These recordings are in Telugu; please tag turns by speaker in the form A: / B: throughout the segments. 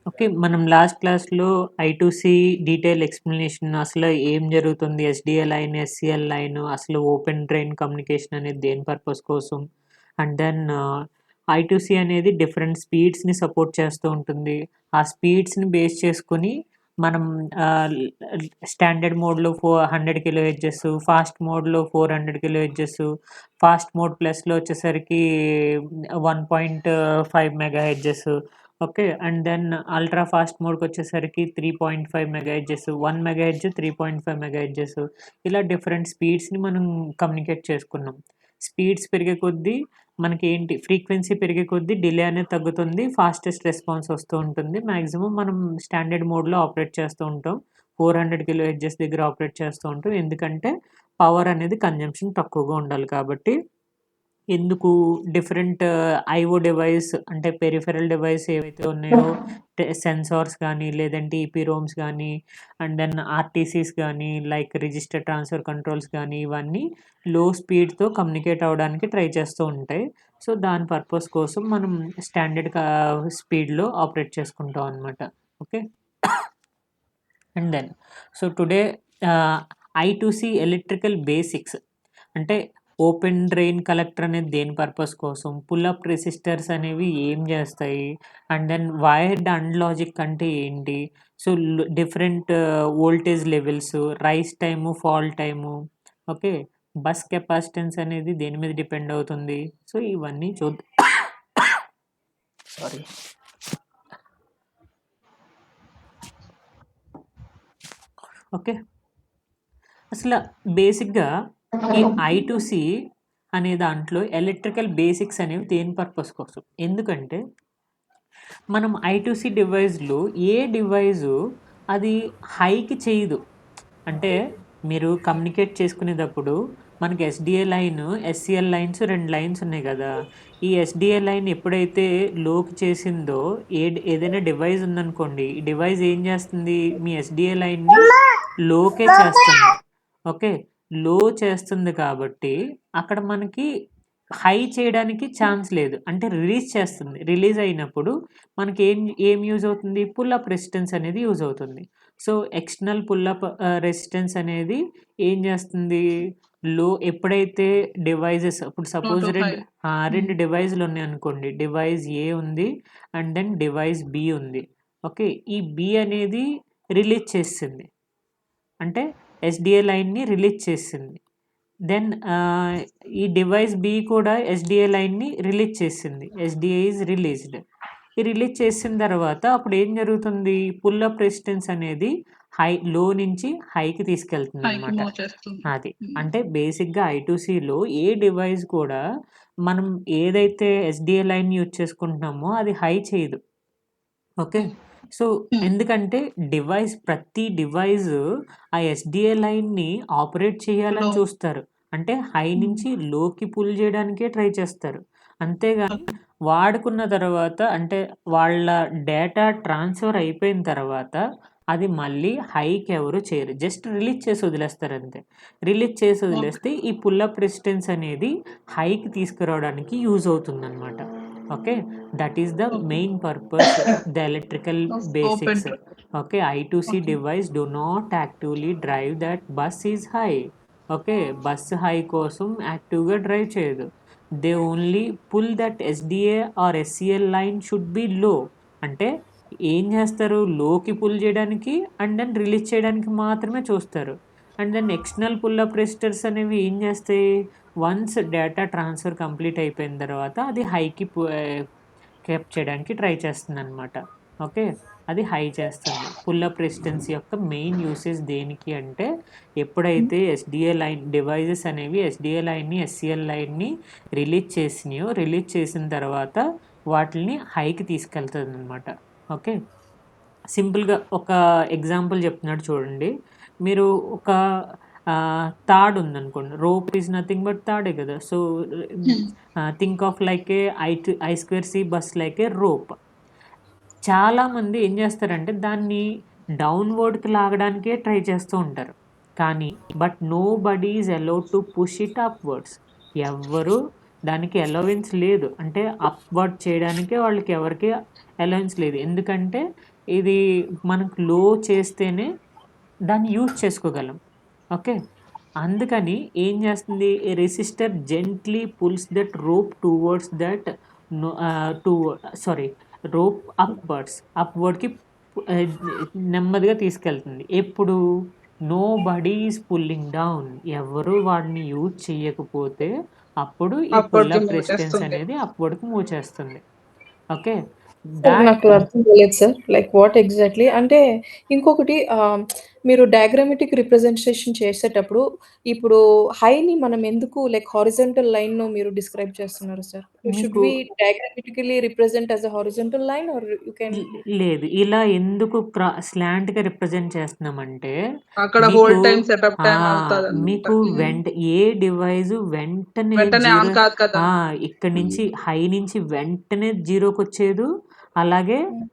A: ఓకే. మనం లాస్ట్ క్లాస్‌లో I2C డీటెయిల్ ఎక్స్‌ప్లనేషన్ అసలు ఏం జరుగుతుంది? ఎస్‌డీఏ లైన్, ఎస్‌సీఎల్ లైన్ అసలు ఓపెన్ డ్రైన్ కమ్యూనికేషన్ అనేది దేని పర్పస్ కోసం? అండ్ దెన్ I2C అనేది డిఫరెంట్ స్పీడ్స్‌ని సపోర్ట్ చేస్తూ ఉంటుంది. ఆ స్పీడ్స్‌ని బేస్ చేసుకొని మనం స్టాండర్డ్ మోడ్‌లో 100 కిలోహెర్ట్జ్, ఫాస్ట్ మోడ్‌లో 400 కిలోహెర్ట్జ్, ఫాస్ట్ మోడ్ ప్లస్‌లో వచ్చేసరికి 1.5 megahertz. Okay. And then ultra fast మోడ్‌కొచ్చేసరికి 3.5 మెగాహెర్ట్జ్, 1 మెగాహెర్ట్జ్, 3.5 మెగాహెర్ట్జ్ ఇలా డిఫరెంట్ స్పీడ్స్‌ని మనం కమ్యూనికేట్ చేసుకున్నాం. స్పీడ్స్ పెరిగే కొద్దీ మనకేంటి ఫ్రీక్వెన్సీ పెరిగే కొద్దీ డిలే అనేది తగ్గుతుంది. ఫాస్టెస్ట్ రెస్పాన్స్ వస్తూ ఉంటుంది. మాక్సిమం మనం స్టాండర్డ్ మోడ్‌లో ఆపరేట్ చేస్తూ ఉంటాం. 400 కిలోహెర్ట్జ్ దగ్గర ఆపరేట్ చేస్తూ ఉంటాం. ఎందుకంటే పవర్ అనేది కన్జంప్షన్ తక్కువగా ఉండాలి కాబట్టి. ఎందుకు డిఫరెంట్ ఐఓ డివైస్ అంటే పెరిఫెరల్ డివైస్ ఏవైతే ఉన్నాయో సెన్సార్స్ కానీ లేదంటే ఈపీరోమ్స్ కానీ అండ్ దెన్ ఆర్టీసీస్ కానీ లైక్ రిజిస్టర్ ట్రాన్స్ఫర్ కంట్రోల్స్ కానీ ఇవన్నీ లో స్పీడ్తో కమ్యూనికేట్ అవ్వడానికి ట్రై చేస్తూ ఉంటాయి. సో దాని పర్పస్ కోసం మనం స్టాండర్డ్ స్పీడ్లో ఆపరేట్ చేసుకుంటాం అనమాట. Okay. And then so today I2C electrical basics అంటే ఓపెన్ డ్రైన్ కలెక్టర్ అనేది దేని పర్పస్ కోసం, పుల్ అప్ రెసిస్టర్స్ అనేవి ఏం చేస్తాయి, and then wired and logic అంటే ఏంటి, so different voltage levels, rise time, fall time, okay, bus capacitance అనేది దేని మీద డిపెండ్ అవుతుంది. సో ఇవన్నీ చూద్దాం. సారీ. ఓకే. అసలు బేసిక్‌గా ఈ I2C అనే దాంట్లో ఎలక్ట్రికల్ బేసిక్స్ అనేవి దేని పర్పస్ కోసం? ఎందుకంటే మనం I2C డివైస్‌లో ఏ డివైసు అది హైకి చేయదు. అంటే మీరు కమ్యూనికేట్ చేసుకునేటప్పుడు మనకి SDA line, SCL lines 2 lines ఉన్నాయి కదా! ఈ ఎస్‌డీఏ లైన్ ఎప్పుడైతే లోకి చేసిందో ఏదైనా డివైస్ ఉందనుకోండి. ఈ డివైస్ ఏం చేస్తుంది? మీ ఎస్‌డీఏ లైన్‌ని లోకే చేస్తుంది. ఓకే. లో చేస్తుంది కాబట్టి అక్కడ మనకి హై చేయడానికి ఛాన్స్ లేదు. అంటే రిలీజ్ చేస్తుంది. రిలీజ్ అయినప్పుడు మనకి ఏం యూజ్ అవుతుంది? పుల్ అప్ రెసిస్టెన్స్ అనేది యూజ్ అవుతుంది. So external pull up resistance అనేది ఏం చేస్తుంది? లో ఎప్పుడైతే డివైజెస్ ఇప్పుడు సపోజ్
B: Auto high.
A: 2 డివైస్‌లు ఉన్నాయనుకోండి. డివైస్ ఏ ఉంది అండ్ దెన్ డివైస్ బి ఉంది. ఓకే. ఈ బి అనేది రిలీజ్ చేసింది. అంటే ఎస్‌డీఏ లైన్‌ని రిలీజ్ చేసింది. దెన్ ఈ డివైస్ బి కూడా ఎస్‌డీఏ లైన్‌ని రిలీజ్ చేసింది. SDA is released. ఈ రిలీజ్ చేసిన తర్వాత అప్పుడు ఏం జరుగుతుంది? పుల్ అప్ రెసిస్టెన్స్ అనేది లో నుంచి హైకి
B: High కి
A: తీసుకెళ్తుందనమాట.
B: మూవ్ చేస్తుంది.
A: అది. అంటే బేసిక్‌గా I2Cలో ఏ డివైస్ కూడా మనం ఏదైతే ఎస్‌డీఏ లైన్ యూజ్ చేసుకుంటున్నామో అది హై చేయదు. ఓకే. సో ఎందుకంటే ప్రతి డివైస్ ఆ ఎస్‌డీఏ లైన్‌ని ఆపరేట్ చేయాలని
B: లో
A: చూస్తారు. అంటే హై నుంచి లోకి పుల్ చేయడానికే ట్రై చేస్తారు. అంతేగాని వాడుకున్న తర్వాత అంటే వాళ్ళ డేటా ట్రాన్స్‌ఫర్ అయిపోయిన తర్వాత అది మళ్ళీ హైకి ఎవరు చేయరు. జస్ట్ రిలీజ్ చేసి వదిలేస్తారు అంతే. రిలీజ్ చేసి
B: ఓకే.
A: వదిలేస్తే ఈ పుల్ అప్ రెసిస్టెన్స్ అనేది హైకి తీసుకురావడానికి యూజ్ అవుతుందన్నమాట. Okay. That is the
B: okay.
A: Main purpose the electrical
B: open
A: basics. Okay, I2C
B: okay.
A: device do not actively drive that bus is high. Okay. Bus high కోసం యాక్టివ్‌గా డ్రైవ్ చేయదు. They only pull that SDA or SCL line should be low. అంటే ఏం చేస్తారు? లోకి పుల్ చేయడానికి అండ్ దెన్ రిలీజ్ చేయడానికి మాత్రమే చూస్తారు. And then external pull up resistors అనేవి ఏం చేస్తాయి? వన్స్ డేటా ట్రాన్స్‌ఫర్ కంప్లీట్ అయిపోయిన తర్వాత అది హైకి కేప్ చేయడానికి ట్రై చేస్తుందనమాట. ఓకే. అది హై చేస్తుంది. పుల్ అప్ రెసిస్టెన్స్ యొక్క మెయిన్ యూసేజ్ దేనికి అంటే ఎప్పుడైతే ఎస్‌డీఏ లైన్ డివైజెస్ అనేవి ఎస్‌డీఏ లైన్‌ని, ఎస్‌సీఎల్ లైన్‌ని రిలీజ్ చేసినాయో రిలీజ్ చేసిన తర్వాత వాటిల్ని హైకి తీసుకెళ్తదనమాట. ఓకే. సింపుల్‌గా ఒక ఎగ్జాంపుల్ చెప్తున్నాడు చూడండి. మీరు ఒక తాడు ఉందనుకోండి. రోప్ ఈజ్ నథింగ్ బట్ తాడే కదా! So think of like a I square C bus like a rope. చాలామంది ఏం చేస్తారంటే దాన్ని డౌన్‌వర్డ్‌కి లాగడానికే ట్రై చేస్తూ ఉంటారు. కానీ but nobody is allowed to push it upwards. ఎవ్వరు దానికి అలవెన్స్ లేదు. అంటే అప్‌వర్డ్ చేయడానికే వాళ్ళకి ఎవరికీ అలవెన్స్ లేదు. ఎందుకంటే ఇది మనకు లో చేస్తేనే దాన్ని యూజ్ చేసుకోగలం. ఓకే. అందుకని ఏం చేస్తుంది? A resistor gently pulls that rope towards that to sorry rope అప్‌వర్డ్‌కి ఆహ్, నెమ్మదిగా తీసుకెళ్తుంది. ఎప్పుడు? Nobody is pulling down. ఎవరు వాడిని యూజ్ చేయకపోతే అప్పుడు ఈ పుల్
B: అప్పటికి
A: అప్
B: మూవ్
A: రెసిస్టెన్స్
B: చేస్తుంది.
A: అనేది అప్‌వర్డ్‌కి మూవ్ చేస్తుంది. ఓకే.
C: సార్
A: థాట్
C: నాకు అర్థం కాలేదు సార్. Like what exactly? అంటే ఇంకొకటి మీరు డయాగ్రామాటిక్ రిప్రజెంటేషన్ చేసేటప్పుడు ఇప్పుడు హైని మనం ఎందుకు లైక్ హారిజాంటల్ లైన్‌లో మీరు డిస్క్రైబ్ చేస్తున్నారు సార్? షుడ్
A: మీకు
C: we diagrammatically represent as a horizontal line or you can
A: లేదు. ఇలా ఎందుకు స్లాంట్‌గా రిప్రజెంట్ చేస్తున్నామంటే,
B: అక్కడ
A: మీకు
B: హోల్డ్ టైమ్, సెటప్
A: ఆ!
B: టైమ్ అవుతదనమాట.
A: మీకు ఏ డివైస్ వెంటనే
B: వెంటనే ఆన్
A: 0
B: కాదు కదా!
A: ఆ! ఇక్కడి నుంచి హై నుంచి వెంటనే 0కొచ్చేదు. అలాగే
C: హ్మ్.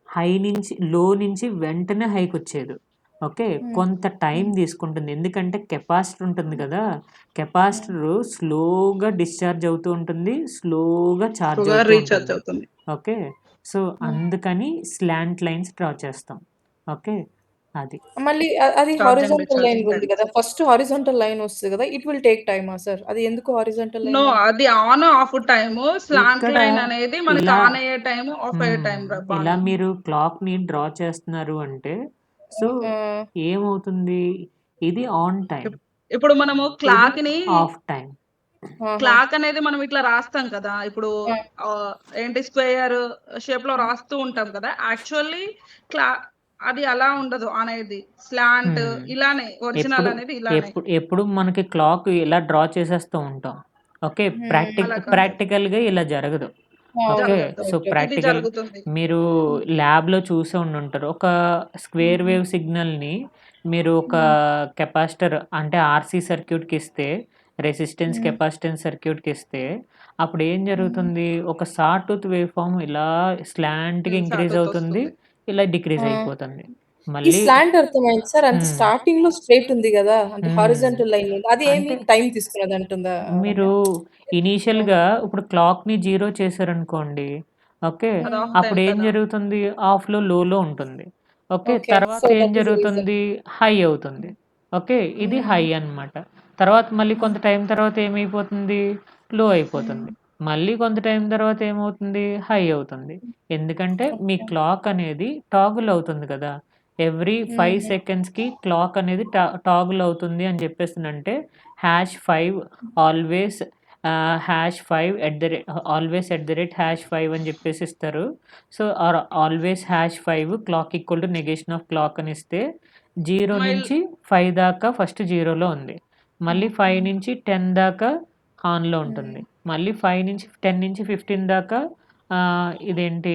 A: లో నుంచి వెంటనే హైకొచ్చేదు. ఓకే.
C: హ్మ్.
A: కొంత టైం
C: హ్మ్.
A: తీసుకుంటుంది. ఎందుకంటే కెపాసిటర్ ఉంటుంది
C: హ్మ్.
A: కదా!
C: హ్మ్.
A: కెపాసిటరు స్లోగా డిశ్చార్జ్ అవుతూ ఉంటుంది. స్లోగా చార్జ్
B: షుగర్
A: అవుతూ
B: రీచార్జ్
A: ఉంటుంది.
B: అవుతుంది.
A: ఓకే. సో,
C: హ్మ్.
A: అందుకని స్లాంట్ లైన్స్ డ్రా చేస్తాం. ఓకే. అది.
C: మళ్ళీ అది
B: charge and
C: horizontal line
B: discharging
C: ఉంది
B: టైమ్స్.
C: కదా! ఫస్ట్ హారిజాంటల్ లైన్ వస్తది కదా! ఇట్ విల్ టేక్ టైమా సార్? అది ఎందుకు హారిజాంటల్
B: నో,
C: లైన్
B: అది ఆన్, ఆఫ్ టైము. స్లాంట్
A: ఇక్కడ
B: లైన్ అనేది మనకి
A: ఇలా
B: ఆన్ అయ్యే టైము, ఆఫ్ అయ్యే టైం
A: ఇలా
B: బాను.
A: మీరు క్లాక్‌ని డ్రా చేస్తున్నారు అంటే, సో,
C: ఆహ్,
A: ఏమవుతుంది? ఇది ఆన్ టైమ్.
B: ఇప్ ఇప్పుడు మనము
A: ఇది
B: క్లాక్‌ని,
A: ఆఫ్ టైమ్.
C: ఆహా!
B: క్లాక్ అనేది మనం ఇట్లా రాస్తాం కదా! ఇప్పుడు
C: ఆ!
B: ఏంటి, స్క్వేర్ షేప్‌లో
C: హ్మ్.
B: రాస్తూ ఉంటాం కదా! యాక్చువల్లీ క్లా అది అలా ఉండదు అనేది. స్లాంట్
A: హ్మ్.
B: ఇలానే,
A: ఎప్పుడు
B: ఒరిజినల్ అనేది ఇలానే.
A: ఎప్పుడు మనకి క్లాక్ ఇలా డ్రా చేసేస్తూ ఉంటాం. ఓకే.
C: హ్మ్.
B: అలా కాదు.
A: ప్రాక్టికల్‌గా ఇలా జరగదు. ఓకే.
C: అవును.
B: జరగదు.
A: So,
C: right.
B: ఇది
A: ప్రాక్టికల్
B: జరుగుతుంది.
A: మీరు
C: హ్మ్.
A: ల్యాబ్‌లో చూసే ఉండుంటారు. ఒక స్క్వేర్
C: హ్మ్.
A: వేవ్ సిగ్నల్‌ని మీరు ఒక
C: హ్మ్.
A: కెపాసిటర్ అంటే ఆర్‌సీ సర్క్యూట్‌కిస్తే, రెసిస్టెన్స్
C: హ్మ్.
A: కెపాసిటెన్స్ సర్క్యూట్‌కిస్తే అప్పుడేం
C: హ్మ్.
A: జరుగుతుంది? ఒక సాటూత్ వేవ్ ఫార్మ్ ఇలా స్లాంట్‌గా ఇంక్రీజ్
B: సాటూత్
A: అవుతుంది.
B: వస్తుంది.
A: ఇలా డిక్రీజ్
C: ఆ!
A: అయిపోతుంది.
C: ఈ
A: మళ్ళీ
C: స్లాంట్ అర్థమైంది సార్. అంటే
A: హ్మ్.
C: స్టార్టింగ్‌లో స్ట్రెయిట్ ఉంది గదా! అంటే
A: హ్మ్.
C: హారిజాంటల్ లైన్ ఉంది. అది ఏమి
A: అంటే
C: టైమ్ తీసుకున్నదంటుందా
A: మీరు
C: రమ్య? ఆ!
A: ఇనీషియల్‌గా ఇప్పుడు క్లాక్‌ని 0 చేశారనుకోండి. ఓకే.
B: అది
C: హ్మ్.
B: ఆఫ్ టైమ్
A: అప్పుడేం
B: కదా!
A: జరుగుతుంది? ఆఫ్‌లో, లోలో ఉంటుంది. ఓకే.
C: ఓకే.
A: తర్వాత
C: సో,
A: ఏం
C: దట్ ఈస్ ద రీజన్.
A: జరుగుతుంది? హై అవుతుంది. ఓకే. ఇది హై
C: హ్మ్.
A: అన్నమాట. తర్వాత మళ్ళీ
C: హ్మ్.
A: కొంత టైం తర్వాత ఏమైపోతుంది? లో
C: హ్మ్.
A: అయిపోతుంది. మళ్ళీ కొంత టైం తర్వాత ఏమవుతుంది? హై అవుతుంది. ఎందుకంటే మీ
C: ఓకే.
A: క్లాక్ అనేది టాగుల్ అవుతుంది కదా! ఎవ్రీ 5
C: హ్మ్.
A: సెకండ్స్‌కి క్లాక్ అనేది టాగుల్ అవుతుంది అని చెప్పేసనంటే #5 always #5 always at the rate #5 అని చెప్పేసి ఇస్తారు. So, always #5 clock equal to negation of clock అని ఇస్తే 0
B: మైల్
A: నుంచి 5 దాకా ఫస్ట్ 0లో ఉంది. మళ్ళీ
C: ఓకే.
A: 5 నుంచి 10 దాకా ఆన్‌లో ఉంటుంది.
C: హ్మ్.
A: మళ్ళీ 5 నుంచి 10 నుంచి 15 దాకా ఇదేంటి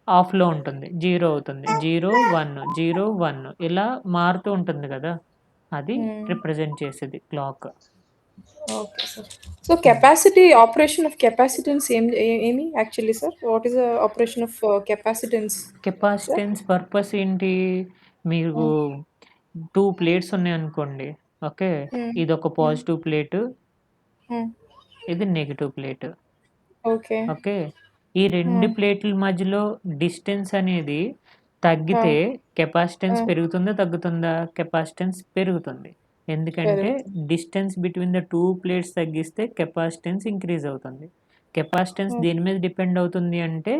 A: ఆఫ్‌లో ఉంటుంది. 0 అవుతుంది. 0, 1, 0, 1 ఇలా మారుతూ ఉంటుంది గదా! అది
C: హ్మ్.
A: రిప్రజెంట్ చేసేది క్లాక్.
C: Okay sir. సో,
A: హ్మ్.
C: ఆపరేషన్ ఆఫ్ కెపాసిటెన్స్ ఏమి actually sir? What is the operation of capacitance sir?
A: Capacitance purpose ఏంటి? మీకు
C: హ్మ్.
A: 2 ప్లేట్స్ ఉన్నాయనుకోండి. ఓకే.
C: హ్మ్.
A: ఇదొక
C: హ్మ్.
A: Positive plate.
C: హ్మ్.
A: ఇది నెగెటివ్ ప్లేట్.
C: ఓకే.
A: ఓకే. ఈ 2
C: హ్మ్.
A: ప్లేట్ల మధ్యలో డిస్టెన్స్ అనేది
C: ఆ!
A: తగ్గితే కెపాసిటెన్స్
C: ఆ!
A: పెరుగుతుందా? తగ్గుతుందా? కెపాసిటెన్స్ పెరుగుతుంది. ఎందుకంటే
C: పెరుగుతుంది.
A: డిస్టెన్స్ బిట్వీన్ ద 2 ప్లేట్స్ తగ్గిస్తే కెపాసిటెన్స్ ఇంక్రీజ్ అవుతుంది. Capacitance
C: okay.
A: దేని మీద డిపెండ్ అవుతుంది అంటే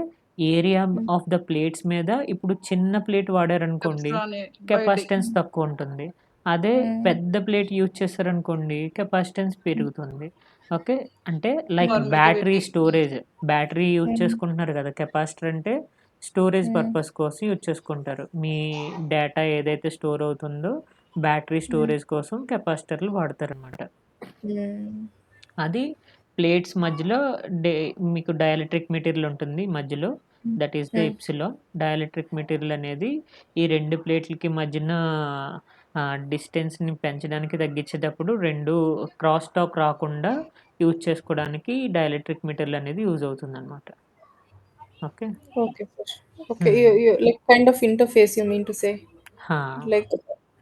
A: ఏరియా
C: హ్మ్.
A: ఆఫ్ ద ప్లేట్స్ మీద. ఇప్పుడు చిన్న ప్లేట్ వాడారనుకోండి
B: epsilon by D.
A: Capacitance
C: hmm.
A: తక్కువ ఉంటుంది. అదే
C: హ్మ్.
A: పెద్ద ప్లేట్ యూజ్ చేశారనుకోండి కెపాసిటెన్స్
C: హ్మ్.
A: పెరుగుతుంది. ఓకే. అంటే లైక్
B: పర్మిటివిటీ.
A: బ్యాటరీ యూజ్
C: హ్మ్.
A: చేసుకుంటున్నారు కదా! కెపాసిటర్ అంటే స్టోరేజ్
C: హ్మ్.
A: పర్పస్ కోసం యూజ్ చేసుకుంటారు. మీ డేటా ఏదైతే స్టోర్ అవుతుందో బ్యాటరీ
C: హ్మ్.
A: స్టోరేజ్ కోసం కెపాసిటర్లు వాడతారనమాట.
C: హ్మ్.
A: అది ప్లేట్స్ మధ్యలో డే మీకు డైఎలక్ట్రిక్ మెటీరియల్ ఉంటుంది మధ్యలో.
C: హ్మ్.
A: దట్ ఈస్ ద
C: హ్మ్.
A: ఎప్సిలాన్. డైఎలక్ట్రిక్ మెటీరియల్ అనేది ఈ 2 ప్లేట్లకి మధ్యన డిస్టెన్స్‌ని పెంచడానికి, తగ్గించేటప్పుడు 2 క్రాస్ టాక్ రాకుండా యూజ్ చేసుకోవడానికి డైఎలక్ట్రిక్ మెటీరియల్ అనేది యూజ్ అవుతుందనమాట. ఓకే.
C: Okay sir. ఓకే.
A: హ్మ్.
C: Like kind of interface you mean to సే.
A: హా!
C: లైక్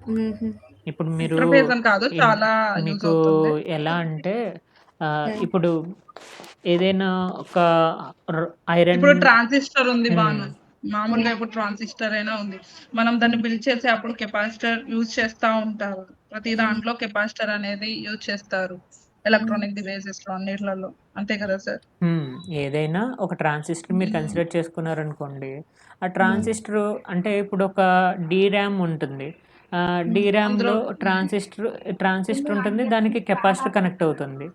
C: హుహు.
A: ఇప్పుడు మీరు
B: ఇంటర్ఫేస్ అని కాదు,
A: ఇన్
B: చాలా యూజ్
A: మీకు
B: అవుతుంది.
A: ఎలా అంటే
C: హ్మ్.
A: ఇప్పుడు ఏదైనా ఒక ఐరన్
B: ఇప్పుడు ట్రాన్సిస్టర్ ఉంది బాను.
A: హ్మ్.
B: మామూలుగా ఇప్పుడు ట్రాన్సిస్టర్ అయినా ఉంది. మనం దాన్ని బిల్డ్ చేసే అప్పుడు కెపాసిటర్ యూజ్ చేస్తా ఉంటారు. ప్రతి దాంట్లో కెపాసిటర్ అనేది యూజ్ చేస్తారు. ఎలక్ట్రానిక్ డివైసెస్‌లో అన్నిట్లలో. అంతే కదా సార్?
A: హ్మ్. ఏదైనా ఒక ట్రాన్సిస్టర్ మీరు కన్సిడర్ చేసుకున్నారనుకోండి. ఆ
C: హ్మ్.
A: ట్రాన్సిస్టరు అంటే ఇప్పుడు ఒక డీరామ్ ఉంటుంది.
B: అందులో
A: డీరామ్‌లో ట్రాన్సిస్టర్ ఉంటుంది. దానికి కెపాసిటర్ కనెక్ట్ అవుతుంది.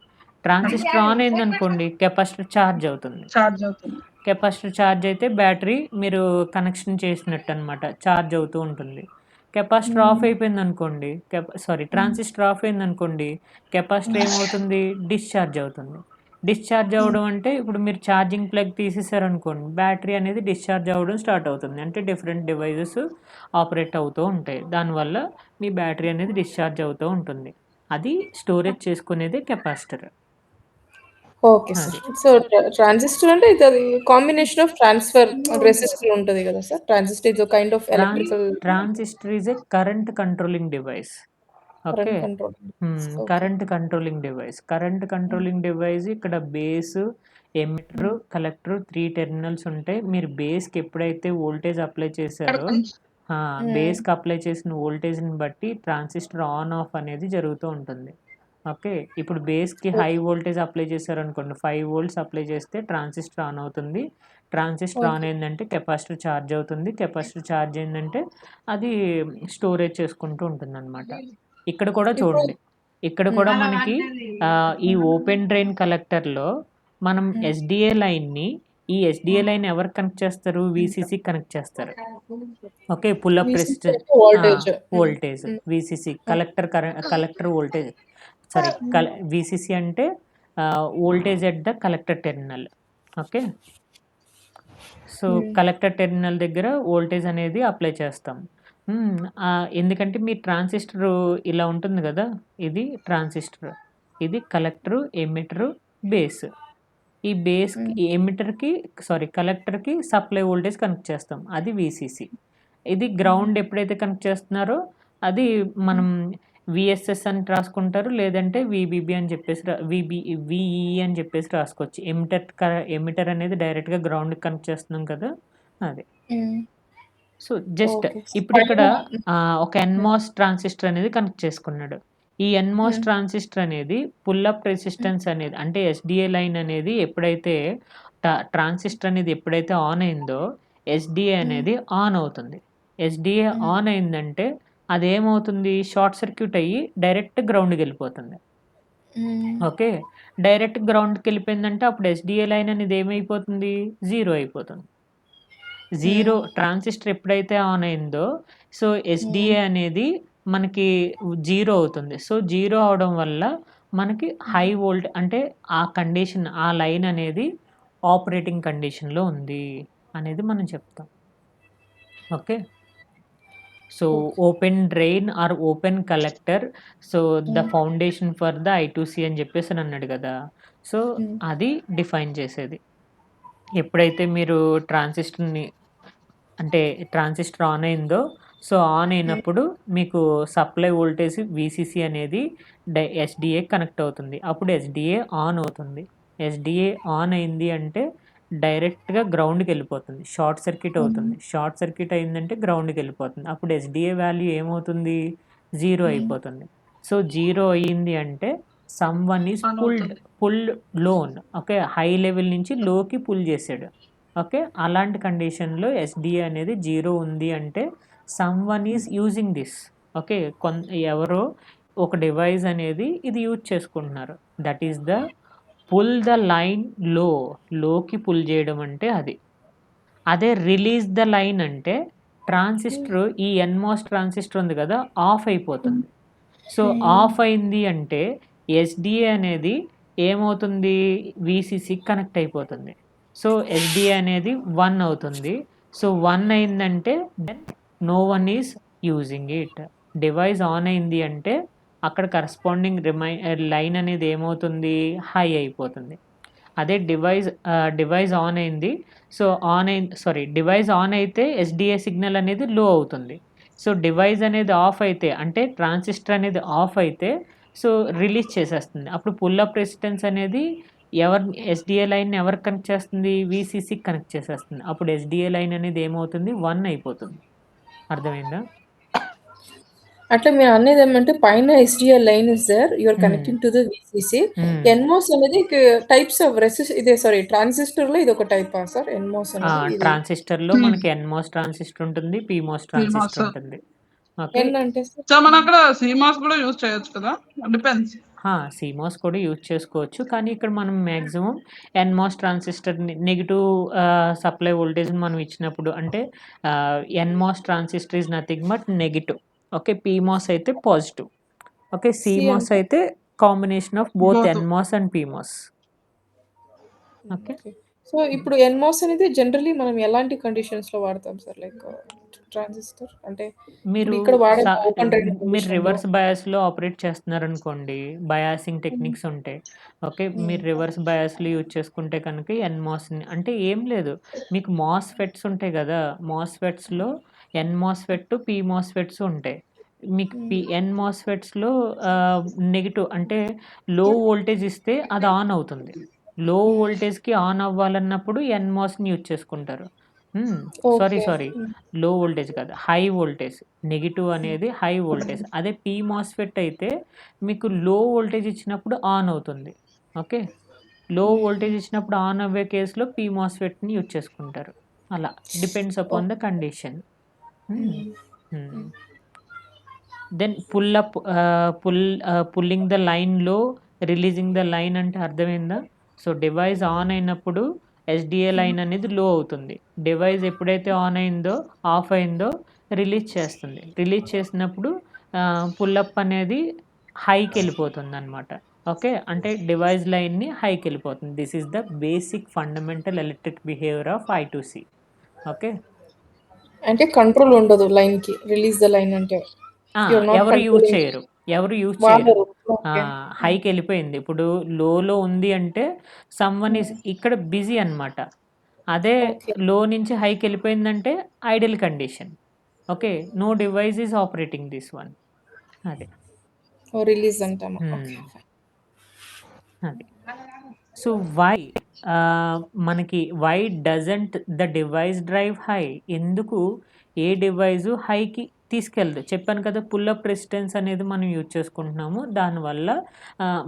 A: ట్రాన్సిస్టర్ ఆన్ అయిందనుకోండి కెపాసిటర్ ఛార్జ్ అవుతుంది.
B: చార్జ్ అవుతుంది.
A: కెపాసిటర్ ఛార్జ్ అయితే బ్యాటరీ మీరు కనెక్షన్ చేసినట్టనమాట. ఛార్జ్ అవుతూ ఉంటుంది. కెపాసిటర్ ఆఫ్ అయిపోయిందనుకోండి ట్రాన్సిస్టర్ ఆఫ్ అయిందనుకోండి, కెపాసిటర్ ఏమవుతుంది? డిశ్చార్జ్ అవుతుంది. డిశ్చార్జ్ అవ్వడం అంటే ఇప్పుడు మీరు ఛార్జింగ్ ప్లగ్ తీసేసారనుకోండి, బ్యాటరీ అనేది డిశ్చార్జ్ అవ్వడం స్టార్ట్ అవుతుంది. అంటే డిఫరెంట్ డివైజెస్ ఆపరేట్ అవుతూ ఉంటాయి. దానివల్ల మీ బ్యాటరీ అనేది డిశ్చార్జ్ అవుతూ ఉంటుంది. అది స్టోరేజ్ చేసుకునేదే కెపాసిటర్.
C: Okay sir.
A: అది.
C: సో, ట్రాన్సిస్టర్ అంటే అది కాంబినేషన్ ఆఫ్ ట్రాన్స్‌ఫర్ రెసిస్టర్ ఉంటది గదా sir! Transistor is a kind of electrical
A: transistor is a current controlling device. Okay.
C: Current control. Okay.
A: Current controlling device. Current controlling device ఇక్కడ బేస్, ఎమిటర్, కలెక్టర్ 3 టెర్మినల్స్ ఉంటాయి. మీరు బేస్‌కి ఎప్పుడైతే వోల్టేజ్ అప్లై
B: ఇక్కడ
A: చేశారో
B: కొంచెం
A: బేస్‌కి అప్లై చేసిన వోల్టేజ్‌ని బట్టి ట్రాన్సిస్టర్ ఆన్, ఆఫ్ అనేది జరుగుతూ ఉంటుంది. ఓకే. ఇప్పుడు బేస్‌కి హై
C: ఓకే.
A: వోల్టేజ్ అప్లై చేశారనుకోండి, 5 వోల్ట్స్ అప్లై చేస్తే ట్రాన్సిస్టర్ ఆన్ అవుతుంది. Transistor on
C: okay.
A: అయిందంటే కెపాసిటర్ ఛార్జ్ అవుతుంది. కెపాసిటర్ ఛార్జ్ అయిందంటే అది స్టోరేజ్ చేసుకుంటూ ఉంటుందనమాట. ఇక్కడ కూడా
C: ఇప్పుడు
A: చూడండి. ఇక్కడ కూడా మనకి ఈ ఓపెన్ డ్రైన్ కలెక్టర్‌లో మనం ఎస్‌డిఏ లైన్‌ని ఈ ఎస్‌డిఏ లైన్ ఎవరికి కనెక్ట్ చేస్తారు? వీసీసీకి కనెక్ట్ చేస్తారు. Okay. Pull up
C: VCC
A: resistance
C: అంటే voltage.
A: Voltage
C: hmm.
A: VCC
C: hmm.
A: Collector voltage VCC అంటే voltage at the collector terminal. Okay. So,
C: hmm.
A: Collector terminal దగ్గర వోల్టేజ్ అనేది అప్లై చేస్తాం. ఎందుకంటే మీ ట్రాన్సిస్టరు ఇలా ఉంటుంది గదా! ఇది ట్రాన్సిస్టర్. ఇది కలెక్టరు, ఎమిటరు, బేస్. ఈ బేస్‌కి కలెక్టర్‌కి సప్లై వోల్టేజ్ కనెక్ట్ చేస్తాం. అది వీసీసీ. ఇది గ్రౌండ్ ఎప్పుడైతే కనెక్ట్ చేస్తున్నారో అది మనం వీఎస్ఎస్ అని రాసుకుంటారు. లేదంటే వీబీబీ అని చెప్పేసి వీఈఈ అని చెప్పేసి రాసుకోవచ్చు. ఎమిటర్ అనేది డైరెక్ట్‌గా గ్రౌండ్‌కి కనెక్ట్ చేస్తున్నాం కదా! అది.
C: హ్మ్.
A: So, just
C: okay.
A: ఇప్పుడిక్కడ
C: పైన
A: ఒక ఎన్‌మాస్ ట్రాన్సిస్టర్ అనేది కనెక్ట్ చేసుకున్నాడు. ఈ ఎన్‌మాస్
C: హ్మ్.
A: ట్రాన్సిస్టర్ అనేది పుల్ అప్ రెసిస్టెన్స్ అనేది అంటే ఎస్‌డిఏ లైన్ అనేది ఎప్పుడైతే ట్రాన్సిస్టర్ అనేది ఎప్పుడైతే ఆన్ అయిందో ఎస్‌డిఏ
C: హ్మ్.
A: అనేది ఆన్ అవుతుంది. ఎస్‌డిఏ
C: హ్మ్.
A: ఆన్ అయిందంటే అదేమవుతుంది? షార్ట్ సర్క్యూట్ అయ్యి డైరెక్ట్ గ్రౌండ్‌కెళ్ళిపోతుంది.
C: హ్మ్.
A: ఓకే. డైరెక్ట్ గ్రౌండ్‌కెళ్ళిపోయిందంటే అప్పుడు ఎస్‌డిఏ లైన్ అనేది ఏమైపోతుంది? 0 అయిపోతుంది.
C: హ్మ్.
A: ట్రాన్సిస్టర్ ఎప్పుడైతే ఆన్ అయిందో, సో,
C: హ్మ్.
A: ఎస్‌డిఏ అనేది మనకి 0 అవుతుంది. సో, 0 అవ్వడం వల్ల మనకి హై వోల్ట్ అంటే ఆ లైన్ అనేది ఆపరేటింగ్ కండిషన్‌లో ఉంది అనేది మనం చెప్తాం. Okay. So,
C: okay.
A: Open drain or open collector. So, the
C: hmm.
A: Foundation for the I2C అని చెప్పేసనన్నాడు గదా! సో,
C: హ్మ్.
A: అది డిఫైన్ చేసేది. ఎప్పుడైతే మీరు ట్రాన్సిస్టర్‌ని అంటే ట్రాన్సిస్టర్ ఆన్ అయిందో, సో, ఆన్
C: హ్మ్.
A: అయినప్పుడు మీకు సప్లై వోల్టేజ్ వీసీసీ అనేది ఎస్‌డిఏ కనెక్ట్ అవుతుంది. అప్పుడు ఎస్‌డిఏ ఆన్ అవుతుంది. ఎస్‌డిఏ ఆన్ అయింది అంటే డైరెక్ట్‌గా గ్రౌండ్‌కెళ్ళిపోతుంది. షార్ట్ సర్క్యూట్
C: హ్మ్.
A: అవుతుంది. షార్ట్ సర్క్యూట్ అయిందంటే గ్రౌండ్‌కెళ్ళిపోతుంది. అప్పుడు ఎస్‌డిఏ వాల్యూ ఏమవుతుంది? 0
C: హ్మ్.
A: అయిపోతుంది. సో, 0 అయింది అంటే సమ్‌వన్ ఈస్
B: ఆన్ అవుతుంది.
A: Pulled loan. Okay. High level నుంచి లోకి పుల్ చేసాడు. ఓకే. అలాంటి కండిషన్‌లో ఎస్‌డిఏ అనేది 0 ఉంది అంటే someone is using this. Okay. ఎవరో ఒక డివైస్ అనేది ఇది యూజ్ చేసుకుంటున్నారు. That is the pull the line లోకి పుల్ చేయడం అంటే అది. అదే రిలీజ్ ద లైన్ అంటే ట్రాన్సిస్టర్ ఈ ఎన్‌మాస్ ట్రాన్సిస్టర్ ఉంది కదా! ఆఫ్
C: హ్మ్.
A: అయిపోతుంది. సో,
C: హ్మ్.
A: ఆఫ్ అయింది అంటే ఎస్‌డిఏ అనేది ఏమవుతుంది? వీసీసీకి కనెక్ట్ అయిపోతుంది. సో, ఎస్‌డిఏ అనేది 1 అవుతుంది. సో, 1 అయిందంటే then no one is using it. Device on అయింది అంటే అక్కడ కరస్పాండింగ్ లైన్ అనేది ఏమవుతుంది? హై అయిపోతుంది. అదే డివైస్ ఆన్ అయింది. సో, డివైస్ ఆన్ అయితే ఎస్‌డిఏ సిగ్నల్ అనేది లో అవుతుంది. సో, డివైస్ అనేది ఆఫ్ అయితే అంటే ట్రాన్సిస్టర్ అనేది ఆఫ్ అయితే సో, రిలీజ్ చేసేస్తుంది. అప్పుడు పుల్ అప్ రెసిస్టెన్స్ అనేది ఎస్డిఏ లైన్ ఎవరికి కనెక్ట్ చేస్తుంది? వీసీసీకి కనెక్ట్ చేసేస్తుంది. అప్పుడు ఎస్డిఏ లైన్ అనేది ఏమవుతుంది? 1 అయిపోతుంది. అర్థమైందా?
C: అట్లా మీరు అనేది ఏమంటే పైన SDL line is there you are
A: hmm.
C: Connecting to the VCC.
A: Hmm.
C: NMOS అనేది టైప్స్ ఆఫ్ ఇదే సారీ ట్రాన్సిస్టర్లో ఇది ఒక టైపా సార్ ఎన్మోస్ అనేది ఇది?
A: ట్రాన్సిస్టర్‌లో మనకి ఎన్‌మోస్ ట్రాన్సిస్టర్ ఉంటుంది. పీమోస్ ట్రాన్సిస్టర్ ఉంటుంది. ఓకే.
C: ఎన్ అంటే సార్?
B: సో మనం అక్కడ సీమాస్ కూడా యూజ్ చేయొచ్చు కదా, డిపెండ్స్.
A: సీమోస్ కూడా యూజ్ చేసుకోవచ్చు. కానీ ఇక్కడ మనం మాక్సిమం ఎన్‌మోస్ ట్రాన్సిస్టర్‌ని నెగెటివ్ సప్లై వోల్టేజ్‌ని మనం ఇచ్చినప్పుడు అంటే NMOS transistor is nothing but negative. Okay. PMOS అయితే పాజిటివ్. ఓకే.
C: సి
A: సీమోస్
C: అంటే?
A: అయితే combination of both
B: Both.
A: NMOS and PMOS. Okay.
C: Okay. So ఇప్పుడు ఎన్మోస్ అనేది జనరల్లీ మనం ఎలాంటి కండిషన్స్‌లో వాడతాం సార్? లైక్ ట్రాన్సిస్టర్ అంటే
A: మీరు
C: ఇప్పుడు ఇక్కడ వాడే
A: స
C: ఓపెన్ డ్రైన్
A: మీరు
C: కండిషన్‌లో
A: రివర్స్ బయాస్‌లో ఆపరేట్ చేస్తున్నారనుకోండి, బయాసింగ్ టెక్నిక్స్ ఉంటాయి. ఓకే. మీరు రివర్స్ బయాస్‌లు యూజ్ చేసుకుంటే కనుక ఎన్‌మోస్‌ని అంటే ఏం లేదు. మీకు మాస్‌ఫెట్స్ ఉంటాయి గదా! మాస్‌ఫెట్స్‌లో ఎన్‌మోస్‌ఫెట్, పీమోస్‌ఫెట్స్ ఉంటాయి. మీకు ఎన్‌మోస్‌ఫెట్స్‌లో నెగెటివ్ అంటే లో వోల్టేజ్ ఇస్తే అది ఆన్ అవుతుంది. లో వోల్టేజ్‌కి ఆన్ అవ్వాలన్నప్పుడు ఎన్‌మోస్‌ని యూజ్ చేసుకుంటారు. సారీ.
C: ఓకే.
A: లో వోల్టేజ్ కాదు. High voltage. నెగెటివ్ అనేది హై వోల్టేజ్. అదే పీమోస్‌ఫెట్ అయితే మీకు లో వోల్టేజ్ ఇచ్చినప్పుడు ఆన్ అవుతుంది. ఓకే. లో వోల్టేజ్ ఇచ్చినప్పుడు ఆన్ అవ్వే కేస్‌లో పీమోస్‌ఫెట్‌ని యూజ్ చేసుకుంటారు. అలా డిపెండ్స్ అపాన్ ద కండిషన్. హ్మ్. హ్మ్. దెన్ పుల్లింగ్ ద లైన్‌లో రిలీజింగ్ ద లైన్ అంటే అర్థమైందా? సో, డివైస్ ఆన్ అయినప్పుడు ఎస్‌డిఏ లైన్ అనేది లో అవుతుంది. డివైస్ ఎప్పుడైతే ఆఫ్ అయిందో రిలీజ్ చేస్తుంది. రిలీజ్ చేసినప్పుడు పుల్ అప్ అనేది హైకెళ్ళిపోతుందనమాట. ఓకే. అంటే డివైస్ లైన్‌ని హైకెళ్ళిపోతుంది. This is the basic fundamental electric behaviour of I2C. Okay.
C: అంటే కంట్రోల్ ఉండదు లైన్‌కి. రిలీజ్ ద లైన్ అంటే. యూ ఆర్ నాట్
A: ఎవరు యూజ్
C: కంట్రోలింగ్
A: చేయరు. ఎవరు యూజ్ చేయరు.
C: వాడరు. ఓకే.
A: హైకెళ్ళిపోయింది. ఇప్పుడు లోలో ఉంది అంటే సమ్‌వన్ ఈస్ ఇక్కడ బిజీ అనమాట. అదే
C: ఓకే.
A: లో నుంచి హైకెళ్ళిపోయిందంటే idle condition. Okay. No device is operating this one. అదే.
C: రిలీజ్ అంటామా? ఓకే.
A: హ్మ్. అది. So, why doesn't the device drive high? ఎందుకు ఏ డివైసు హైకి తీసుకెళ్ళదు? చెప్పాను కదా! పుల్ అప్ రెసిస్టెన్స్ అనేది మనం యూజ్ చేసుకుంటున్నాము. దానివల్ల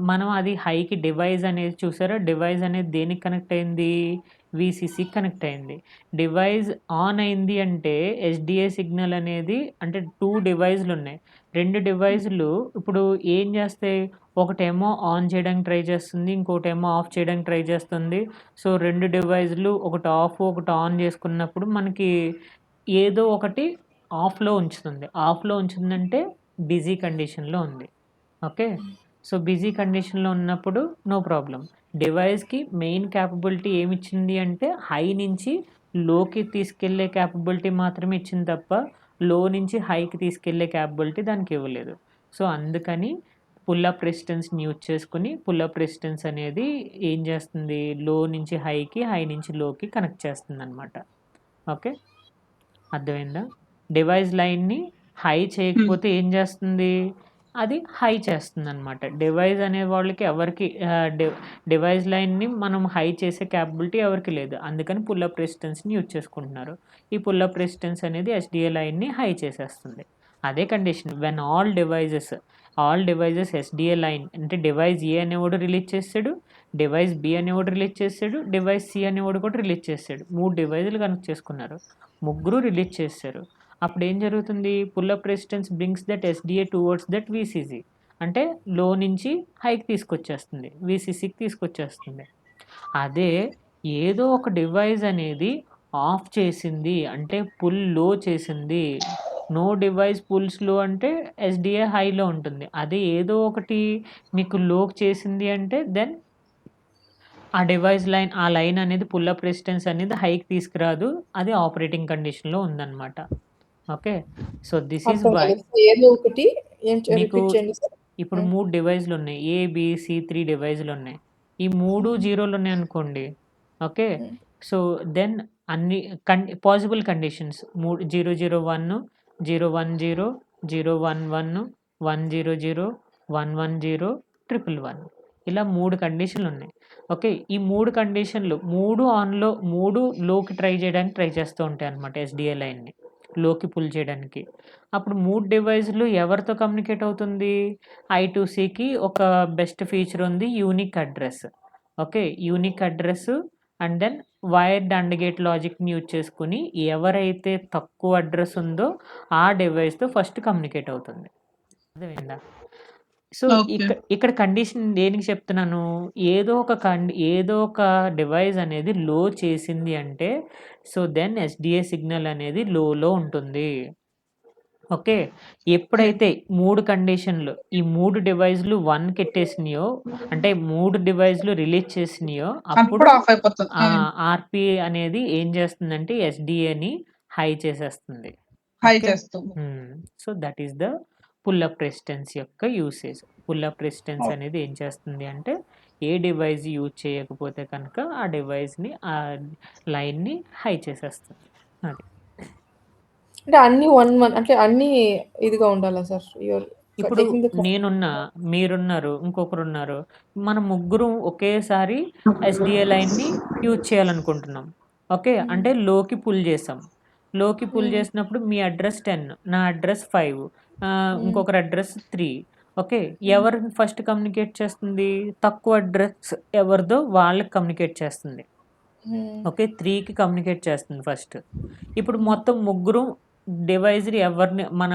A: మనం అది హైకి డివైస్ అనేది చూసారా? డివైస్ అనేది దేనికి కనెక్ట్ అయింది? వీసీసీకి కనెక్ట్ అయింది. డివైస్ ఆన్ అయింది అంటే ఎస్‌డిఏ సిగ్నల్ అనేది అంటే 2 డివైస్‌లున్నాయి. 2 డివైస్‌లు ఇప్పుడు ఏం చేస్తాయి? ఒకటేమో ఆన్ చేయడానికి ట్రై చేస్తుంది. ఇంకోటేమో ఆఫ్ చేయడానికి ట్రై చేస్తుంది. సో, 2 డివైస్‌లు ఒకటి ఆఫ్, ఒకటి ఆన్ చేసుకున్నప్పుడు మనకి ఏదో ఒకటి ఆఫ్‌లో ఉంచుతుంది. ఆఫ్‌లో ఉంచుతుందంటే బిజీ కండిషన్‌లో ఉంది. ఓకే. సో, బిజీ కండిషన్‌లో ఉన్నప్పుడు నో ప్రాబ్లమ్. డివైస్‌కి మెయిన్ క్యాపబిలిటీ ఏమిచ్చింది అంటే హై నుంచి లోకి తీసుకెళ్ళే క్యాపబిలిటీ మాత్రమే ఇచ్చింది తప్ప, లో నుంచి హైకి తీసుకెళ్ళే క్యాపబిలిటీ దానికి ఇవ్వలేదు. సో, అందుకని పుల్ అప్ రెసిస్టెన్స్‌ని యూజ్ చేసుకొని పుల్ అప్ రెసిస్టెన్స్ అనేది ఏం చేస్తుంది? లో నుంచి హైకి, హై నుంచి లోకి కనెక్ట్ చేస్తుందనమాట. ఓకే. అర్థమైందా? డివైస్ లైన్‌ని హై చేయకపోతే ఏం చేస్తుంది? అది హై చేస్తుందనమాట. డివైస్ అనే వాళ్ళకి ఎవరికీ డివైస్ లైన్‌ని మనం హై చేసే క్యాపబిలిటీ ఎవరికీ లేదు. అందుకని పుల్ అప్ రెసిస్టెన్స్‌ని యూజ్ చేసుకుంటున్నారు. ఈ పుల్ అప్ రెసిస్టెన్స్ అనేది ఎస్‌డిఏ లైన్‌ని హై చేసేస్తుంది. అదే condition when all devices SDA line అంటే డివైస్ ఏ అనేవాడు రిలీజ్ చేసాడు. డివైస్ బి అనేవాడు రిలీజ్ చేసాడు. డివైస్ సి అనేవాడు కూడా రిలీజ్ చేసాడు. 3 డివైస్‌లు కనెక్ట్ చేసుకున్నారు. ముగ్గురు రిలీజ్ చేశారు. అప్పుడేం జరుగుతుంది? Pull up resistance brings that SDA towards that VCC. అంటే లో నుంచి హైకి తీసుకొచ్చేస్తుంది. వీసీసీకి తీసుకొచ్చేస్తుంది. అదే ఏదో ఒక డివైస్ అనేది ఆఫ్ చేసింది అంటే పుల్ లో చేసింది. నో డివైస్ పుల్స్ లో అంటే ఎస్‌డిఏ హైలో ఉంటుంది. అదే ఏదో ఒకటి మీకు లోకి చేసింది అంటే దెన్ ఆ లైన్ అనేది పుల్ అప్ రెసిస్టెన్స్ అనేది హైకి తీసుకురాదు. అది ఆపరేటింగ్ కండిషన్‌లో ఉందన్నమాట. ఓకే. సో, దిస్ ఈజ్
C: అర్థం
A: వై
C: కాలేదు. సో, ఏదో ఒకటి
A: మీకు
C: రిపీట్ చేయండి సార్.
A: ఇప్పుడు 3 డివైస్‌లున్నాయి. ఏ, బి, సి 3 డివైస్‌లున్నాయి. ఈ 3 జీరోలున్నాయనుకోండి. ఓకే. సో, దెన్ అన్ని పాసిబుల్ కండిషన్స్ 001, 010, 011, 100, 110, 111. ఇలా 3 కండిషన్‌లున్నాయి. ఓకే. ఈ 3 కండిషన్‌లు 3 ఆన్‌లో 3 లోకి ట్రై చేయడానికి ట్రై చేస్తూ ఉంటాయన్నమాట ఎస్‌డిఏ లైన్‌ని. లోకి పుల్ చేయడానికి. అప్పుడు 3 డివైస్‌లు ఎవరితో కమ్యూనికేట్ అవుతుంది? I2Cకి ఒక బెస్ట్ ఫీచర్ ఉంది unique address. Okay. Unique address and then wired and gate లాజిక్‌ని యూజ్ చేసుకొని ఎవరైతే తక్కువ అడ్రెస్ ఉందో ఆ డివైస్‌తో ఫస్ట్ కమ్యూనికేట్ అవుతుంది. అర్థమైందా? So,
B: okay.
A: ఇక్కడ కండిషన్ దేనికి చెప్తున్నాను? ఏదో ఒక డివైస్ అనేది లో చేసింది అంటే, సో, దెన్ ఎస్‌డిఏ సిగ్నల్ అనేది లోలో ఉంటుంది. ఓకే. ఎప్పుడైతే 3 కండిషన్‌లు ఈ 3 డివైస్‌లు 1 ఎట్టేసినాయో, అంటే 3 డివైస్‌లు రిలీజ్ చేసినాయో అప్పుడు
B: అప్పుడు ఆఫ్ అయిపోతుంది.
A: ఆర్‌పి అనేది ఏం చేస్తుందంటే ఎస్‌డిఏని హై చేసేస్తుంది.
B: High
A: okay.
B: చేస్తుంది.
A: So, that is the pull up resistance యొక్క usage. Pull up resistance
B: okay.
A: అనేది ఏం చేస్తుంది అంటే, ఏ డివైస్ యూజ్ చేయకపోతే కనుక ఆ డివైస్‌ని లైన్‌ని హై చేసేస్తుంది. అది.
C: అంటే అన్నీ 1 అంటే అన్నీ ఇదిగా ఉండాలా సార్?
A: ఇప్పుడు
C: టేకింగ్ ద
A: నేనున్నా, మీరున్నారు, ఇంకొకరున్నారు. మనం ముగ్గురం ఒకేసారి ఎస్‌డిఏ లైన్‌ని యూజ్ చేయాలనుకుంటున్నాం. ఓకే. అంటే లోకి పుల్ చేసాం. లోకి పుల్ చేసినప్పుడు మీ అడ్రెస్ 10, నా అడ్రెస్ 5, ఇంకొకరి అడ్రెస్ 3. ఓకే. ఎవరు ఫస్ట్ కమ్యూనికేట్ చేస్తుంది? తక్కువ అడ్రెస్ ఎవరిదో వాళ్ళకి కమ్యూనికేట్ చేస్తుంది. ఓకే. 3కి కమ్యూనికేట్ చేస్తుంది ఫస్ట్. ఇప్పుడు మొత్తం ముగ్గురం డివైస్‌లు ఎవరిని మన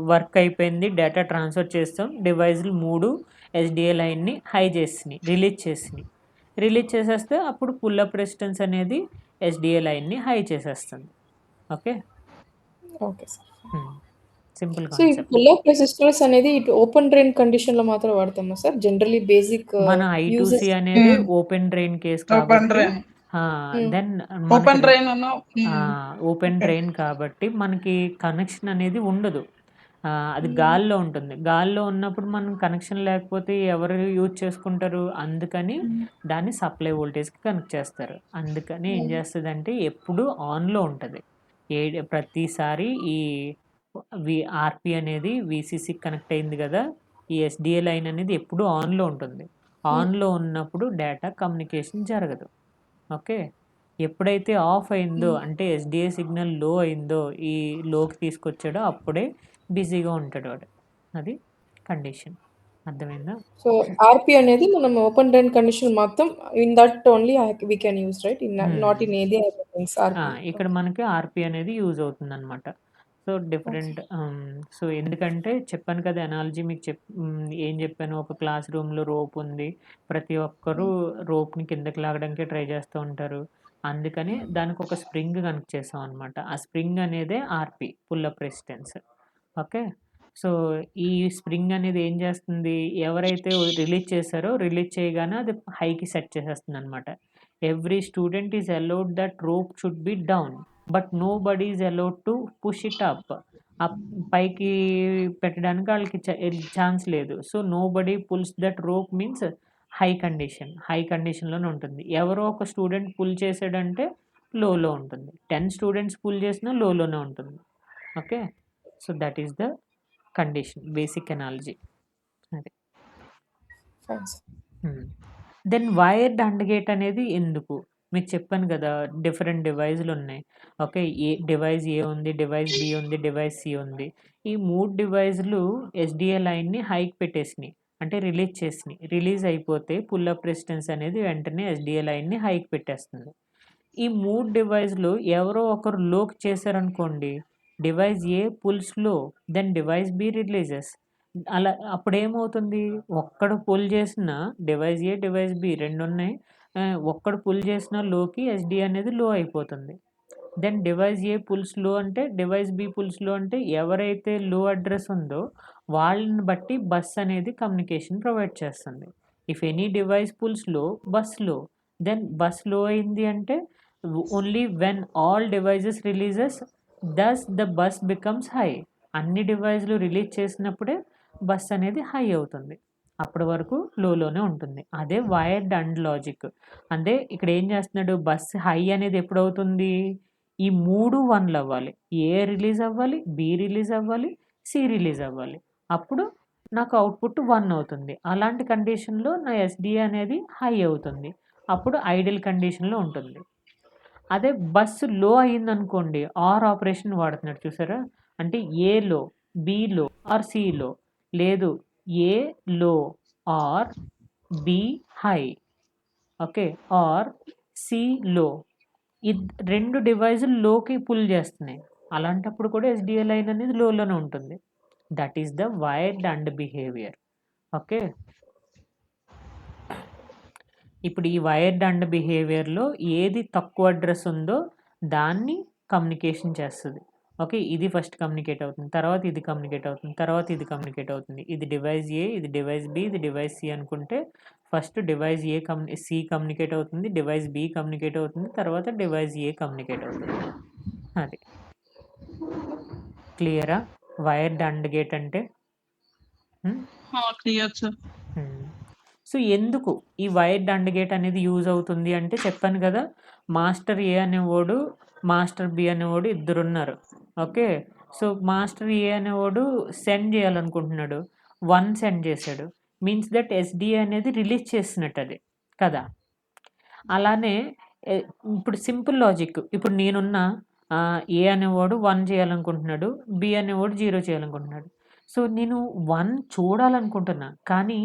A: వర్క్ అయిపోయింది. డేటా ట్రాన్స్‌ఫర్ చేస్తాం. డివైస్‌లు 3 ఎస్‌డిఏ లైన్‌ని హై చేసినియి. రిలీజ్ చేసినియి. రిలీజ్ చేసేస్తే అప్పుడు పుల్ అప్ రెసిస్టెన్స్ అనేది ఎస్‌డిఏ లైన్‌ని హై చేసేస్తుంది. Okay.
C: Okay sir.
A: Simple
C: so, ఈ
A: కాన్సెప్ట్.
C: పుల్ అప్ రెసిస్టర్స్ అనేది ఇటు ఓపెన్ డ్రైన్ కండిషన్‌లో మాత్రం వాడతామా సార్? జనరల్లీ బేసిక్
A: మన I2C
C: యూజెస్
A: అనేది ఓపెన్ డ్రైన్ కేస్
B: ఓపెన్
A: కాబట్టి
B: డ్రైన్.
A: దెన్
B: ఓపెన్
A: మనకి
B: డ్రైన్
A: ఓపెన్
B: ఓకే.
A: డ్రైన్ కాబట్టి మనకి కనెక్షన్ అనేది ఉండదు. అది గాల్లో ఉంటుంది. గాల్లో ఉన్నప్పుడు మనం కనెక్షన్ లేకపోతే ఎవరు యూజ్ చేసుకుంటారు? అందుకని దాన్ని సప్లై వోల్టేజ్‌కి కనెక్ట్ చేస్తారు. అందుకని ఏం చేస్తదంటే ఎప్పుడు ఆన్‌లో ఉంటది. ప్రతిసారి ఈ ఆర్‌పి అనేది వీసీసీకి కనెక్ట్ అయింది గదా! ఈ ఎస్‌డిఏ లైన్ అనేది ఎప్పుడూ ఆన్‌లో ఉంటుంది. ఆన్‌లో ఉన్నప్పుడు డేటా కమ్యూనికేషన్ జరగదు. ఓకే. ఎప్పుడైతే ఆఫ్ అయిందో అంటే ఎస్‌డిఏ సిగ్నల్ లో అయిందో, ఈ లోకి తీసుకొచ్చాడో అప్పుడే బిజీగా ఉంటాడు వాడు. అది కండిషన్. అర్థమైందా?
C: సో, ఆర్‌పి అనేది మనం ఓపెన్ డ్రైన్ కండిషన్ మొత్తం in that only we can use right? Not in any other things RP.
A: ఇక్కడ మనకి ఆర్‌పి అనేది యూజ్ అవుతుందనమాట. So,
C: okay.
A: డిఫరెంట్ సో, ఎందుకంటే చెప్పాను కదా! అనాలజీ మీకు ఏం చెప్పాను, ఒక క్లాస్ రూమ్‌లో రోప్ ఉంది. ప్రతి ఒక్కరు రోప్‌ని కిందకి లాగడానికే ట్రై చేస్తూ ఉంటారు. అందుకని దానికొక స్ప్రింగ్ కనెక్ట్ చేసామనమాట. ఆ స్ప్రింగ్ అనేదే RP pull up resistance. Okay. So, ఈ స్ప్రింగ్ అనేది ఏం చేస్తుంది, ఎవరైతే రిలీజ్ చేశారో రిలీజ్ చేయగానే అది హైకి సెట్ చేసేస్తుందనమాట. Every student is allowed that rope should be down. But nobody is allowed to push it up. పైకి పెట్టడానికి ఆళ్ళకి ఛాన్స్ లేదు. So, nobody pulls that rope means high condition. High కండిషన్‌లోనే ఉంటుంది. ఎవరో ఒక స్టూడెంట్ పుల్ చేసాడంటే లోలో ఉంటుంది. 10 స్టూడెంట్స్ పుల్ చేసినా లోలోనే ఉంటుంది. Okay. So, that is the condition. Basic analogy. అది.
C: Fine sir.
A: Then wired and gate అనేది ఎందుకు? మీకు చెప్పాను గదా! డిఫరెంట్ డివైస్‌లున్నాయి. ఓకే. డివైస్ ఏ ఉంది, డివైస్ బి ఉంది, డివైస్ సి ఉంది. ఈ 3 డివైస్‌లు ఎస్‌డిఏ లైన్‌ని హైకి పెట్టేసినియి. అంటే రిలీజ్ చేసినియి. రిలీజ్ అయిపోతే పుల్ అప్ రెసిస్టెన్స్ అనేది వెంటనే ఎస్‌డిఏ లైన్‌ని హైకి పెట్టేస్తుంది. ఈ 3 డివైస్‌లు ఎవరో ఒకరు లోకి చేశారనుకోండి, డివైస్ ఏ పుల్స్ లో, దెన్ డివైస్ బి రిలీజెస్. అలా అప్పుడేమవుతుంది, ఒక్కడు పుల్ చేసిన డివైస్ ఏ, డివైస్ బి రెండున్నాయి. ఒక్కడు పుల్ చేసిన లోకి ఎస్‌డి అనేది లో అయిపోతుంది. దెన్ డివైస్ ఏ పుల్స్ లో అంటే, డివైస్ బి పుల్స్ లో అంటే ఎవరైతే లో అడ్రెస్ ఉందో వాళ్ళని బట్టి బస్ అనేది కమ్యూనికేషన్ ప్రొవైడ్ చేస్తుంది. If any device pulls low, bus low. Then bus low అయింది అంటే only when all devices releases thus the bus becomes high. అన్ని డివైస్‌లు రిలీజ్ చేసినప్పుడే బస్ అనేది హై అవుతుంది. అప్పటి వరకు లోలోనే ఉంటుంది. అదే వైర్డ్ అండ్ లాజిక్. అంటే ఇక్కడ ఏం చేస్తున్నాడు, బస్ హై అనేది ఎప్పుడవుతుంది? ఈ 3 1లు అవ్వాలి. ఏ రిలీజ్ అవ్వాలి, బి రిలీజ్ అవ్వాలి, సి రిలీజ్ అవ్వాలి. అప్పుడు నాకు అవుట్‌పుట్ 1 అవుతుంది. అలాంటి కండిషన్‌లో నా ఎస్‌డిఏ అనేది హై అవుతుంది. అప్పుడు ఐడిల్ కండిషన్‌లో ఉంటుంది. అదే బస్సు లో అయిందనుకోండి, ఆర్ ఆపరేషన్ వాడుతున్నాడు చూసారా? అంటే ఏ లో, బి లో ఆర్ సి లో. లేదు, A low or B high. Okay. Or C low. 2 డివైజులు లోకి పుల్ చేస్తున్నాయి. అలాంటప్పుడు కూడా ఎస్‌డిఏ లైన్ అనేది లోలోనే ఉంటుంది. That is the wired and behaviour. Okay. ఇప్పుడు ఈ వైర్డ్ అండ్ బిహేవియర్‌లో ఏది తక్కువ అడ్రస్ ఉందో దాన్ని కమ్యూనికేషన్ చేస్తది. ఓకే. ఇది ఫస్ట్ కమ్యూనికేట్ అవుతుంది. తర్వాత ఇది కమ్యూనికేట్ అవుతుంది. తర్వాత ఇది కమ్యూనికేట్ అవుతుంది. ఇది డివైస్ ఏ, ఇది డివైస్ బి, ఇది డివైస్ సి అనుకుంటే first device A C communicate అవుతుంది. డివైస్ బి కమ్యూనికేట్ అవుతుంది. తర్వాత డివైస్ ఏ కమ్యూనికేట్ అవుతుంది. అది. క్లియరా? వైర్డ్ అండ్ గేట్ అంటే? హ్మ్.
B: Clear sir.
A: సో ఎందుకు ఈ వైర్డ్ అండ్ గేట్ అనేది యూజ్ అవుతుంది అంటే చెప్పాను కదా, మాస్టర్ ఏ అనేవాడు మాస్టర్ బి అనేవాడు ఇద్దరున్నారు. ఓకే. సో మాస్టర్ ఏ అనేవాడు సెండ్ చేయాలనుకుంటున్నాడు, 1 సెండ్ చేశాడు. మీన్స్ దట్ ఎస్డిఏ అనేది రిలీజ్ చేసినట్టు అది కదా. అలానే ఇప్పుడు సింపుల్ లాజిక్. ఇప్పుడు నేనున్నా ఏ అనేవాడు 1 చేయాలనుకుంటున్నాడు, బి అనేవాడు 0 చేయాలనుకుంటున్నాడు. సో నేను 1 చూడాలనుకుంటున్నా, కానీ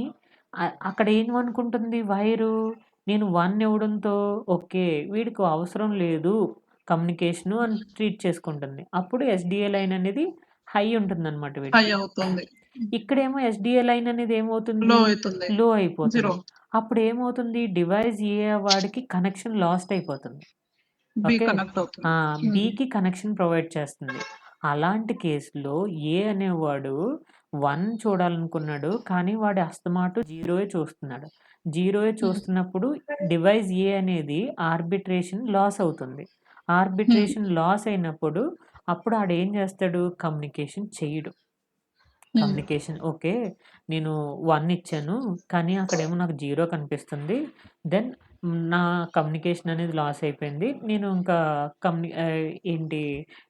A: అక్కడ ఏమనుకుంటుంది వైరు, నేను 1 ఇవ్వడంతో ఓకే వీడికి అవసరం లేదు కమ్యూనికేషను అని ట్రీట్ చేసుకుంటుంది. అప్పుడు ఎస్డిఏ లైన్ అనేది హై ఉంటుందన్నమాట
B: హై
A: వీడికి.
B: అవుతుంది.
A: ఇక్కడేమో ఎస్డిఏ లైన్ అనేది ఏమవుతుంది,
B: లో అవుతుంది.
A: లో
B: 0.
A: అయిపోతుంది. అప్పుడు ఏమవుతుంది, డివైస్ ఏ వాడికి కనెక్షన్ లాస్ట్ అయిపోతుంది.
B: B
A: okay.
B: కనెక్ట్ అవుతుంది.
A: బికి కనెక్షన్ ప్రొవైడ్ చేస్తుంది. అలాంటి కేసులో ఏ అనేవాడు 1 చూడాలనుకున్నాడు, కానీ వాడి అస్తమాటు 0 చూస్తున్నాడు. 0 చూస్తున్నప్పుడు డివైస్ ఏ అనేది ఆర్బిట్రేషన్ లాస్ అవుతుంది. ఆర్బిట్రేషన్ లాస్ అయినప్పుడు అప్పుడు ఆడేం చేస్తాడు, కమ్యూనికేషన్ చెయ్యడు. Communication okay. నేను 1 ఇచ్చాను, కానీ అక్కడేమో నాకు 0 కనిపిస్తుంది. దెన్ నా కమ్యూనికేషన్ అనేది లాస్ అయిపోయింది. నేను ఇంకా ఏంటి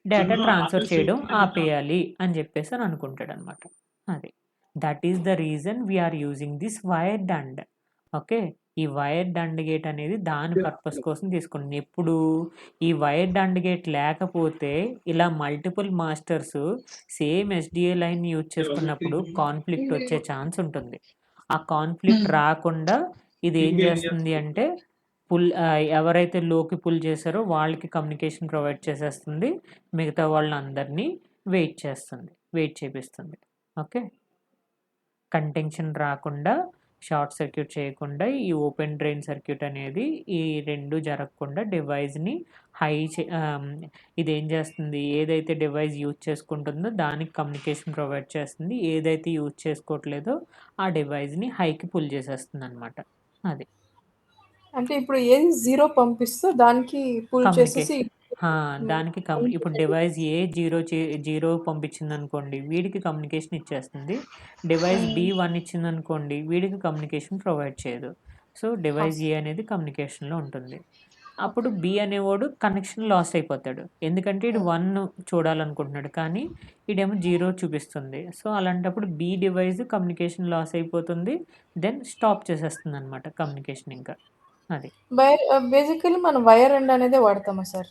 A: డేటా ట్రాన్స్‌ఫర్ చేయడం ఆపేయాలి అని చెప్పేసి అనుకుంటాడనమాట. అది. That is the reason we are using this wired and. Okay. ఈ వైర్డ్ అండ్ గేట్ అనేది దాని పర్పస్ కోసం తీసుకున్నాను. ఎప్పుడు ఈ వైర్డ్ అండ్ గేట్ లేకపోతే ఇలా multiple masters same SDA line use చేసుకున్నప్పుడు కాన్ఫ్లిక్ట్ వచ్చే ఛాన్స్ ఉంటుంది. ఆ కాన్ఫ్లిక్ట్ రాకుండా ఇది ఏం చేస్తుంది అంటే ఎవరైతే లోకి పుల్ చేశారో వాళ్ళకి కమ్యూనికేషన్ ప్రొవైడ్ చేసేస్తుంది. మిగతా వాళ్ళందరినీ వెయిట్ చేపిస్తుంది. ఓకే. కంటెన్షన్ రాకుండా, షార్ట్ సర్క్యూట్ చేయకుండా ఈ ఓపెన్ డ్రైన్ సర్క్యూట్ అనేది ఈ 2 జరగకుండా డివైస్‌ని ఇదేం చేస్తుంది, ఏదైతే డివైస్ యూజ్ చేసుకుంటుందో దానికి కమ్యూనికేషన్ ప్రొవైడ్ చేస్తుంది. ఏదైతే యూజ్ చేసుకోవట్లేదో ఆ డివైస్‌ని హైకి పుల్ చేసేస్తుందనమాట. అది.
C: అంటే ఇప్పుడు ఏది 0 పంపిస్తే దానికి పుల్ చేసేసి
A: దానికి ఇప్పుడు డివైస్ ఏ 0 పంపించిందనుకోండి, వీడికి కమ్యూనికేషన్ ఇచ్చేస్తుంది. డివైస్ బి 1 ఇచ్చిందనుకోండి, వీడికి కమ్యూనికేషన్ ప్రొవైడ్ చేయదు. సో డివైస్ ఏ అనేది కమ్యూనికేషన్‌లో ఉంటుంది. అప్పుడు బి అనేవాడు కనెక్షన్ లాస్ అయిపోతాడు. ఎందుకంటే ఈడు 1 చూడాలనుకుంటున్నాడు, కానీ ఈడేమో 0 చూపిస్తుంది. సో అలాంటప్పుడు బి డివైస్ కమ్యూనికేషన్ లాస్ అయిపోతుంది. దెన్ స్టాప్ చేసేస్తుందనమాట కమ్యూనికేషన్ ఇంకా. అది.
C: బేసికల్లీ మనం వైర్ ఎండ్ అనేదే వాడతామా సార్?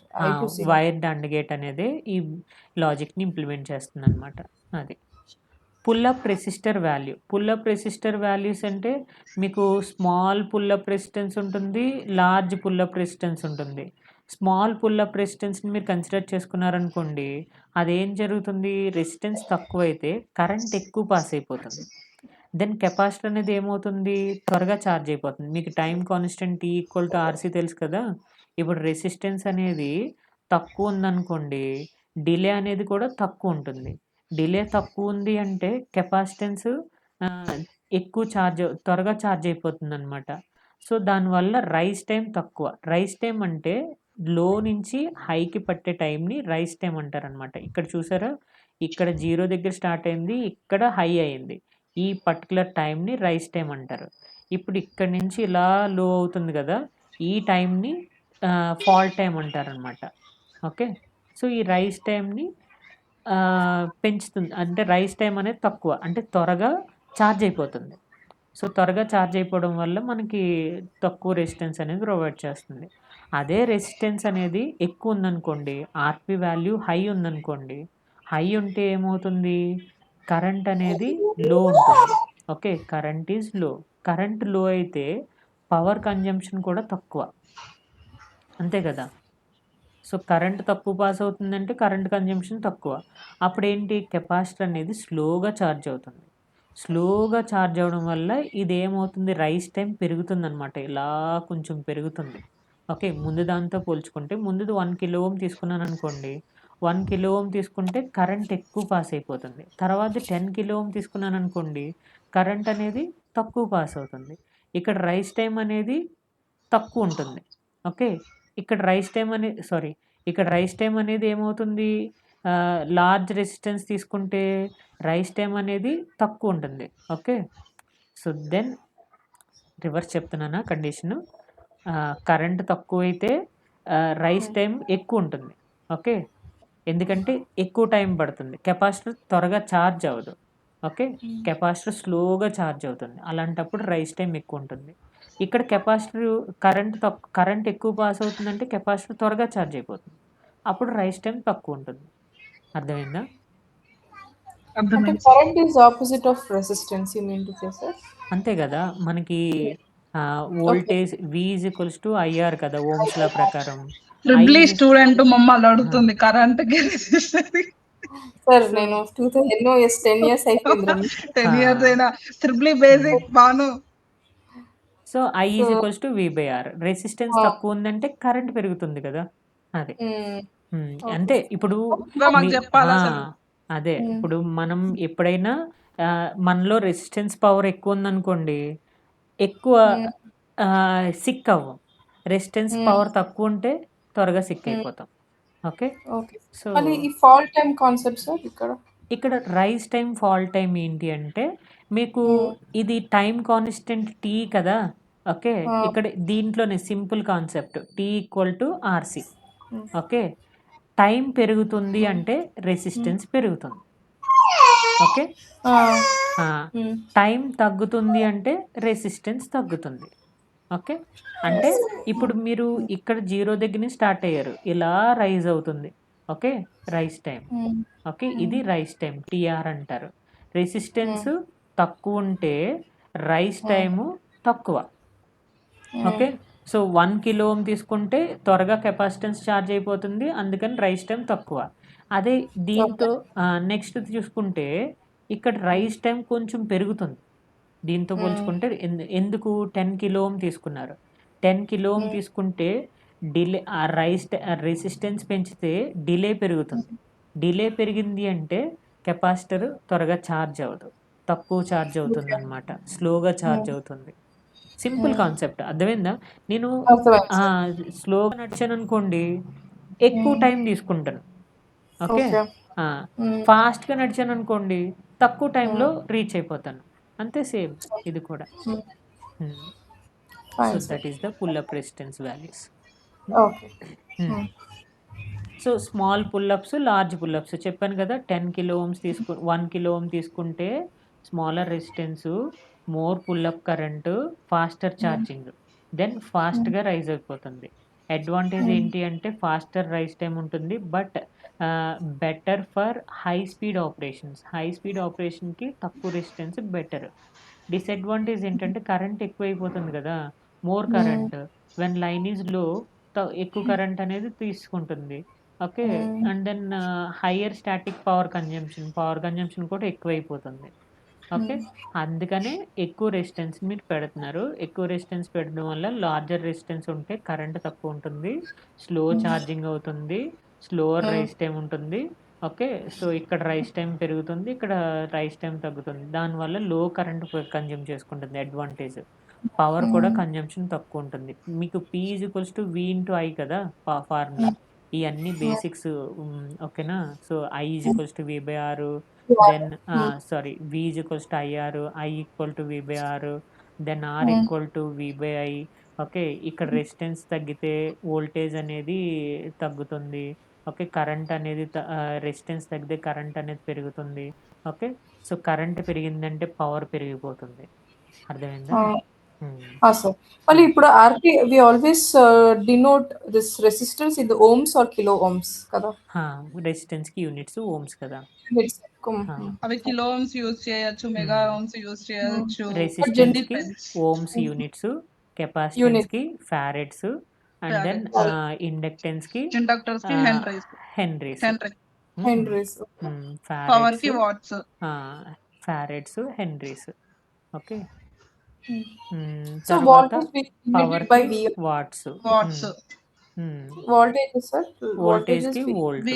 A: వైర్డ్ అండ్ గేట్ అనేది ఈ లాజిక్‌ని ఇంప్లిమెంట్ చేస్తుందనమాట. అది. Pull up resistor value. Pull up resistor values అంటే మీకు స్మాల్ పుల్ అప్ రెసిస్టెన్స్ ఉంటుంది, లార్జ్ పుల్ అప్ రెసిస్టెన్స్ ఉంటుంది. స్మాల్ పుల్ అప్ రెసిస్టెన్స్‌ని మీరు కన్సిడర్ చేసుకున్నారనుకోండి, అదేం జరుగుతుంది, రెసిస్టెన్స్ తక్కువైతే కరెంట్ ఎక్కువ పాస్ అయిపోతుంది. దెన్ కెపాసిటర్ అనేది ఏమవుతుంది, త్వరగా ఛార్జ్ అయిపోతుంది. మీకు టైమ్ కాన్స్టెంట్ T = RC తెలుసు కదా. ఇప్పుడు రెసిస్టెన్స్ అనేది తక్కువ ఉందనుకోండి, డిలే అనేది కూడా తక్కువ ఉంటుంది. డిలే తక్కువ ఉంది అంటే కెపాసిటెన్స్ త్వరగా ఛార్జ్ అయిపోతుందనమాట. సో దానివల్ల రైజ్ టైం తక్కువ. రైజ్ టైం అంటే లో నుంచి హైకి పట్టే టైంని రైజ్ టైం అంటారనమాట. ఇక్కడ చూసారా, ఇక్కడ 0 దగ్గర స్టార్ట్ అయింది, ఇక్కడ హై అయింది. ఈ పర్టిక్యులర్ టైంని రైజ్ టైం అంటారు. ఇప్పుడు ఇక్కడి నుంచి ఇలా లో అవుతుంది కదా, ఈ టైంని ఫాల్ టైం అంటారనమాట. ఓకే. సో ఈ రైజ్ టైంని పెంచుతుంది. అంటే రైజ్ టైం అనేది తక్కువ, అంటే త్వరగా ఛార్జ్ అయిపోతుంది. సో, త్వరగా ఛార్జ్ అయిపోవడం వల్ల మనకి తక్కువ రెసిస్టెన్స్ అనేది ప్రొవైడ్ చేస్తుంది. అదే రెసిస్టెన్స్ అనేది ఎక్కువ ఉందనుకోండి, ఆర్‌పి వాల్యూ హై ఉందనుకోండి, హై ఉంటే ఏమవుతుంది? కరెంట్ అనేది లో ఉంటుంది. Okay. Current is low. Current లో అయితే పవర్ కన్జంప్షన్ కూడా తక్కువ. అంతే కదా! సో, కరెంట్ తక్కువ పాస్ అవుతుందంటే కరెంట్ కన్జంప్షన్ తక్కువ. అప్పుడేంటి? కెపాసిటర్ అనేది స్లోగా ఛార్జ్ అవుతుంది. స్లోగా ఛార్జ్ అవ్వడం వల్ల ఇదేమవుతుంది? Rise time పెరుగుతుందనమాట. ఇలా కొంచెం పెరుగుతుంది. ఓకే. ముందు దాంతో పోల్చుకుంటే ముందుది 1 కిలో ఓమ్ తీసుకున్నాననుకోండి. 1 కిలో ఓమ్ తీసుకుంటే కరెంట్ ఎక్కువ పాస్ అయిపోతుంది. తర్వాతది 10 కిలో ఓమ్ తీసుకున్నాననుకోండి. కరెంట్ అనేది తక్కువ పాస్ అవుతుంది. ఇక్కడ రైజ్ టైమ్ అనేది తక్కువుంటుంది. ఓకే. ఇక్కడ రైజ్ టైమ్ అనేది ఏమవుతుంది? లార్జ్ రెసిస్టెన్స్ తీసుకుంటే రైజ్ టైమ్ అనేది తక్కువుంటుంది. ఓకే. సో, దెన్ రివర్స్ చెప్తున్నానా కండిషను? కరెంట్ తక్కువైతే రైజ్
C: హ్మ్.
A: టైమ్ ఎక్కువుంటుంది. ఓకే. ఎందుకంటే ఎక్కువ టైం పడుతుంది. కెపాసిటర్ త్వరగా ఛార్జ్ అవ్వదు. ఓకే.
C: హ్మ్.
A: కెపాసిటర్ స్లోగా ఛార్జ్ అవుతుంది. అలాంటప్పుడు రైజ్ టైమ్ ఎక్కువుంటుంది. ఇక్కడ కరెంట్ ఎక్కువ పాస్ అవుతుందంటే కెపాసిటర్ త్వరగా ఛార్జ్ అయిపోతుంది. అప్పుడు రైజ్ టైమ్ తక్కువుంటుంది. అర్థమైందా?
C: అంటే
B: అర్థమైంది.
C: Current is opposite of resistance you mean to say sir?
A: అంతే గదా! మనకి
C: ఓకే.
A: వోల్టేజ్ V IR కదా! ఓమ్స్ లా ప్రకారం. I
B: triple E
A: is
B: student మమ్మల్ని
A: ఆ!
B: అడుగుతుంది కరెంట్‌కి రెసిస్టర్‌కి.
C: సార్
A: సో
C: నేను ఎన్నో ఇయర్స్ 10 ఇయర్స్ అయిపోయిందిరా మీకు.
B: 10 ఇయర్స్
A: ఆ!
B: అయినా ట్రిపుల్ ఈ
A: హ్మ్.
B: బేసిక్ బాను.
A: So, I
C: so
A: VR. Resistance
C: ఆ!
A: తక్కువుందంటే కరెంట్ పెరుగుతుంది కదా! అది.
C: హ్మ్. ఓకే
A: అంటే
C: సార్.
A: ఇప్పుడు
B: నువ్వే మాకు
A: మీ ఆ!
B: చెప్పాలసలు.
A: అదే.
C: హ్మ్.
A: ఇప్పుడు మనం ఎప్పుడైనా మనలో రెసిస్టెన్స్ పవర్ ఎక్కువుందనుకోండి, ఎక్కువ
C: హ్మ్.
A: సిక్ అవ్వం. రెసిస్టెన్స్
C: హ్మ్.
A: పవర్ తక్కువుంటే త్వరగా సిక్
C: హ్మ్.
A: అయిపోతాం. ఓకే.
C: ఓకే.
A: సో,
C: మళ్ళీ ఈ ఫాల్ టైమ్ కాన్సెప్ట్ సార్ ఇక్కడ?
A: ఇక్కడ రైజ్ టైమ్, ఫాల్ టైమ్ ఏంటి అంటే, మీకు
C: హ్మ్.
A: ఇది టైమ్ కాన్స్టెంట్ T కదా! ఓకే.
C: ఆ!
A: ఇక్కడ దీంట్లోనే సింపుల్ కాన్సెప్ట్ T = RC.
C: హ్మ్.
A: ఓకే. టైం పెరుగుతుంది
C: హ్మ్.
A: అంటే
C: హ్మ్.
A: రెసిస్టెన్స్ పెరుగుతుంది. ఓకే.
C: ఆ!
A: ఆ!
C: హ్మ్.
A: టైం తగ్గుతుంది అంటే రెసిస్టెన్స్ తగ్గుతుంది. ఓకే. అంటే ఇప్పుడు మీరు
C: హ్మ్.
A: ఇక్కడ 0 దగ్గర నుంచి స్టార్ట్ అయ్యారు. ఇలా రైజ్ అవుతుంది. Okay. Rise time.
C: Hmm.
A: Okay.
C: Hmm.
A: ఇది రైజ్ టైమ్ టీఆర్ అంటారు. Resistance
C: hmm.
A: తక్కువుంటే రైజ్
C: హ్మ్.
A: టైము తక్కువ.
C: హ్మ్.
A: ఓకే. సో, 1 కిలో ఓమ్ తీసుకుంటే త్వరగా కెపాసిటెన్స్ ఛార్జ్ అయిపోతుంది. అందుకని రైజ్ టైమ్ తక్కువ. అదే
C: ఓకే.
A: దీంతో నెక్స్ట్ చూసుకుంటే ఇక్కడ
C: హ్మ్.
A: రైజ్ టైమ్ కొంచెం పెరుగుతుంది. దీంతో
C: హ్మ్.
A: పోల్చుకుంటే ఎందుకు 10 కిలో ఓమ్ తీసుకున్నారు. 10 కిలో ఓమ్
C: హ్మ్.
A: తీసుకుంటే రెసిస్టెన్స్ పెంచితే డిలే పెరుగుతుంది.
C: హ్మ్.
A: డిలే పెరిగింది అంటే కెపాసిటర్ త్వరగా ఛార్జ్ అవ్వదు. తక్కువ ఛార్జ్
C: ఓకే.
A: అవుతుందనమాట. స్లోగా ఛార్జ్
C: హ్మ్.
A: అవుతుంది. సింపుల్
C: హ్మ్.
A: కాన్సెప్ట్ అర్థమైందా? నేను
C: అర్థమైంది సార్.
A: స్లోగా నడిచాననుకోండి, ఎక్కువ
C: హ్మ్.
A: టైం తీసుకుంటాను. ఓకే.
C: ఓకే.
A: ఆ!
C: హ్మ్.
A: ఫాస్ట్‌గా నడిచాననుకోండి, తక్కువ టైంలో
C: హ్మ్.
A: రీచ్ అయిపోతాను. అంతే సేమ్ ఇది కూడా.
C: Hmm.
A: Hmm. So,
C: fine sir.
A: That is the pull up resistance values. Hmm.
C: Okay.
A: Hmm.
C: Hmm.
A: So, small pull ups, large pull ups చెప్పాను కదా! 10 కిలో ఓమ్స్ 1 కిలో ఓమ్ తీసుకుంటే smaller resistance, more pull up current, faster
C: hmm.
A: Charging. Then
C: hmm.
A: ఫాస్ట్‌గా రైజ్ అయిపోతుంది. Advantage
C: hmm.
A: ఏంటి అంటే ఫాస్టర్ రైజ్ టైమ్ ఉంటుంది. But better for high speed operations. High speed ఆపరేషన్‌కి తక్కువ రెసిస్టెన్స్ బెటర్. డిసడ్వాంటేజ్ ఏంటంటే కరెంట్ ఎక్కువైపోతుంది కదా! మోర్
C: హ్మ్.
A: Current when line is low ఎక్కువ కరెంట్ అనేది తీసుకుంటుంది. Okay.
C: Hmm.
A: And then higher static power consumption కూడా ఎక్కువైపోతుంది. ఓకే.
C: హ్మ్.
A: అందుకనే ఎక్కువ రెసిస్టెన్స్ మీరు పెడుతున్నారు. ఎక్కువ రెసిస్టెన్స్ పెట్టడం వల్ల లార్జర్ రెసిస్టెన్స్ ఉంటే కరెంట్ తక్కువుంటుంది. స్లో
C: హ్మ్.
A: ఛార్జింగ్ అవుతుంది. స్లోవర్
C: హ్మ్.
A: రైజ్ టైమ్ ఉంటుంది. ఓకే. సో, ఇక్కడ రైజ్ టైమ్ పెరుగుతుంది. ఇక్కడ రైజ్ టైమ్ తగ్గుతుంది. దానివల్ల లో కరెంట్ కన్జ్యూమ్ చేసుకుంటుంది అడ్వాంటేజ్. పవర్ కూడా
C: హ్మ్.
A: కన్జంప్షన్ తక్కువుంటుంది. మీకు P = I కదా! ఫార్ములా.
C: హ్మ్.
A: ఇయన్నీ
C: హ్మ్.
A: బేసిక్స్ ఓకేనా? సో, I
C: హ్మ్.
A: V/R then
C: hmm.
A: Sorry V IR, I V/R then R
C: hmm.
A: V/I. Okay. ఇక్కడ రెసిస్టెన్స్ తగ్గితే వోల్టేజ్ అనేది తగ్గుతుంది. ఓకే. కరెంట్ అనేది రెసిస్టెన్స్ తగ్గితే కరెంట్ అనేది పెరుగుతుంది. ఓకే. సో, కరెంట్ పెరిగిందంటే పవర్ పెరిగిపోతుంది. అర్థమైందా?
C: సార్. మళ్ళీ
A: హ్మ్.
C: ఇప్పుడు RP we always denote this resistance in the ohms or kilo ohms కదా?
A: రెసిస్టెన్స్‌కి యూనిట్స్ ఓమ్స్ కదా!
C: యూనిట్స్.
A: ఆ!
B: అవి కిలో ఓమ్స్ యూజ్ చేయొచ్చు, మెగా
A: హ్మ్.
B: ఓమ్స్ యూజ్ చేయొచ్చు.
C: బట్
A: రెసిస్టెన్స్‌కి
B: డిపెండ్స్.
A: ఓమ్స్ యూనిట్స్,
C: యూనిట్
A: కెపాసిటెన్స్‌కి ఫారడ్స్ అండ్ దెన్ ఇండక్టెన్స్‌కి
B: ఇండక్టర్స్ కి henries.
A: Henries.
B: Henry.
A: Hmm.
C: Henry's.
A: Farads,
B: power కి watts.
A: Farads, henries. Okay.
C: So
A: తర్వాత
C: వాల్టేజ్ వి డినోటెడ్
A: పవర్‌కి
C: by V.
A: Watts.
B: Watts.
C: Voltage sir?
A: వోల్టేజ్‌కి
C: V
A: volt.
B: V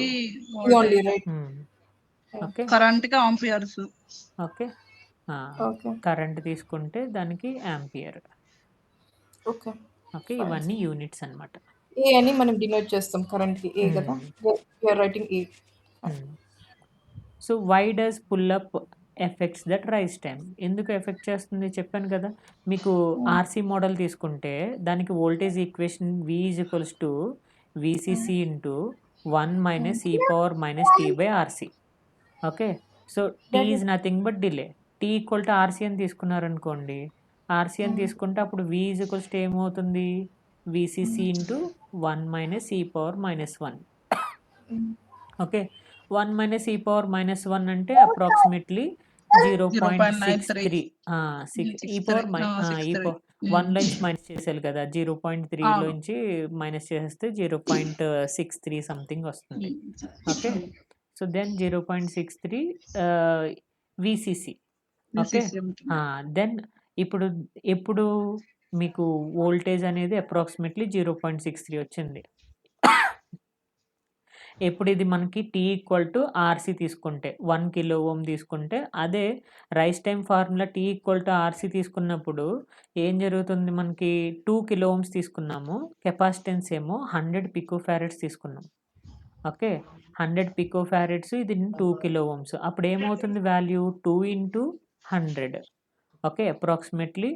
C: V only right?
A: Okay.
B: Current కి ఆంపియర్స్.
A: ఓకే.
C: ఓకే.
A: కరెంట్ తీసుకుంటే దానికి యాంపియర్.
C: ఓకే.
A: ఓకే.
C: ఫైన్.
A: ఇవన్నీ యూనిట్స్ అన్నమాట.
C: ఏ అని మనం డినోట్ చేస్తాం కరెంట్‌కి ఏ కదా? We are writing A.
A: So why does pull up effects that rise time? ఎందుకు ఎఫెక్ట్ చేస్తుంది చెప్పాను కదా! మీకు ఆర్‌సీ మోడల్ తీసుకుంటే దానికి voltage equation V is equals to VCC into 1 - e⁻t/RC. Okay. So T
C: that
A: is nothing but delay. T equal to RC అని తీసుకున్నారనుకోండి. ఆర్‌సీ అని తీసుకుంటే అప్పుడు V ఈజ్ ఈక్వల్స్ టు ఏమవుతుంది? VCC into 1 - e⁻−1. Okay. 1 - e⁻−1 అంటే అప్రాక్సిమేట్‌లీ 0.63
B: 63.
A: 1 లోంచి మైనస్ చేసేయాలి కదా! 0.3
B: అవును.
A: లోంచి మైనస్ చేసేస్తే 0.63 సంథింగ్ వస్తుంది. Okay. So, then 0.63 VCC. Okay. Then ఇప్పుడు ఎప్పుడు మీకు వోల్టేజ్ అనేది అప్రాక్సిమేట్‌లీ 0.63 వచ్చింది. ఎప్పుడు ఇది మనకి టీ ఈక్వల్ టు ఆర్‌సీ తీసుకుంటే 1 కిలో ఓమ్ తీసుకుంటే అదే rise time formula T equal to RC తీసుకున్నప్పుడు ఏం జరుగుతుంది మనకి 2 కిలో ఓమ్స్ తీసుకున్నాము. కెపాసిటెన్స్ ఏమో 100 పికో ఫారడ్స్ తీసుకున్నాం. ఓకే. 100 పికో ఫారడ్స్ ఇది 2 కిలో ఓమ్స్. అప్పుడు ఏమవుతుంది value 2 into 100. Okay. Approximately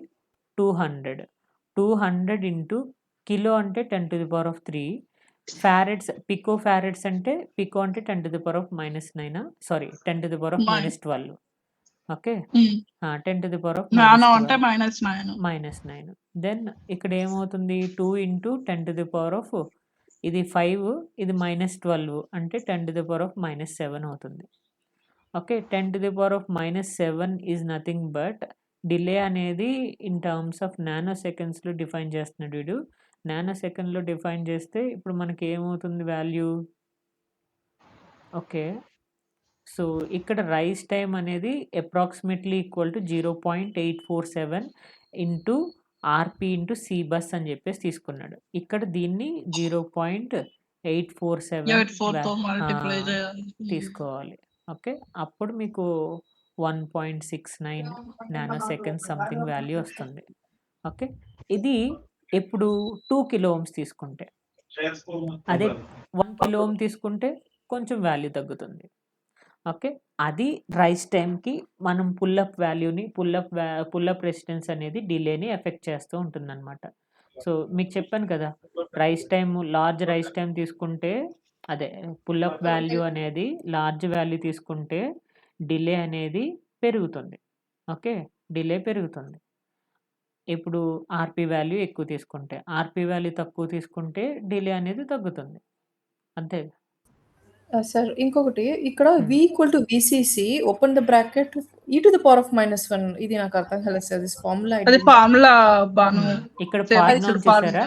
A: 200. 200 into kilo అంటే 10⁻³ ఫారడ్స్ పికో ఫారడ్స్ అంటే పికో అంటే 10⁻−9 సారీ 10⁻−12. ఓకే. 10⁻−12
B: అంటే -9.
A: దెన్ ఇక్కడ ఏమవుతుంది 2 ఇంటూ 10⁻, ఇది 5 ఇది -12 అంటే 10⁻−7 అవుతుంది. Okay. 10⁻−7 is nothing but delay అనేది ఇన్ టర్మ్స్ ఆఫ్ నానో సెకండ్స్‌లో డిఫైన్ చేస్తున్నాడు వీడు. నానో సెకండ్‌లో డిఫైన్ చేస్తే ఇప్పుడు మనకి ఏమవుతుంది వాల్యూ? ఓకే. సో, ఇక్కడ రైస్ టైమ్ అనేది approximately equal to 0.847 into RP into C bus అని చెప్పేసి తీసుకున్నాడు. ఇక్కడ దీన్ని 0.847
B: 8/4తో మల్టిప్లై చేయాలి.
A: తీసుకోవాలి. ఓకే. అప్పుడు మీకు 1.69 నానో సెకండ్స్ సంథింగ్ వాల్యూ వస్తుంది. ఓకే. ఇది ఎప్పుడు 2 కిలో ఓమ్స్ తీసుకుంటే. అదే 1 కిలో ఓమ్ తీసుకుంటే కొంచెం వాల్యూ తగ్గుతుంది. ఓకే. అది రైస్ టైమ్‌కి మనం పుల్ అప్ రెసిస్టెన్స్ అనేది డిలేని ఎఫెక్ట్ చేస్తూ ఉంటుందన్నమాట. సో, మీకు చెప్పాను కదా! లార్జ్ రైస్ టైమ్ తీసుకుంటే అదే పుల్ అప్ వాల్యూ అనేది లార్జ్ వాల్యూ తీసుకుంటే డిలే అనేది పెరుగుతుంది. ఓకే. డిలే పెరుగుతుంది. ఇప్పుడు ఆర్‌పీ వాల్యూ ఎక్కువ తీసుకుంటే, ఆర్‌పీ వాల్యూ తక్కువ తీసుకుంటే డిలే అనేది తగ్గుతుంది. అంతే.
C: సార్ ఇంకొకటి ఇక్కడ V equal to VCC open the bracket e⁻−1 ఇది నాకు అర్థం కాలేదు సార్. దిస్ ఫార్ములా
B: అది ఫార్ములా బాను
A: ఇక్కడ
B: చేపించుడు
A: ఫార్ములా చూసారా?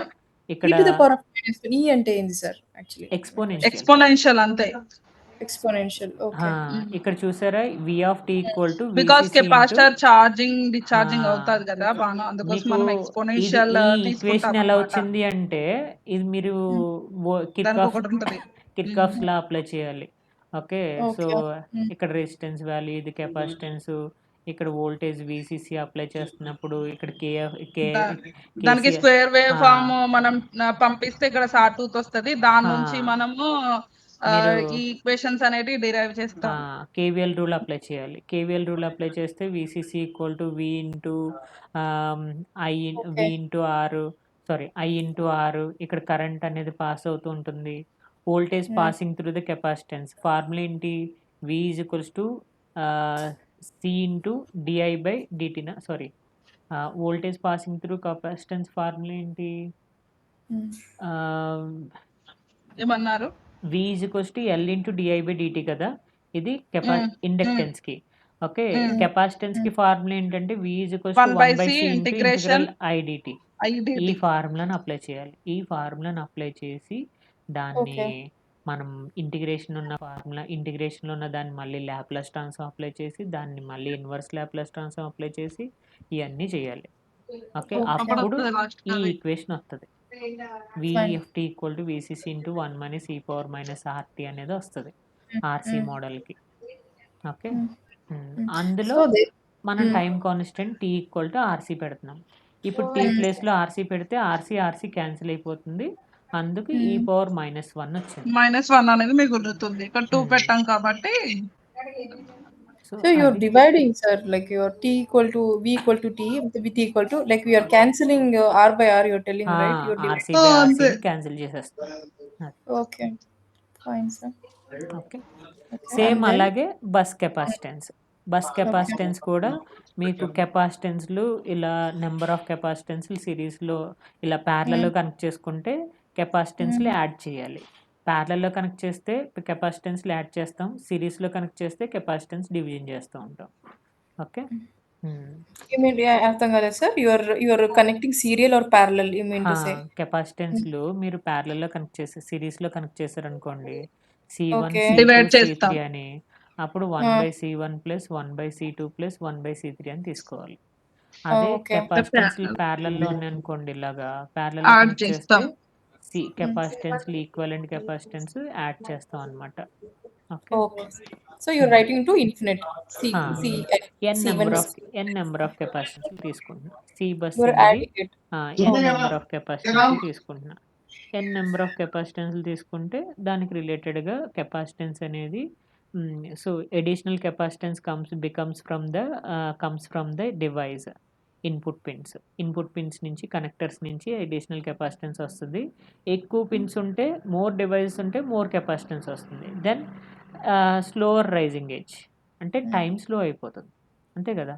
A: ఇక్కడ
C: e⁻−1 ఈ అంటే ఏంది సార్ యాక్చువల్లీ?
A: ఎక్స్‌పోనెన్షియల్.
B: అంతే.
C: ఎక్స్‌పోనెన్షియల్. ఓకే.
A: ఇక్కడ చూసారా V of t equal to
B: because
A: VCC into
B: capacitor charging, discharging అవుతది కదా బాను. అందుకోసం
A: మీకు
B: మనం
A: ఇది
B: ఎక్స్‌పోనెన్షియల్
A: ఈ ఈక్వేషన్
B: తీసుకుంటాం
A: ఎలా
B: అన్నమాట.
A: వచ్చింది అంటే ఇది మీరు
B: దానికి ఒకటి ఉంటది.
A: కిర్చాఫ్స్ లా అప్లై చేయాలి. ఓకే. So,
C: okay.
A: ఇక్కడ రెసిస్టెన్స్ వాల్యూ, ఇది కెపాసిటెన్స్, ఇక్కడ వోల్టేజ్ వీసీసీ అప్లై చేస్తున్నప్పుడు ఇక్కడ
B: దానికి
A: కేసీఆర్
B: స్క్వేర్ వేవ్ ఫార్మ్ మనం పంపిస్తే ఇక్కడ సాటూత్ వస్తది. దాని నుంచి మనము
A: మీరు
B: ఈ ఈక్వేషన్స్ అనేటివి డిరైవ్ చేస్తాం.
A: కేవీఎల్ రూల్ అప్లై చేయాలి. కేవీఎల్ రూల్ అప్లై చేస్తే VCC equal to V into I into R ఇక్కడ కరెంట్ అనేది పాస్ అవుతూ ఉంటుంది. Voltage
C: hmm.
A: Passing through the capacitance formula ఏంటి? V is equals to C into DI by డిటీనా sorry voltage passing through capacitance formula ఏంటి?
C: హ్మ్.
B: ఏమన్నారు?
A: V is equals to L into DI by DT కదా, ఇది
B: హ్మ్.
A: ఇండక్టెన్స్కి. ఓకే,
B: హ్మ్.
A: కెపాసిటెన్స్కి ఫార్ములా ఏంటంటే V is equals to
B: 1
A: one by
B: C
A: C into
B: integration
A: integral IDT. ఈ
B: IDT.
A: ఫార్ములాను అప్లై చేయాలి. ఈ ఫార్ములాను అప్లై చేసి దాన్ని
C: ఓకే.
A: మనం ఇంటిగ్రేషన్లో ఉన్న దాన్ని మళ్ళీ ల్యాప్లాస్ ట్రాన్స్ఫార్మ్ అప్లై చేసి దాన్ని మళ్ళీ ఇన్వర్స్ ల్యాప్లాస్ ట్రాన్స్ఫార్మ్ అప్లై చేసి ఇవన్నీ చేయాలి. Okay,
C: okay.
B: అప్పుడు
A: అప్పుడు
B: వస్తది లాస్ట్
A: ఈ
B: అది.
A: ఈక్వేషన్ వస్తుంది.
C: Fine.
A: VFT equal to VCC into 1 minus e power minus RT అనేది వస్తుంది
C: హ్మ్.
A: ఆర్సీ
C: హ్మ్.
A: మోడల్కి. Okay,
C: hmm. హ్మ్.
A: అందులో
C: సో దే
A: మనం
C: హ్మ్.
A: Time constant T equal to RC పెడుతున్నాం. ఇప్పుడు T
C: హ్మ్.
A: ప్లేస్లో RC పెడితే RC క్యాన్సిల్ అయిపోతుంది, అందుకు e
C: హ్మ్.
A: పవర్ మైనస్ 1 వచ్చింది.
B: -1 అనేది మిగులుతుంది. ఇక్కడ 2 పెట్టాం కాబట్టి
A: సో
C: So you're
A: అది
C: dividing, sir, like your T equal to V equal to T with T equal to, like we are cancelling R by R, you're telling, right? You're dividing.
A: RC by
B: అంతే.
A: ఆర్సీని క్యాన్సిల్ చేసేస్తాం.
C: Okay. Fine, sir.
A: Okay,
C: Okay.
A: Same
C: And then
A: అలాగే bus capacitance. Bus
C: okay.
A: Capacitance కూడా మీకు కెపాసిటెన్స్లు ఇలా నెంబర్ ఆఫ్ కెపాసిటెన్స్లు సిరీస్లో ఇలా ప్యారలలో
C: Hmm.
A: కనెక్ట్ చేసుకుంటే కెపాసిటెన్స్లు
C: Hmm.
A: యాడ్ చేయాలి. ప్యారలలో కనెక్ట్ చేస్తే కెపాసిటెన్స్లు యాడ్ చేస్తాం, సిరీస్లో కనెక్ట్ చేస్తే కెపాసిటెన్స్ డివిజన్ చేస్తూ ఉంటాం. ఓకే,
C: You mean, yeah, అర్థం కాలేదు, sir. You're connecting serial or parallel, you mean to say? Hmm.
A: కెపాసిటెన్స్లు మీరు ప్యారలలో కనెక్ట్ చేసి సిరీస్లో కనెక్ట్ చేశారనుకోండి, C1
C: Okay.
A: C2
B: divide
A: C3
B: చేస్తాం.
A: అని, అప్పుడు
C: Ah,
A: 1/C1 plus 1/C2 plus 1/C3 అని తీసుకోవాలి. అదే
C: okay.
A: కెపాసిటెన్స్లు ప్యారలల్లో ఉన్నాయనుకోండి, ఇలాగా ప్యారలలో
B: యాడ్
A: కనెక్ట్ చేస్తే
B: చేస్తాం.
C: Hmm.
A: కెపాసిటెన్స్లు ఈక్వలెంట్ కెపాసిటెన్స్ యాడ్ చేస్తాం అనమాట. Okay,
C: Okay. So you're writing to infinite.
A: N
C: C1
A: number of కెపాసిటెన్స్లు తీసుకుంటున్నా. సి బస్
C: you're
A: అనేది
C: adding it.
A: N
C: Okay.
A: Number of కెపాసిటెన్స్లు తీసుకుంటున్నా. ఎన్ నెంబర్ ఆఫ్ కెపాసిటెన్స్లు తీసుకుంటే దానికి రిలేటెడ్గా కెపాసిటెన్స్ అనేది so additional capacitance comes from the device input pins నుంచి కనెక్టర్స్ నుంచి అడిషనల్ కెపాసిటెన్స్ వస్తుంది. ఎక్కువ పిన్స్ ఉంటే మోర్ డివైస్ ఉంటే మోర్ కెపాసిటెన్స్ వస్తుంది. దెన్ స్లోవర్ రైజింగ్ ఏజ్ అంటే
C: Hmm.
A: టైం స్లో అయిపోతుంది, అంతే కదా.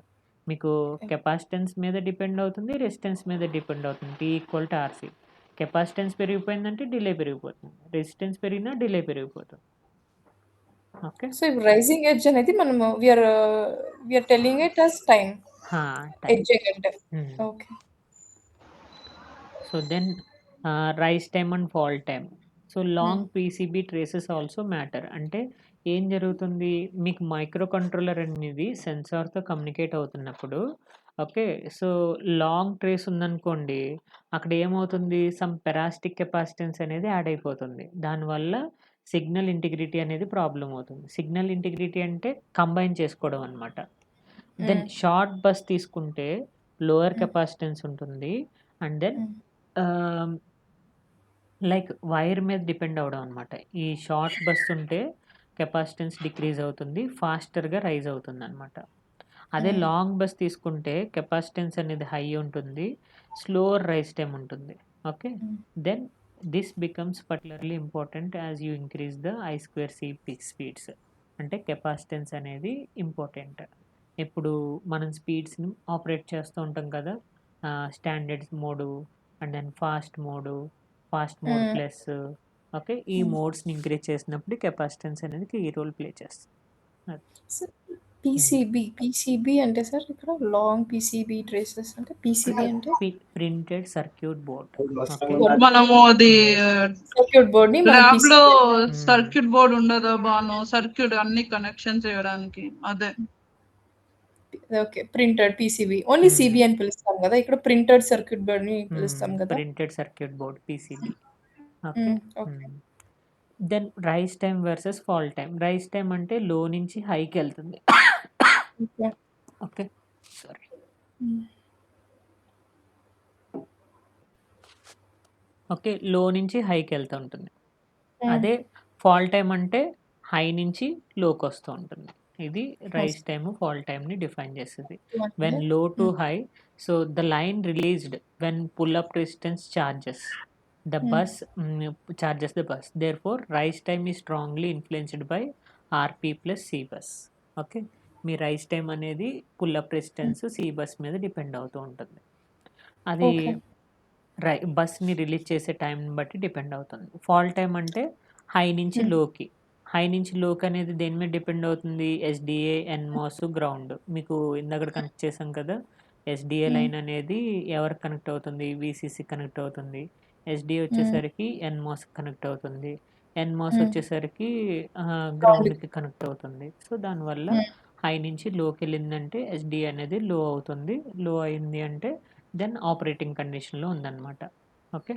A: మీకు
C: Okay.
A: కెపాసిటెన్స్ మీద డిపెండ్ అవుతుంది, రెసిస్టెన్స్ మీద డిపెండ్ అవుతుంది. T equal to RC. Capacitance పెరిగిపోయిందంటే డిలే పెరిగిపోతుంది, రెసిస్టెన్స్ పెరిగినా డిలే పెరిగిపోతుంది. ఓకే,
C: So rising edge అనేది మనము we are telling it as time.
A: Time.
C: Edge అంటే. Okay.
A: So then rise time and fall time. So
C: Hmm.
A: Long PCB traces also matter. అంటే ఏం జరుగుతుంది, మీకు మైక్రో కంట్రోలర్ అనేది సెన్సార్తో కమ్యూనికేట్ అవుతున్నప్పుడు, ఓకే, సో లాంగ్ ట్రేస్ ఉందనుకోండి, అక్కడ ఏమవుతుంది, సమ్ పెరాస్టిక్ కెపాసిటెన్స్ అనేది యాడ్ అయిపోతుంది. దానివల్ల సిగ్నల్ ఇంటిగ్రిటీ అనేది ప్రాబ్లం అవుతుంది. సిగ్నల్ ఇంటిగ్రిటీ అంటే కంబైన్ చేసుకోవడం అనమాట. Then
C: Hmm.
A: షార్ట్ బస్ తీసుకుంటే లోయర్
C: Hmm.
A: కెపాసిటెన్స్ ఉంటుంది, and then
C: Hmm.
A: Like wire మీద డిపెండ్ అవ్వడం అనమాట. ఈ షార్ట్ బస్ ఉంటే కెపాసిటెన్స్ డిక్రీజ్ అవుతుంది, ఫాస్టర్గా రైజ్ అవుతుంది అనమాట. అదే
C: Hmm.
A: లాంగ్ బస్ తీసుకుంటే కెపాసిటెన్స్ అనేది హై ఉంటుంది, స్లోవర్ రైజ్ టైం ఉంటుంది. Okay,
C: Hmm.
A: Then this becomes particularly important as you increase the I2C peak speeds. అంటే కెపాసిటెన్స్ అనేది ఇంపార్టెంట్. ఇప్పుడు మనం స్పీడ్స్ని ఆపరేట్ చేస్తూ ఉంటాం కదా, standards mode and then fast mode
C: Hmm.
A: Plus. Okay, ఈ మోడ్స్ని ఇంక్రీజ్ చేసినప్పుడు కెపాసిటెన్స్ అనేది కీ రోల్ ప్లే చేస్తుంది. అది.
C: So, PCB అంటే సార్ ఇక్కడ లాంగ్ PCB ట్రేసెస్ అంటే PCB అంటే
A: ప్రింటెడ్ సర్క్యూట్ బోర్డ్. ఓకే,
B: మనము అది
C: సర్క్యూట్ బోర్డ్‌ని మనం
B: ల్యాబ్ లో
C: PCB
B: సర్క్యూట్ బోర్డ్ ఉండదా బాను, సర్క్యూట్ అన్ని కనెక్షన్ చేయడానికి. అదే
C: okay. Printed PCB. Only CB అని పిలుస్తాం గదా! ఇక్కడ ప్రింటెడ్ సర్క్యూట్ బోర్డ్‌ని పిలుస్తాం గదా!
A: Printed circuit board PCB. Okay,
C: hmm. Okay.
A: Then rise time versus fall time. Rise time అంటే లో నుంచి హైకి వెళ్తుంది.
C: Okay.
A: Okay, sorry.
C: Hmm.
A: Okay, low నుంచి హైకి వెళ్తూ ఉంటుంది.
C: హ్మ్.
A: అదే ఫాల్ టైం అంటే హై నుంచి లోకి వస్తూ ఉంటుంది. ఇది రైస్ టైమ్ ఫాల్ టైమ్ని డిఫైన్ చేస్తుంది. When low to high, so the line released when pull up resistance charges, The bus charges the bus. Therefore, rise time is strongly influenced by RP plus C bus. Okay. మీ రైస్ టైమ్ అనేది pull up resistance C bus మీద డిపెండ్ అవుతూ ఉంటుంది. అది
C: ఓకే.
A: బస్ని రిలీజ్ చేసే టైంని బట్టి డిపెండ్ అవుతుంది. ఫాల్ టైమ్ అంటే హై నుంచి లోకి. హై నుంచి లోకి అనేది దేని మీద డిపెండ్ అవుతుంది? SDA, NMOS, ground. మీకు ఇందాక కనెక్ట్ చేసాం కదా! ఎస్డిఏ లైన్ అనేది ఎవరికి కనెక్ట్ అవుతుంది? వీసీసీ కనెక్ట్ అవుతుంది. ఎస్డిఏ వచ్చేసరికి ఎన్మాస్ కనెక్ట్ అవుతుంది. ఎన్మాస్ వచ్చేసరికి గ్రౌండ్కి కనెక్ట్ అవుతుంది. సో దానివల్ల హై నుంచి లోకి వెళ్ళిందంటే ఎస్డిఏ అనేది లో అవుతుంది. లో అయింది అంటే దెన్ ఆపరేటింగ్ కండిషన్‌లో ఉందన్నమాట. Okay.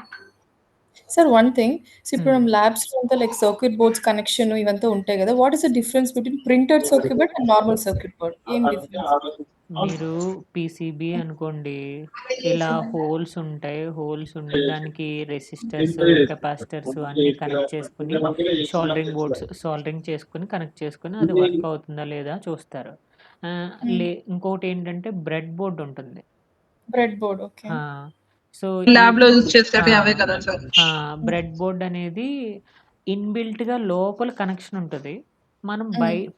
C: Sir one thing. So ఇప్పుడు మనం
A: హ్మ్.
C: ల్యాబ్స్‌లో అంతా లైక్ సర్క్యూట్ బోర్డ్స్ కనెక్షన్ ఇవంతా ఉంటాయి గదా! What is the difference between printed circuit board and normal circuit board? ఏం డిఫరెన్స్?
A: మీరు పీసీబీ అనుకోండి. ఇలా హోల్స్ ఉంటాయి. హోల్స్ ఉండి దానికి రెసిస్టర్స్, కెపాసిటర్స్ అన్నీ కనెక్ట్ చేసుకొని సోల్డరింగ్ చేసుకొని కనెక్ట్ చేసుకొని అది వర్క్ అవుతుందా లేదా చూస్తారు. ఆహ్, ఇంకోటేంటంటే బ్రెడ్ బోర్డ్ ఉంటుంది.
C: Bread board. ఓకే.
A: ఆ! సో, ఈ
B: ల్యాబ్‌లో యూజ్
A: ఆ!
B: చేసేవి అవే కదా సార్.
A: బ్రెడ్ బోర్డ్ అనేది ఇన్‌బిల్ట్‌గా లోపల కనెక్షన్ ఉంటది. మనం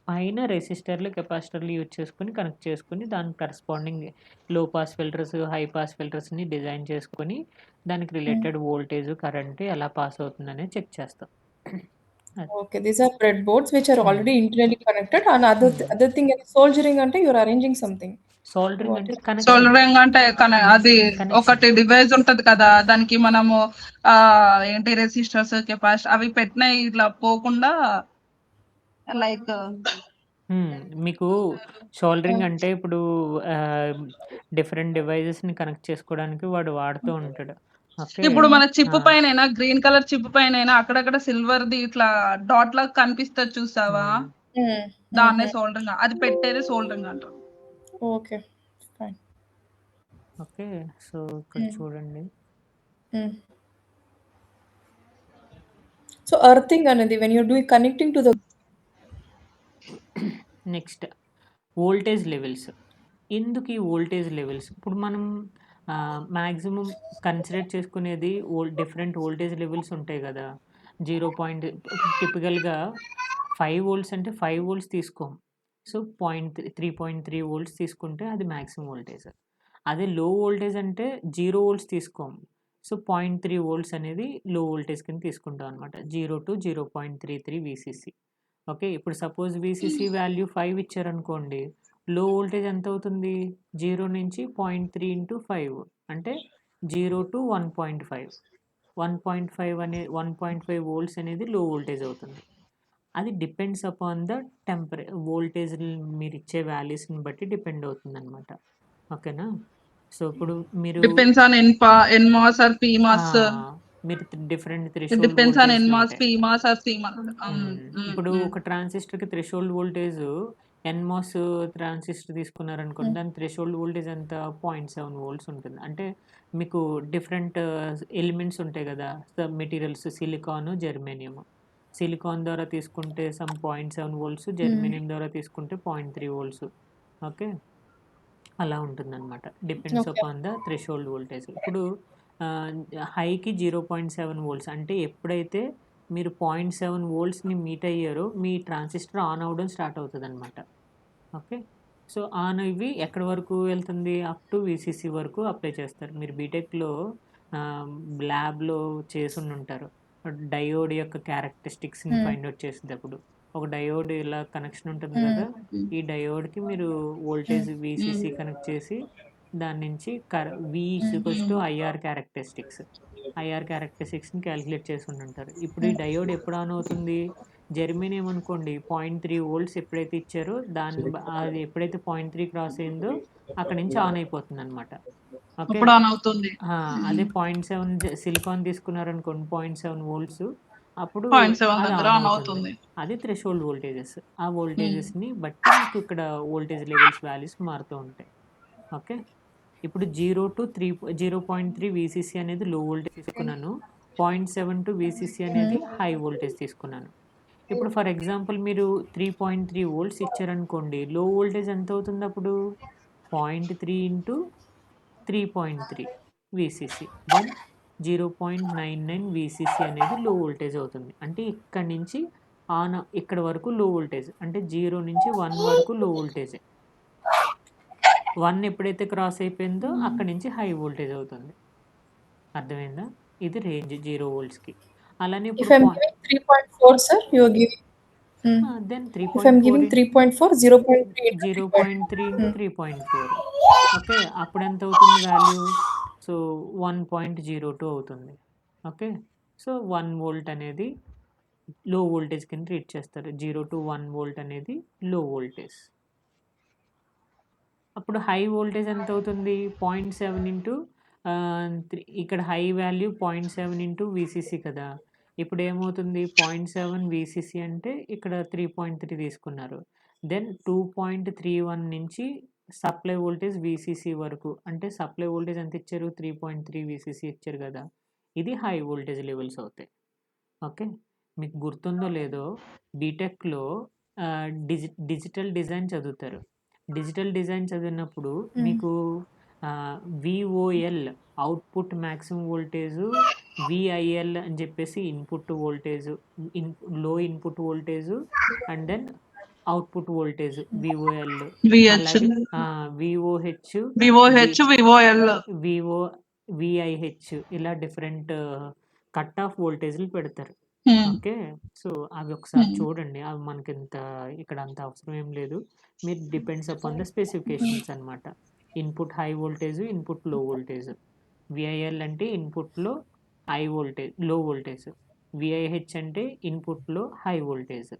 A: పైన రెసిస్టర్లు, కెపాసిటర్లు యూజ్ చేసుకొని కనెక్ట్ చేసుకొని దానికి corresponding low pass filters, high pass ఫిల్టర్స్‌ని డిజైన్ చేసుకొని దానికి రిలేటెడ్ వోల్టేజ్, కరెంట్ ఎలా పాస్ అవుతుందనేది చెక్ చేస్తాం. అది.
C: Okay. These are bread boards which are
A: hmm.
C: Already internally connected and
A: hmm.
C: Other thing soldering అంటే you are arranging something.
A: Soldering
C: what
A: అంటే
C: ఈస్
A: కనెక్షన్.
B: సోల్డరింగ్ అంటే అది
A: కనెక్షన్.
B: ఒకటి డివైస్ ఉంటది కదా! దానికి మనము ఏంటి రెసిస్టర్స్, అవి పెట్టినయి ఇట్లా పోకుండా లైక్
A: మీకు సోల్డరింగ్ అంటే ఇప్పుడు డిఫరెంట్ డివైజెస్‌ని కనెక్ట్ చేసుకోవడానికి వాడు వాడుతూ ఉంటాడు. ఓకే.
B: ఇప్పుడు మన చిప్
A: ఆ!
B: పైనైనా గ్రీన్ కలర్ చిప్ పైనైనా అక్కడక్కడ సిల్వర్‌ది ఇట్లా డాట్ లాగా కనిపిస్తది చూసావా?
A: హ్మ్.
B: దాన్నే సోల్డరింగ్ అది పెట్టేది సోల్డరింగ్ అంటారు.
C: ఓకే. ఫైన్.
A: ఓకే. సో, ఇక్కడ చూడండి.
C: సో ఎర్తింగ్ అనేది when you are doing connecting to the
A: next voltage levels. ఎందుకు ఈ వోల్టేజ్ లెవెల్స్? ఇప్పుడు మనం మాక్సిమం కన్సిడర్ చేసుకునేది డిఫరెంట్ వోల్టేజ్ లెవెల్స్ ఉంటాయి గదా! 0 పాయింట్ టిపికల్‌గా 5 వోల్ట్స్ అంటే 5 వోల్ట్స్ తీసుకోం. సో, 3.3 వోల్ట్స్ తీసుకుంటే అది మాక్సిమం వోల్టేజ్. అదే లో వోల్టేజ్ అంటే 0 వోల్ట్స్ తీసుకోం. సో, 0.3 వోల్ట్స్ అనేది లో వోల్టేజ్ కింద తీసుకుంటాం అనమాట. 0-0.33 వీసీసీ. ఓకే. ఇప్పుడు సపోజ్ వీసీసీ వాల్యూ 5 ఇచ్చారనుకోండి. లో వోల్టేజ్ ఎంత అవుతుంది? 0 నుంచి 0.3 ఇంటూ 5 అంటే 0-1.5. 1.5 వోల్ట్స్ అనేది లో వోల్టేజ్ అవుతుంది. అది డిపెండ్స్ అపాన్ ద వోల్టేజ్ మీరిచ్చే వాల్యూస్‌ని బట్టి డిపెండ్ అవుతుందనమాట. ఓకేనా? సో, ఇప్పుడు మీరు
B: depends on NMOS or PMOS.
A: మీరు different
B: it
A: threshold
B: depends on NMOS,
A: వోల్టేజ్‌లుంటాయి.
B: PMOS or CMOS.
A: ఇప్పుడు ఒక ట్రాన్సిస్టర్‌కి థ్రెషోల్డ్ వోల్టేజ్ ఎన్‌మాస్ ట్రాన్సిస్టర్ తీసుకున్నారనుకోండి. దాని థ్రెషోల్డ్ వోల్టేజ్ ఎంత? 0.7 వోల్ట్స్ ఉంటుంది. అంటే మీకు డిఫరెంట్ ఎలిమెంట్స్ ఉంటాయి గదా! Materials silicon, germanium. సిలికాన్ ద్వారా తీసుకుంటే 0.7 వోల్ట్స్, జెర్మేనియం ద్వారా తీసుకుంటే 0.3 వోల్ట్స్. ఓకే. అలా ఉంటుందనమాట. Depends
C: okay.
A: Upon the threshold voltage. ఇప్పుడు ఆహ్, హైకి 0.7 వోల్ట్స్ అంటే ఎప్పుడైతే మీరు 0.7 వోల్ట్స్‌ని మీట్ అయ్యారో మీ ట్రాన్సిస్టర్ ఆన్ అవ్వడం స్టార్ట్ అవుతదనమాట. ఓకే. సో, ఆన్ అయ్యి ఎక్కడి వరకు వెళ్తుంది? అప్ టు వీసీసీ వరకు అప్లై చేస్తారు. మీరు బీటెక్‌లో ఆహ్, ల్యాబ్‌లో చేసుండుంటారు. డయోడ్ యొక్క క్యారెక్టరిస్టిక్స్‌ని ఫైండ్ ఔట్ చేసేటప్పుడు. ఒక డయోడ్ ఇలా కనెక్షన్ ఉంటుంది గదా! ఈ డయోడ్‌కి మీరు వోల్టేజ్ వీసీసీ కనెక్ట్ చేసి దాని నుంచి వి ఈక్వల్స్ టు ఐఆర్ క్యారెక్టరిస్టిక్స్‌ని కాలిక్యులేట్ చేసుండుంటారు. ఇప్పుడు ఈ డయోడ్ ఎప్పుడు ఆన్ అవుతుంది? జెర్మేనియం అనుకోండి 0.3 వోల్ట్స్ ఎప్పుడైతే ఇచ్చారో అది ఎప్పుడైతే 0.3 క్రాస్ అయిందో అక్కడి నుంచి ఆన్ అయిపోతుందనమాట. ఓకే.
B: అప్పుడు ఆన్ అవుతుంది.
A: అదే 0.7 సిలికాన్ తీసుకున్నారనుకోండి 0.7 వోల్ట్స్ అప్పుడు
B: 0.7
A: అది
B: దగ్గర
A: ఆన్
B: ఆన్
A: అవుతుంది.
B: అవుతుంది.
A: అది థ్రెషోల్డ్ వోల్టేజెస్. ఆ వోల్టేజెస్‌ని బట్టి మీకు ఇక్కడ వోల్టేజ్ లెవెల్స్ వాల్యూస్ మారుతూ ఉంటాయి. ఓకే. ఇప్పుడు 0-3 వీసీసీ అనేది లో వోల్టేజ్ తీసుకున్నాను. 0.7 వీసీసీ అనేది హై వోల్టేజ్ తీసుకున్నాను. ఇప్పుడు ఫర్ ఎగ్జాంపుల్ మీరు 3.3 వోల్ట్స్ ఇచ్చారనుకోండి. లో వోల్టేజ్ ఎంత అవుతుంది అప్పుడు? 0.3 ఇంటూ 3.3 వీసీసీ. దెన్ 0.99 వీసీసీ అనేది లో వోల్టేజ్ అవుతుంది. అంటే ఇక్కడి నుంచి ఇక్కడ వరకు లో వోల్టేజ్. అంటే 0 నుంచి 1 వరకు లో వోల్టేజే. 1 ఎప్పుడైతే క్రాస్ అయిపోయిందో అక్కడి నుంచి హై వోల్టేజ్ అవుతుంది. అర్థమైందా? ఇది రేంజ్ 0 వోల్ట్స్‌కి. అలానే
C: If
A: ఇప్పుడు
C: I'm giving 3.4, sir, you're giving.
A: Then
C: If I'm
A: 3.4
C: giving 3.4, 0.3 into 3.4.
A: 0.3 into 3.4. Okay. అప్పుడెంత అవుతుంది వాల్యూ? సో, 1.02 అవుతుంది. ఓకే. సో, 1 వోల్ట్ అనేది లో వోల్టేజ్ కింద ట్రీట్ చేస్తారు. 0-1 వోల్ట్ అనేది లో వోల్టేజ్. అప్పుడు హై వోల్టేజ్ ఎంత అవుతుంది? 0.7 ఇంటూ ఇక్కడ హై వాల్యూ 0.7 ఇంటూ వీసీసీ కదా! ఇప్పుడు ఏమవుతుంది? 0.7 వీసీసీ అంటే ఇక్కడ 3.3 తీసుకున్నారు. దెన్ 2.31 నుంచి సప్లై వోల్టేజ్ వీసీసీ వరకు. అంటే సప్లై వోల్టేజ్ ఎంత ఇచ్చారు? 3.3 వీసీసీ ఇచ్చారు కదా! ఇది హై వోల్టేజ్ లెవెల్స్ అవుతాయి. ఓకే. మీకు గుర్తుందో లేదో బీటెక్‌లో డిజిటల్ డిజైన్ చదువుతారు. డిజిటల్ డిజైన్ చదివినప్పుడు మీకు VOL output maximum voltage, VIL అని చెప్పేసి input voltage, low input voltage and then output voltage VOL.
B: VH,
A: అలాగే విఓహెచ్,
B: విఓహెచ్, విఓఎల్.
A: విఓ, విఐహెచ్ ఇలా డిఫరెంట్ కట్ ఆఫ్ వోల్టేజ్‌లు పెడతారు. ఓకే. సో, అవి ఒకసారి చూడండి. అవి మనకింత ఇక్కడ అంత అవసరం ఏం లేదు. మీరు డిపెండ్స్ అపాన్ ద స్పెసిఫికేషన్స్ అన్నమాట. ఇన్‌పుట్ హై వోల్టేజ్, ఇన్‌పుట్ లో వోల్టేజ్. విఐఎల్ అంటే ఇన్‌పుట్‌లో లో వోల్టేజ్. విఐహెచ్ అంటే ఇన్‌పుట్‌లో హై వోల్టేజ్.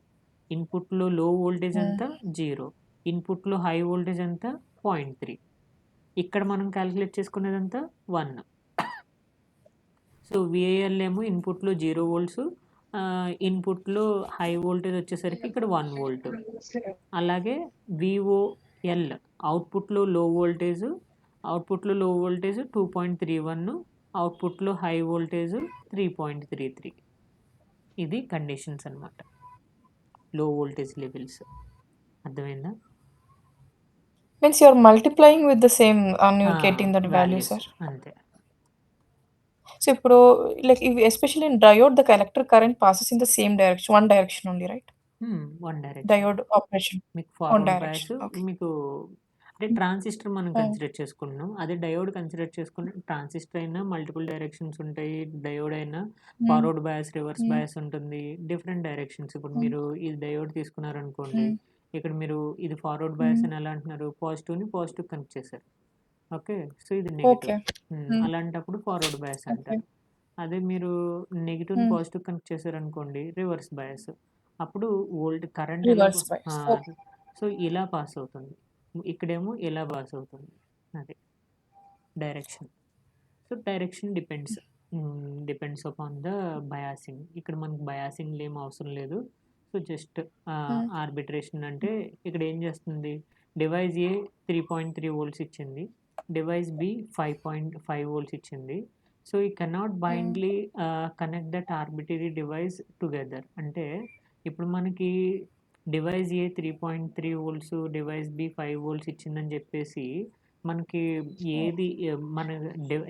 A: ఇన్‌పుట్‌లో లో వోల్టేజ్ ఎంత? 0. ఇన్‌పుట్‌లో హై వోల్టేజ్ ఎంత? 0.3. ఇక్కడ మనం క్యాలిక్యులేట్ చేసుకునేదంతా 1. సో, విఐఎల్ ఏమో ఇన్‌పుట్‌లో 0 వోల్ట్స్, ఇన్‌పుట్‌లో హై వోల్టేజ్ వచ్చేసరికి ఇక్కడ 1 వోల్ట్. అలాగే విఓఎల్ అవుట్‌పుట్‌లో లో వోల్టేజ్, 2.31, అవుట్‌పుట్‌లో హై వోల్టేజ్ 3.33. ఇది కండిషన్స్ అన్నమాట. లో వోల్టేజ్ లెవెల్స్. అర్థమైందా?
C: Means you're multiplying with the same and you're getting that value,
A: values
C: sir.
A: అంతే.
C: So ఇప్పుడు like especially in diode, the collector current passes in the same direction, one direction only, right?
A: One direction.
C: Diode operation,
A: మీకు
C: one
A: forward bias
C: direction. Okay.
A: మీకు అంటే ట్రాన్సిస్టర్ మనం కన్సిడర్ చేసుకుంటున్నాం. అదే డయోడ్ కన్సిడర్ చేసుకుంటే ట్రాన్సిస్టర్ అయినా మల్టిపుల్ డైరెక్షన్స్ ఉంటాయి. డయోడ్ అయినా ఫార్వర్డ్ బయాస్, రివర్స్ బయాస్ ఉంటుంది. Different directions. ఇప్పుడు మీరు ఈ డయోడ్ తీసుకున్నారనుకోండి. ఇక్కడ మీరు ఇది ఫార్వర్డ్ బయాస్ అని ఎలా అంటున్నారు? పాజిటివ్‌ని పాజిటివ్ కనెక్ట్ చేశారు. ఓకే. సో, ఇది నెగెటివ్.
C: Okay.
A: అలాంటప్పుడు ఫార్వర్డ్ బయాస్ అంటారు. అదే మీరు నెగెటివ్‌ని పాజిటివ్ కనెక్ట్ చేశారనుకోండి రివర్స్ బయాస్. అప్పుడు కరెంట్ ఎలా
C: Reverse bias. Okay.
A: సో, ఇలా పాస్ అవుతుంది. ఇక్కడేమో ఇలా పాస్ అవుతుంది. అది direction. So, direction depends upon the biasing. ఇక్కడ మనకు బయాసింగ్‌లు ఏమి అవసరం లేదు. సో, జస్ట్ ఆర్బిట్రేషన్ అంటే ఇక్కడ ఏం చేస్తుంది? డివైస్ ఏ 3.3 వోల్ట్స్ ఇచ్చింది. డివైస్ బి 5.5 వోల్ట్స్ ఇచ్చింది. సో, ఈ cannot blindly connect that arbitrary device together. అంటే ఇప్పుడు మనకి device A 3.3 volts, device B 5 volts ఇచ్చిందని చెప్పేసి మనకి ఏది మన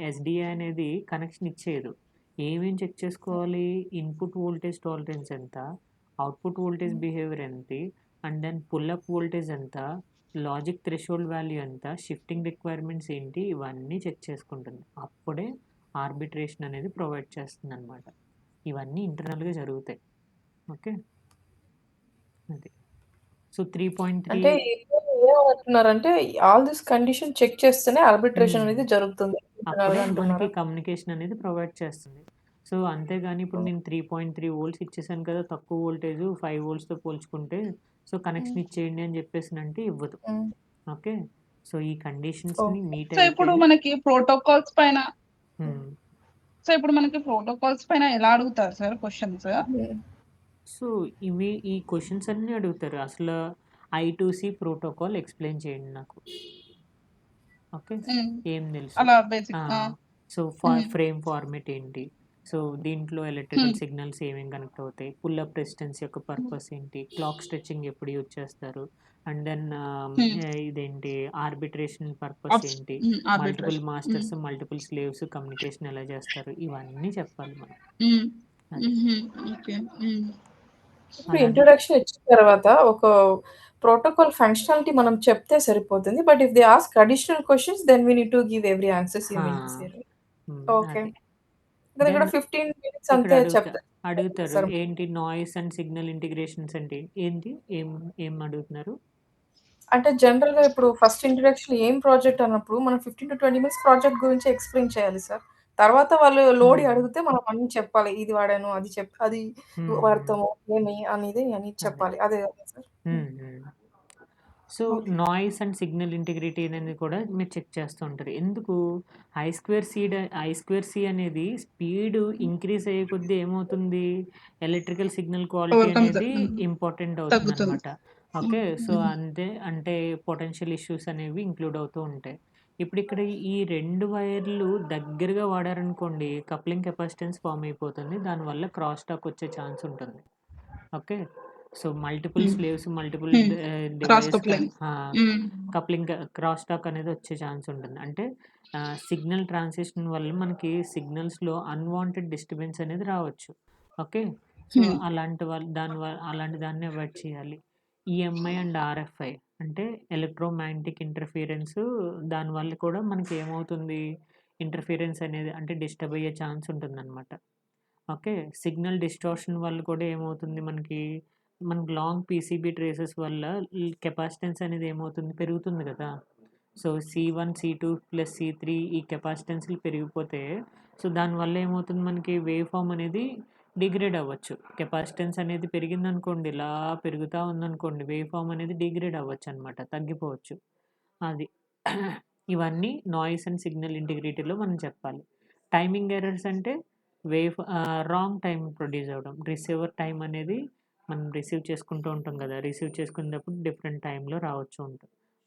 A: ఎస్డిఐ అనేది కనెక్షన్ ఇచ్చేయదు. ఏమేం చెక్ చేసుకోవాలి? ఇన్పుట్ వోల్టేజ్ టాలరెన్స్ ఎంత, అవుట్పుట్ వోల్టేజ్ బిహేవియర్ ఏంటి, and then pull up voltage ఎంత, లాజిక్ థ్రెషోల్డ్ వాల్యూ ఎంత, షిఫ్టింగ్ రిక్వైర్మెంట్స్ ఏంటి, ఇవన్నీ చెక్ చేసుకుంటుంది. అప్పుడే ఆర్బిట్రేషన్ అనేది ప్రొవైడ్ చేస్తుంది అనమాట. ఇవన్నీ ఇంటర్నల్గా జరుగుతాయి. ఓకే. అది. సో, 3.3
C: అంటే ఏమంటున్నారంటే ఆల్ దిస్ కండిషన్ చెక్ చేస్తేనే ఆర్బిట్రేషన్ అనేది జరుగుతుంది
A: అప్పుడే మనకి
C: అంటున్నారా?
A: కమ్యూనికేషన్ అనేది ప్రొవైడ్ చేస్తుంది. సో, అంతేగాని ఇప్పుడు నేను 3.3 వోల్ట్స్ ఇచ్చేసాను కదా! తక్కువ వోల్టేజ్ 5 వోల్ట్స్‌తో పోల్చుకుంటే సో, కనెక్షన్ ఇచ్చేయండి అని చెప్పేసినంటే ఇవ్వదు. ఓకే. సో, ఈ కండిషన్స్‌ని మీట్
B: సో ఇప్పుడు
A: అయితేనే
B: మనకి ప్రోటోకాల్స్ పైన
A: హ్మ్.
B: సో ఇప్పుడు మనకి ప్రోటోకాల్స్ పైన ఎలా అడుగుతారు సార్ క్వెషన్స్?
A: సో, ఈ క్వెషన్స్ అన్నీ అడుగుతారు. అసలు I2C ప్రోటోకాల్ ఎక్స్‌ప్లెయిన్ చేయండి నాకు. ఓకే. ఏం తెలుసు?
B: అలా బేసిక్.
A: సో, ఫ్రేమ్ ఫార్మాట్ ఏంటి? సో, దీంట్లో ఎలక్ట్రికల్ సిగ్నల్స్ ఏమేం కనెక్ట్ అవుతాయి, పుల్ అప్ రెసిస్టెన్స్ యొక్క పర్పస్ ఏంటి, క్లాక్ స్ట్రెచింగ్ ఎప్పుడు యూజ్ చేస్తారు, అండ్ దెన్ ఇదేంటి ఆర్బిట్రేషన్ పర్పస్ ఏంటి, multiple
B: arbitration.
A: Masters, multiple slaves communication ఎలా చేస్తారు, ఇవన్నీ చెప్పాలి మనం. అది.
B: ఓకే.
C: ఇప్పుడు
A: అలాంటి
C: ఇంట్రొడక్షన్ ఇచ్చిన తర్వాత ఒక ప్రోటోకాల్ ఫంక్షనాలిటీ మనం చెప్తే సరిపోతుంది. But if they ask additional questions then we need to give every answers you
A: ah!
C: Mean to say right? Okay.
A: అది.
C: ఇక్కడ
A: దెన్
C: 15 మినిట్స్
A: ఇక్కడ
C: అంతే చెప్తారు
A: అడుగుతారు
C: సార్.
A: ఏంటి నాయిస్ అండ్ సిగ్నల్ ఇంటిగ్రేషన్స్ అంటే ఏంటి? ఏం అడుగుతున్నారు?
C: అంటే జనరల్‌గా ఇప్పుడు ఫస్ట్ ఇంట్రడక్షన్ ఏం ప్రాజెక్ట్ అన్నప్పుడు మనం 15-20 మినిట్స్ ప్రాజెక్ట్ గురించి ఎక్స్‌ప్లెయిన్ చేయాలి సార్. తర్వాత వాళ్ళు లోడి
A: హ్మ్.
C: అడిగితే మనం అన్నీ చెప్పాలి. ఇది వాడాను, అది
A: హ్మ్.
C: వాడతాము, ఏమి అనేది అని
A: అదే.
C: చెప్పాలి. అదే కదా సార్?
A: హ్మ్. So,
C: okay.
A: Noise and signal integrity అనేది కూడా మీరు చెక్ చేస్తూ ఉంటారు. ఎందుకు? ఐ స్క్వేర్ సి అనేది స్పీడ్ ఇంక్రీజ్ అయ్యే కొద్దీ ఏమవుతుంది? ఎలక్ట్రికల్ సిగ్నల్ క్వాలిటీ
B: ఓవర్‌కమ్
A: అనేది ఇంపార్టెంట్
B: తగ్గుతుంది.
A: అవుతుందనమాట. ఓకే. సో, అంటే పొటెన్షియల్ ఇష్యూస్ అనేవి ఇంక్లూడ్ అవుతూ ఉంటాయి. ఇక్కడ ఈ 2 వైర్లు దగ్గరగా వాడారనుకోండి, కప్లింగ్ కెపాసిటెన్స్ ఫార్మ్ అయిపోతుంది. దానివల్ల క్రాస్ టాక్ వచ్చే ఛాన్స్ ఉంటుంది. Okay. So, multiple slaves, multiple
B: cross
A: device
B: coupling.
A: Coupling cross talk అనేది వచ్చే ఛాన్స్ ఉంటుంది. అంటే సిగ్నల్ ట్రాన్సిషన్ వల్ల మనకి సిగ్నల్స్‌లో అన్‌వాంటెడ్ డిస్టర్బెన్స్ అనేది రావచ్చు. ఓకే. సో, అలాంటి దాన్ని అవాయిడ్ చేయాలి. ఈఎంఐ అండ్ ఆర్ఎఫ్ఐ అంటే ఎలక్ట్రోమాగ్నెటిక్ ఇంటర్ఫియరెన్స్, దానివల్ల కూడా మనకి ఏమవుతుంది? ఇంటర్ఫియరెన్స్ అనేది అంటే డిస్టర్బ్ అయ్యే ఛాన్స్ ఉంటుందనమాట. ఓకే. సిగ్నల్ డిస్టార్షన్ వల్ల కూడా ఏమవుతుంది మనకి లాంగ్ పీసీబీ ట్రేసెస్ వల్ల ఈ కెపాసిటెన్స్ అనేది ఏమవుతుంది? పెరుగుతుంది గదా! సో, సి1, సి2 ప్లస్ సి3 ఈ కెపాసిటెన్స్‌లు పెరిగిపోతే, సో, దానివల్ల ఏమవుతుంది మనకి వేవ్ ఫార్మ్ అనేది డిగ్రేడ్ అవ్వచ్చు. కెపాసిటెన్స్ అనేది పెరిగిందనుకోండి, ఇలా పెరుగుతా ఉందనుకోండి, వేవ్ ఫార్మ్ అనేది డిగ్రేడ్ అవ్వచ్చనమాట. తగ్గిపోవచ్చు. అది. ఇవన్నీ నాయిస్ అండ్ సిగ్నల్ ఇంటిగ్రిటీలో మనం చెప్పాలి. టైమింగ్ ఎర్రర్స్ అంటే రాంగ్ టైమ్ ప్రొడ్యూస్ అవ్వడం. రిసీవర్ టైమ్ అనేది మనం రిసీవ్ చేసుకుంటూ ఉంటాం గదా! రిసీవ్ చేసుకునేటప్పుడు డిఫరెంట్ టైమ్‌లో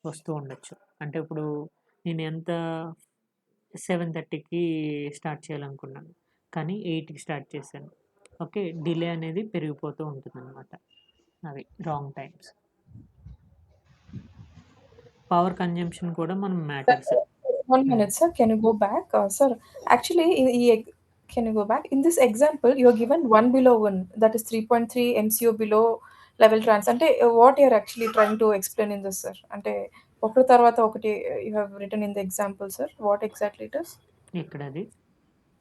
A: వస్తూ ఉండొచ్చు. అంటే ఇప్పుడు నేను 7:30కి స్టార్ట్ చేయాలనుకున్నాను. కానీ 8కి స్టార్ట్ చేశాను. ఓకే. డిలే అనేది పెరిగిపోతూ ఉంటుందనమాట. అవి రాంగ్ టైమ్స్. పవర్ కన్జంప్షన్ కూడా మనం మ్యాటర్స్.
C: 1
A: హ్మ్.
C: minute, sir. Can you go back? Sir, actually, can you go back? In this example, you're given 1 below 1, that is 3.3 MCO below level trans. అంటే what you're actually trying to explain in this, sir? అంటే ఒకటి తర్వాత ఒకటి you have written in the example, sir. What exactly it is?
A: ఎక్కడది?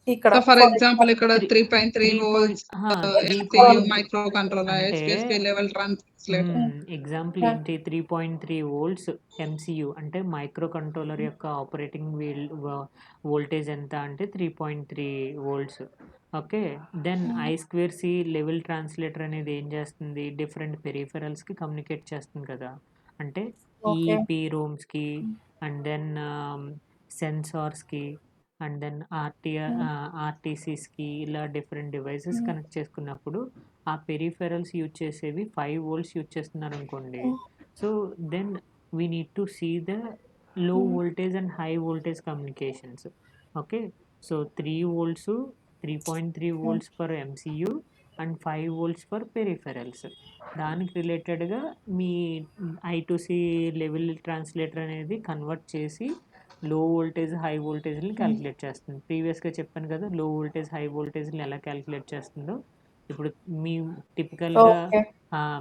C: ఇక్కడ
B: సో, ఫర్
C: for
B: ఎగ్జాంపుల్ ఇక్కడ
A: 3
B: 3.3
A: 3
B: వోల్ట్స్ MCU
A: 3
B: మైక్రో కంట్రోలర్
A: అంటే
B: ఎస్పీఎస్పీ లెవెల్ ట్రాన్స్లేటర్.
A: ఎగ్జాంపుల్ ఏంటి? 3.3 వోల్ట్స్ ఎంసీయూ అంటే మైక్రో కంట్రోలర్ యొక్క ఆపరేటింగ్ వోల్టేజ్ ఎంత అంటే 3.3 volts. Okay. Then I2C level translator అనేది ఏం చేస్తుంది? డిఫరెంట్ పెరిఫెరల్స్‌కి కమ్యూనికేట్ చేస్తుంది కదా! అంటే
C: ఓకే.
A: ఈఈపీ రూమ్స్‌కి, అండ్ దెన్ సెన్సార్స్‌కి, అండ్ దెన్ ఆర్టీసీస్‌కి, ఇలా డిఫరెంట్ డివైసెస్ కనెక్ట్ చేసుకున్నప్పుడు ఆ పెరిఫెరల్స్ యూజ్ చేసేవి 5 వోల్ట్స్ యూజ్ చేస్తున్నారనుకోండి. So, then we need to see the low voltage and high voltage communications. Okay. So, 3 volts, 3.3 volts for MCU and 5 volts for peripherals. దానికి రిలేటెడ్‌గా మీ I2C లెవెల్ ట్రాన్స్లేటర్ అనేది కన్వర్ట్ చేసి లో వోల్టేజ్, హై వోల్టేజ్‌ని కాలిక్యులేట్ చేస్తుంది. ప్రీవియస్‌గా చెప్పాను కదా! లో వోల్టేజ్, హై వోల్టేజ్‌ని ఎలా కాలిక్యులేట్ చేస్తుందో. ఇప్పుడు మీ టిపికల్‌గా
C: ఓకే.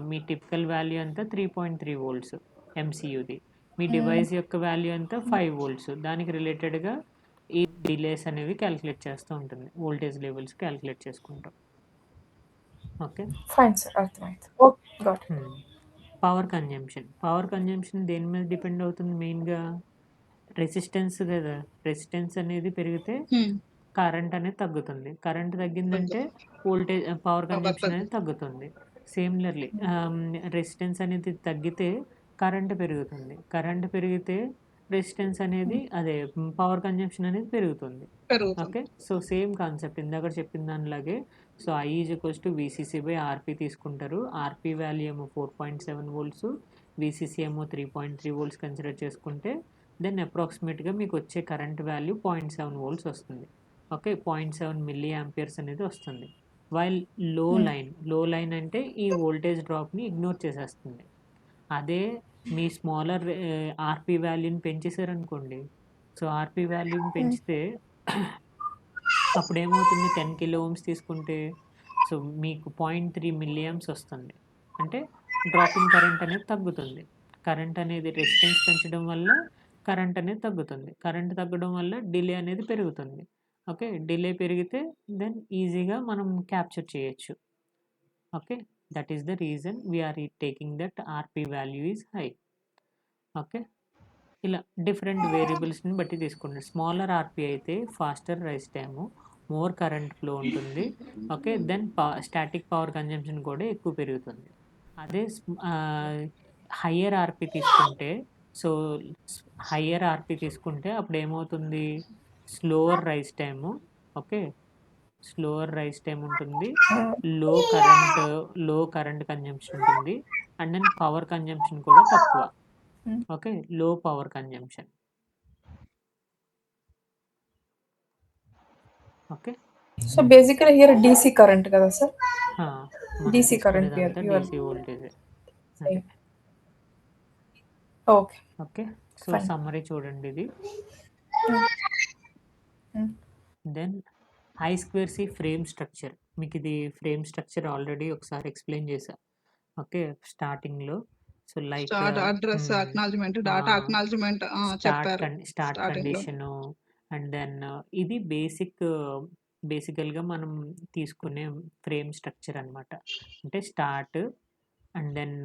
A: మీ టిపికల్ వాల్యూ ఎంత? 3.3 వోల్ట్స్ ఎంసీయూది. మీ
C: హ్మ్.
A: డివైస్ యొక్క వాల్యూ ఎంత? 5 వోల్ట్స్. దానికి రిలేటెడ్‌గా ఈ డిలేస్ అనేవి కాలిక్యులేట్ చేస్తూ ఉంటుంది. వోల్టేజ్ లెవెల్స్ కాలిక్యులేట్ చేసుకుంటాం. ఓకే.
C: Fine sir. అర్థమైంది. Okay. Got it.
A: Power consumption దేని మీద డిపెండ్ అవుతుంది మెయిన్‌గా? రెసిస్టెన్స్ కదా! రెసిస్టెన్స్ అనేది పెరిగితే కరెంట్ అనేది తగ్గుతుంది. కరెంట్ తగ్గిందంటే పవర్
B: పవర్
A: కన్జంప్షన్ అనేది తగ్గుతుంది. సిమిలర్‌లీ రెసిస్టెన్స్ అనేది తగ్గితే కరెంట్ పెరుగుతుంది. కరెంట్ పెరిగితే రెసిస్టెన్స్ అనేది పవర్ కన్జంప్షన్ అనేది పెరుగుతుంది.
B: పెరుగుతుంది.
A: ఓకే. సో, సేమ్ కాన్సెప్ట్ ఇందాక చెప్పిన దానిలాగే. సో, I VCC/RP తీసుకుంటారు. RP వాల్యూ ఏమో 4.7 వోల్ట్స్, VCC ఏమో 3.3 వోల్ట్స్ కన్సిడర్ చేసుకుంటే దెన్ అప్రాక్సిమేట్‌గా మీకొచ్చే కరెంట్ వాల్యూ 0.7 వోల్ట్స్ వస్తుంది. ఓకే. 0.7 మిల్లీ యాంపియర్స్ అనేది వస్తుంది. వైల్ లో లైన్ అంటే ఈ వోల్టేజ్ డ్రాప్‌ని ఇగ్నోర్ చేసేస్తుంది. అదే మీ స్మాలర్ ఆర్‌పీ వాల్యూని పెంచేసారనుకోండి. సో, ఆర్‌పీ వాల్యూని పెంచితే అప్పుడేమవుతుంది 10 కిలో ఓమ్స్ తీసుకుంటే సో, మీకు 0.3 మిల్లీ యాంప్స్ వస్తుంది. అంటే డ్రాపింగ్ కరెంట్ అనేది తగ్గుతుంది. కరెంట్ అనేది రెసిస్టెన్స్ పెంచడం వల్ల కరెంట్ అనేది తగ్గుతుంది. కరెంట్ తగ్గడం వల్ల డిలే అనేది పెరుగుతుంది. ఓకే. డిలే పెరిగితే దెన్ ఈజీగా మనం క్యాప్చర్ చేయొచ్చు. Okay. That is the reason we are taking that RP value is high. Okay. ఇలా డిఫరెంట్ వేరియబుల్స్‌ని బట్టి తీసుకుంటాం. స్మాలర్ ఆర్‌పీ అయితే faster rise time, more current flow ఉంటుంది. Okay. Then static power consumption కూడా ఎక్కువ పెరుగుతుంది. అదే హయ్యర్ ఆర్‌పీ తీసుకుంటే సో, హయ్యర్ ఆర్‌పీ తీసుకుంటే అప్పుడేమవుతుంది slower rise time. Okay. Slower rise time ఉంటుంది. లో కరెంట్ కన్జంప్షన్ ఉంటుంది. అండ్ దెన్ పవర్ కన్జంప్షన్ కూడా తక్కువ. ఓకే. లో power consumption. Okay.
C: So, basically here DC current కదా సార్?
A: ఆ! మనం
C: డీసీ కరెంట్
A: తీసుకునేదంతా
C: హియర్
A: డీసీ వోల్టేజే. అదే.
C: Same. Okay.
A: Okay. So,
C: fine.
A: Summary చూడండి ఇది.
C: హ్మ్.
A: Then I2C frame structure. మీకిది ఫ్రేమ్ స్ట్రక్చర్ ఆల్రెడీ ఒకసారి ఎక్స్‌ప్లెయిన్ చేశా. ఓకే. స్టార్టింగ్‌లో. సో, లైక్
B: స్టార్ట్ అడ్రస్ అక్నాలెడ్జ్‌మెంట్, డాటా అక్నాలెడ్జ్‌మెంట్ చెప్పారు
A: స్టార్ట్
B: స్టార్టింగ్‌లో.
A: కండిషను అండ్ దెన్ ఇది బేసికల్‌గా మనం తీసుకునే ఫ్రేమ్ స్ట్రక్చర్ అనమాట. అంటే start and then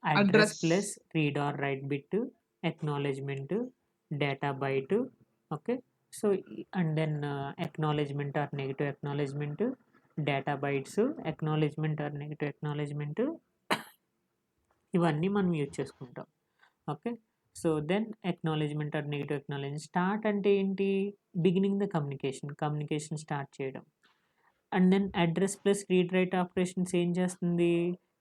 A: address
B: address
A: plus read or write bit, acknowledgement, data byte. Okay. So, and then acknowledgement or negative acknowledgement, data bytes, acknowledgement or negative acknowledgement ఇవన్నీ మనం యూజ్ చేసుకుంటాం. Okay. So, then acknowledgement or negative acknowledgement. Start అంటే ఏంటి? బిగినింగ్ ద కమ్యూనికేషన్ స్టార్ట్ చేయడం. And then address plus read write operations ఏం చేస్తుంది?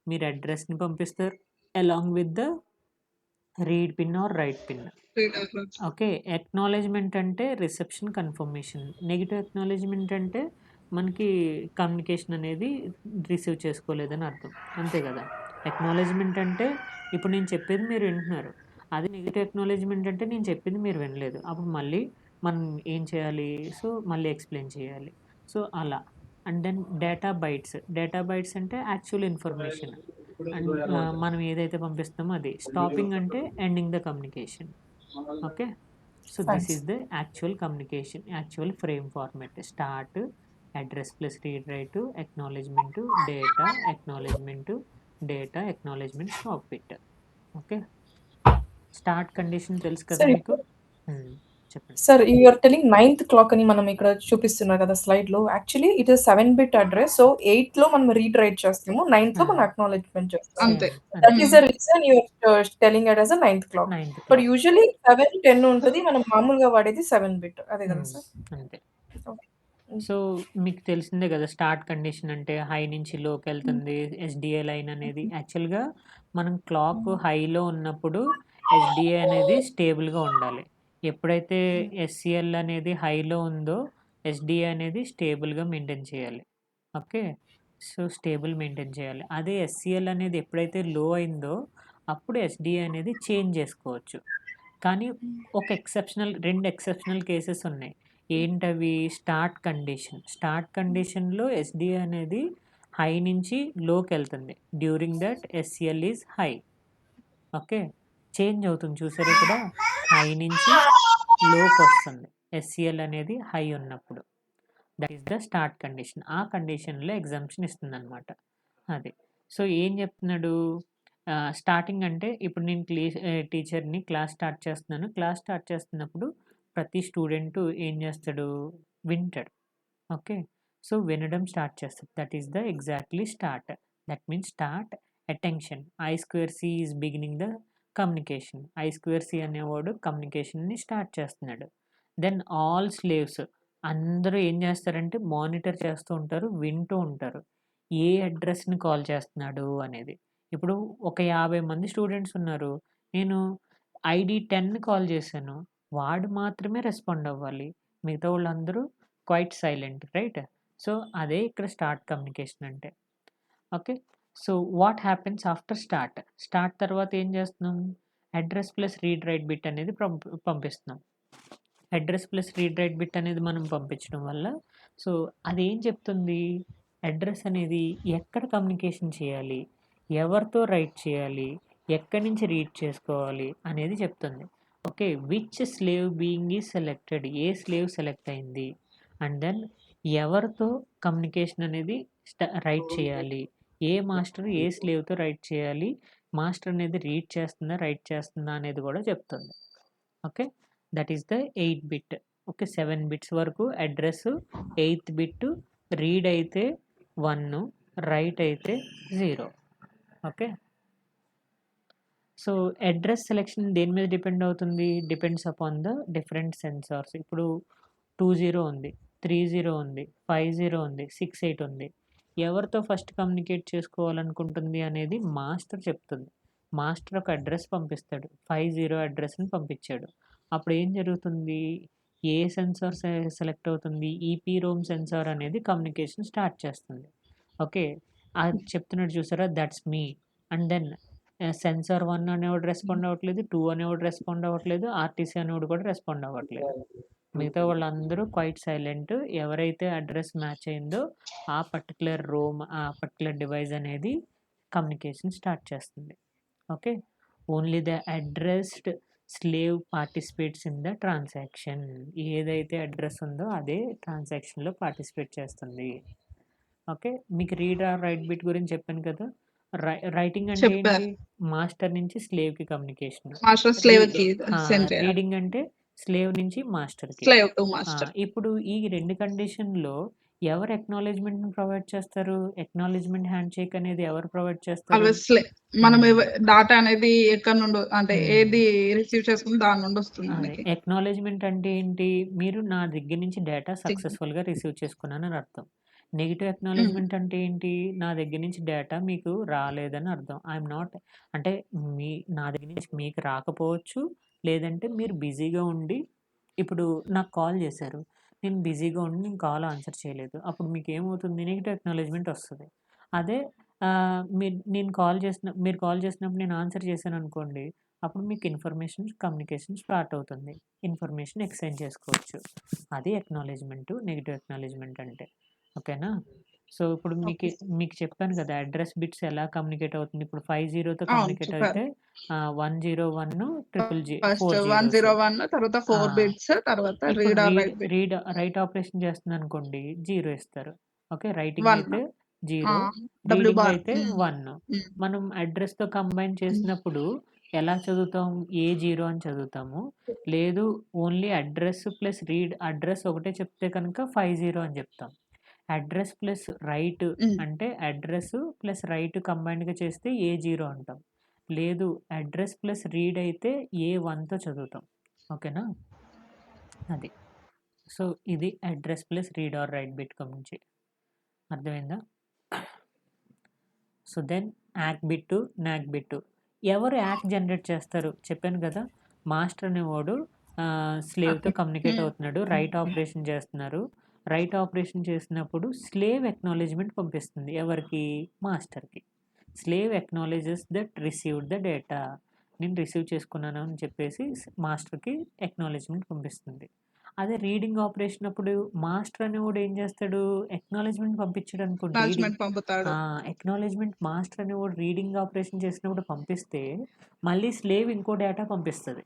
A: మీరు అడ్రస్‌ని పంపిస్తారు along with the read pin or write pin. Okay. Acknowledgement అంటే రిసెప్షన్ కన్ఫర్మేషన్. నెగెటివ్ అక్నాలెడ్జ్‌మెంట్ అంటే మనకి కమ్యూనికేషన్ అనేది రిసీవ్ చేసుకోలేదని అర్థం. అంతే కదా! అక్నాలెడ్జ్‌మెంట్ అంటే ఇప్పుడు నేను చెప్పేది మీరు వింటున్నారు. అదే నెగెటివ్ అక్నాలెడ్జ్‌మెంట్ అంటే నేను చెప్పింది మీరు వినలేదు. అప్పుడు మళ్ళీ మనం ఏం చేయాలి? సో, మళ్ళీ ఎక్స్‌ప్లెయిన్ చేయాలి. సో, అలా. And then data bytes. Data bytes అంటే యాక్చువల్ ఇన్ఫర్మేషన్. అండ్ మనం ఏదైతే పంపిస్తామో అది. స్టాపింగ్ అంటే ending the communication. Okay. So, this
C: fine.
A: Is the actual communication, actual frame format. Start, address plus read write, acknowledgement, data, acknowledgement, stop bit. Okay. Start condition తెలుసు కదా
C: సార్
A: మీకు? చెప్పండి.
C: Sir you are telling 9th clock అని మనం ఇక్కడ చూపిస్తున్నారు కదా స్లైడ్‌లో. Actually it is 7 bit address. So, 8లో మనం రీడ్ రైట్ చేస్తాము. 9థ్లో మనం అక్నాలెడ్జ్‌మెంట్ చేస్తాము.
B: అంతే.
A: Same
C: that is the reason you are telling it as 9th clock.
A: 9th
C: but
A: clock.
C: Usually 7, 10 ఉంటది. మనం మామూలుగా వాడేది 7 బిట్. అదే కదా సార్?
A: అంతే.
C: ఓకే. హ్మ్.
A: సో, మీకు తెలిసిందే కదా! స్టార్ట్ కండిషన్ అంటే హై నుంచి లోకెళ్తుంది. ఎస్‌డిఏ లైన్ అనేది యాక్చువల్‌గా మనం క్లాక్ హైలో ఉన్నప్పుడు ఎస్‌డిఏ అనేది స్టేబుల్‌గా ఉండాలి. ఎప్పుడైతే ఎస్‌సిఎల్ అనేది హైలో ఉందో ఎస్‌డిఏ అనేది స్టేబుల్‌గా మెయింటైన్ చేయాలి. ఓకే. సో, స్టేబుల్ మెయింటైన్ చేయాలి. అదే ఎస్‌సిఎల్ అనేది ఎప్పుడైతే లో అయిందో అప్పుడు ఎస్‌డిఏ అనేది చేంజ్ చేసుకోవచ్చు. కానీ ఒక 2 ఎక్సెప్షనల్ కేసెస్ ఉన్నాయి. ఏంటవి? స్టార్ట్ కండిషన్‌లో ఎస్‌డిఏ అనేది హై నుంచి లోకెళ్తుంది. During that SCL is high. Okay. Change అవుతుంది చూసారా ఇక్కడ? హై నుంచి లోకొస్తుంది. ఎస్‌సిఎల్ అనేది హై ఉన్నప్పుడు. That is the start condition. ఆ కండిషన్‌లో ఎగ్జంప్షన్ ఇస్తుందనమాట. అది. సో, ఏం చెప్తున్నాడు? స్టార్టింగ్ అంటే ఇప్పుడు నేను టీచర్‌ని క్లాస్ స్టార్ట్ చేస్తున్నాను. క్లాస్ స్టార్ట్ చేస్తున్నప్పుడు ప్రతి స్టూడెంటు ఏం చేస్తాడు? వింటాడు. ఓకే. సో, వినడం స్టార్ట్ చేస్తాడు. That is the exactly start. That means start attention. I2C is beginning the communication. I2C అనేవాడు కమ్యూనికేషన్‌ని స్టార్ట్ చేస్తున్నాడు. దెన్ ఆల్ స్లేవ్స్ అందరూ ఏం చేస్తారంటే మానిటర్ చేస్తూ ఉంటారు. వింటూ ఉంటారు. ఏ అడ్రస్‌ని కాల్ చేస్తున్నాడు అనేది. ఇప్పుడు ఒక 50 మంది స్టూడెంట్స్ ఉన్నారు. నేను ఐడీ 10ని కాల్ చేశాను. వాడు మాత్రమే రెస్పాండ్ అవ్వాలి. మిగతా వాళ్ళందరూ క్వైట్ సైలెంట్ రైట్. సో అదే ఇక్కడ స్టార్ట్ కమ్యూనికేషన్ అంటే. Okay. So what happens after start? Start తర్వాత ఏం చేస్తున్నాం? Address plus read right bit అనేది పంపిస్తున్నాం. Address plus read right bit అనేది మనం పంపించడం వల్ల సో అదేం చెప్తుంది? అడ్రస్ అనేది ఎక్కడ కమ్యూనికేషన్ చేయాలి, ఎవరితో రైట్ చేయాలి, ఎక్కడి నుంచి రీడ్ చేసుకోవాలి అనేది చెప్తుంది. Okay. Which slave being is selected, a slave select అయింది, అండ్ దెన్ ఎవరితో కమ్యూనికేషన్ అనేది రైట్ చేయాలి, ఏ మాస్టర్ ఏ స్లేవ్తో రైట్ చేయాలి, మాస్టర్ అనేది రీడ్ చేస్తుందా రైట్ చేస్తుందా అనేది కూడా చెప్తుంది. Okay. That is the 8 bit. Okay. 7 bits వరకు అడ్రస్, 8th బిట్ రీడ్ అయితే 1, రైట్ అయితే 0. ఓకే. సో అడ్రస్ సెలెక్షన్ దేని మీద డిపెండ్ అవుతుంది? Depends upon the different sensors. ఇప్పుడు 20 ఉంది, 30 ఉంది, 50 ఉంది, 68 ఉంది. ఎవరితో ఫస్ట్ కమ్యూనికేట్ చేసుకోవాలనుకుంటుంది అనేది మాస్టర్ చెప్తుంది. మాస్టర్ ఒక అడ్రస్ పంపిస్తాడు, 50 అడ్రస్ని పంపించాడు. అప్పుడు ఏం జరుగుతుంది? ఏ సెన్సార్ సెలెక్ట్ అవుతుంది? ఈపీ రోమ్ సెన్సార్ అనేది కమ్యూనికేషన్ స్టార్ట్ చేస్తుంది. ఓకే. అది చెప్తున్నాడు చూసారా, that's me. And then sensor 1 అనేవాడు రెస్పాండ్ అవ్వట్లేదు, 2 అనేవాడు రెస్పాండ్ అవ్వట్లేదు, ఆర్టీసీ అనేవాడు కూడా రెస్పాండ్ అవ్వట్లేదు. మిగతా వాళ్ళందరూ క్వైట్ సైలెంట్. ఎవరైతే అడ్రస్ మ్యాచ్ అయిందో ఆ పర్టికులర్ రోమ్, ఆ పర్టికులర్ డివైస్ అనేది కమ్యూనికేషన్ స్టార్ట్ చేస్తుంది. Okay. Only the addressed slave participates in the transaction. ఏదైతే అడ్రస్ ఉందో అదే ట్రాన్సాక్షన్లో పార్టిసిపేట్ చేస్తుంది. ఓకే. మీకు రీడ్ ఆర్ రైట్ బిట్ గురించి చెప్పాను కదా. రైటింగ్ అంటే
B: చెప్పారు.
A: ఏంటి? మాస్టర్ నుంచి స్లేవ్కి కమ్యూనికేషన్.
B: మాస్టర్ స్లేవ్ కి సెండ్ చేయాలి.
A: రీడింగ్ అంటే స్లేవ్ నుంచి మాస్టర్కి.
B: Slave to master.
A: ఇప్పుడు ఈ 2 కండిషన్లో ఎవరు ఎక్నాలెడ్జ్మెంట్ ప్రొవైడ్ చేస్తారు? ఎక్నాలెడ్జ్మెంట్ హ్యాండ్ షేక్ అనేది ఎవరు ప్రొవైడ్ చేస్తారు?
B: ఆల్వేస్ మనం డాటా అనేది ఎక్కడ నుండి అంటే ఏది రిసీవ్ చేసుకుని దాని నుండి వస్తుంది మనకి.
A: ఎక్నాలెడ్జ్మెంట్ అంటే ఏంటి? మీరు నా దగ్గర నుంచి డేటా సక్సెస్ఫుల్గా రిసీవ్ చేసుకున్నానని అర్థం. నెగిటివ్ ఎక్నాలెడ్జ్మెంట్ అంటే ఏంటి? నా దగ్గర నుంచి డేటా మీకు రాలేదని అర్థం. ఐఎమ్ నాట్ అంటే నా దగ్గర నుంచి మీకు రాకపోవచ్చు, లేదంటే మీరు బిజీగా ఉండి ఇప్పుడు నాకు కాల్ చేశారు, నేను బిజీగా ఉండి నేను కాల్ ఆన్సర్ చేయలేదు. అప్పుడు మీకు ఏమవుతుంది? నెగిటివ్ ఎక్నాలెడ్జ్మెంట్ వస్తుంది. అదే మీరు కాల్ చేసినప్పుడు నేను ఆన్సర్ చేశాను అనుకోండి, అప్పుడు మీకు ఇన్ఫర్మేషన్ కమ్యూనికేషన్ స్టార్ట్ అవుతుంది, ఇన్ఫర్మేషన్ ఎక్స్చేంజ్ చేసుకోవచ్చు. అది ఎక్నాలెడ్జ్మెంట్, నెగిటివ్ ఎక్నాలెడ్జ్మెంట్ అంటే. ఓకేనా. సో ఇప్పుడు మీకు చెప్పాను కదా అడ్రస్ బిట్స్ ఎలా కమ్యూనికేట్ అవుతుంది. ఇప్పుడు 50తో కమ్యూనికేట్ అయితే 101
B: ఫస్ట్
A: 4
B: 101 తర్వాత 4 బిట్స్ తర్వాత read or write bit.
A: Read write operation చేస్తుంది అనుకోండి, 0 ఇస్తారు. ఓకే. రైటింగ్
B: 1
A: అయితే 0,
B: డబ్ల్యూ
A: రీడింగ్
B: బార్.
A: అయితే 1. మనం అడ్రస్తో కంబైన్ చేసినప్పుడు ఎలా చదువుతాం? A0 అని చదువుతాము. లేదు only address plus read, address ఒకటే చెప్తే కనుక 50 అని చెప్తాం. అడ్రస్ ప్లస్ రైట్ అంటే అడ్రస్ ప్లస్ రైట్ కంబైన్డ్గా చేస్తే A0 అంటాం. లేదు అడ్రస్ ప్లస్ రీడ్ అయితే A1తో చదువుతాం. ఓకేనా. అది. సో ఇది address plus read or write bit గురించి అర్థమైందా? So then ACK bit, NACK bit. ఎవరు యాక్ జనరేట్ చేస్తారు? చెప్పాను కదా, మాస్టర్ అనేవాడు స్లేవ్తో కమ్యూనికేట్ అవుతున్నాడు, రైట్ ఆపరేషన్ చేస్తున్నారు. రైట్ ఆపరేషన్ చేసినప్పుడు స్లేవ్ ఎక్నాలెడ్జ్మెంట్ పంపిస్తుంది. ఎవరికి? మాస్టర్కి. Slave acknowledges that received the data. నేను రిసీవ్ చేసుకున్నాను అని చెప్పేసి మాస్టర్కి ఎక్నాలెడ్జ్మెంట్ పంపిస్తుంది. అదే రీడింగ్ ఆపరేషన్ అప్పుడు మాస్టర్ అనేవాడు ఏం చేస్తాడు? ఎక్నాలెడ్జ్మెంట్ పంపించాడు అనుకోండి. ఎక్నాలెడ్జ్మెంట్ మాస్టర్ అనేవాడు రీడింగ్ ఆపరేషన్ చేసినప్పుడు పంపిస్తే మళ్ళీ స్లేవ్ ఇంకో డేటా పంపిస్తుంది.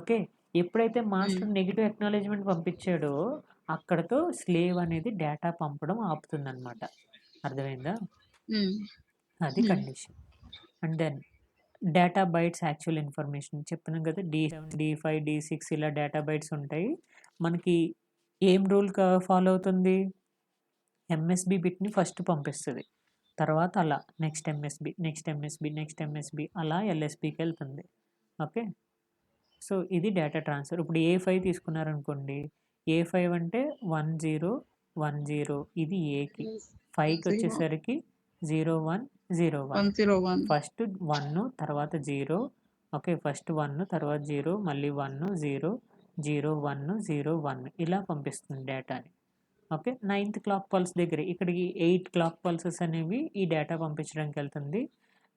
A: ఓకే. ఎప్పుడైతే మాస్టర్ నెగిటివ్ ఎక్నాలెడ్జ్మెంట్ పంపించాడో అక్కడతో స్లేవ్ అనేది డేటా పంపడం ఆపుతుంది అనమాట. అర్థమైందా? అది condition. And then data bytes actual information చెప్పినాం కదా, D7, D5, D6 ఇలా డేటా బైట్స్ ఉంటాయి. మనకి ఏం రూల్ ఫాలో అవుతుంది? ఎంఎస్బి బిట్ని ఫస్ట్ పంపిస్తుంది, తర్వాత అలా next MSB, next MSB, next MSB అలా ఎల్ఎస్బికి వెళ్తుంది. ఓకే. సో ఇది డేటా ట్రాన్స్ఫర్. ఇప్పుడు A5 తీసుకున్నారనుకోండి, A5 అంటే 1010, ఇది ఏకి. 5కి వచ్చేసరికి 0101. ఫస్ట్ 1 తర్వాత 0. ఓకే. ఫస్ట్ 1 తర్వాత 0 మళ్ళీ 1 0 0 1 0 1 ఇలా పంపిస్తుంది డేటాని. ఓకే. 9th క్లాక్ పల్స్ దగ్గర ఇక్కడికి 8 క్లాక్ పల్సెస్ అనేవి ఈ డేటా పంపించడానికి వెళ్తుంది.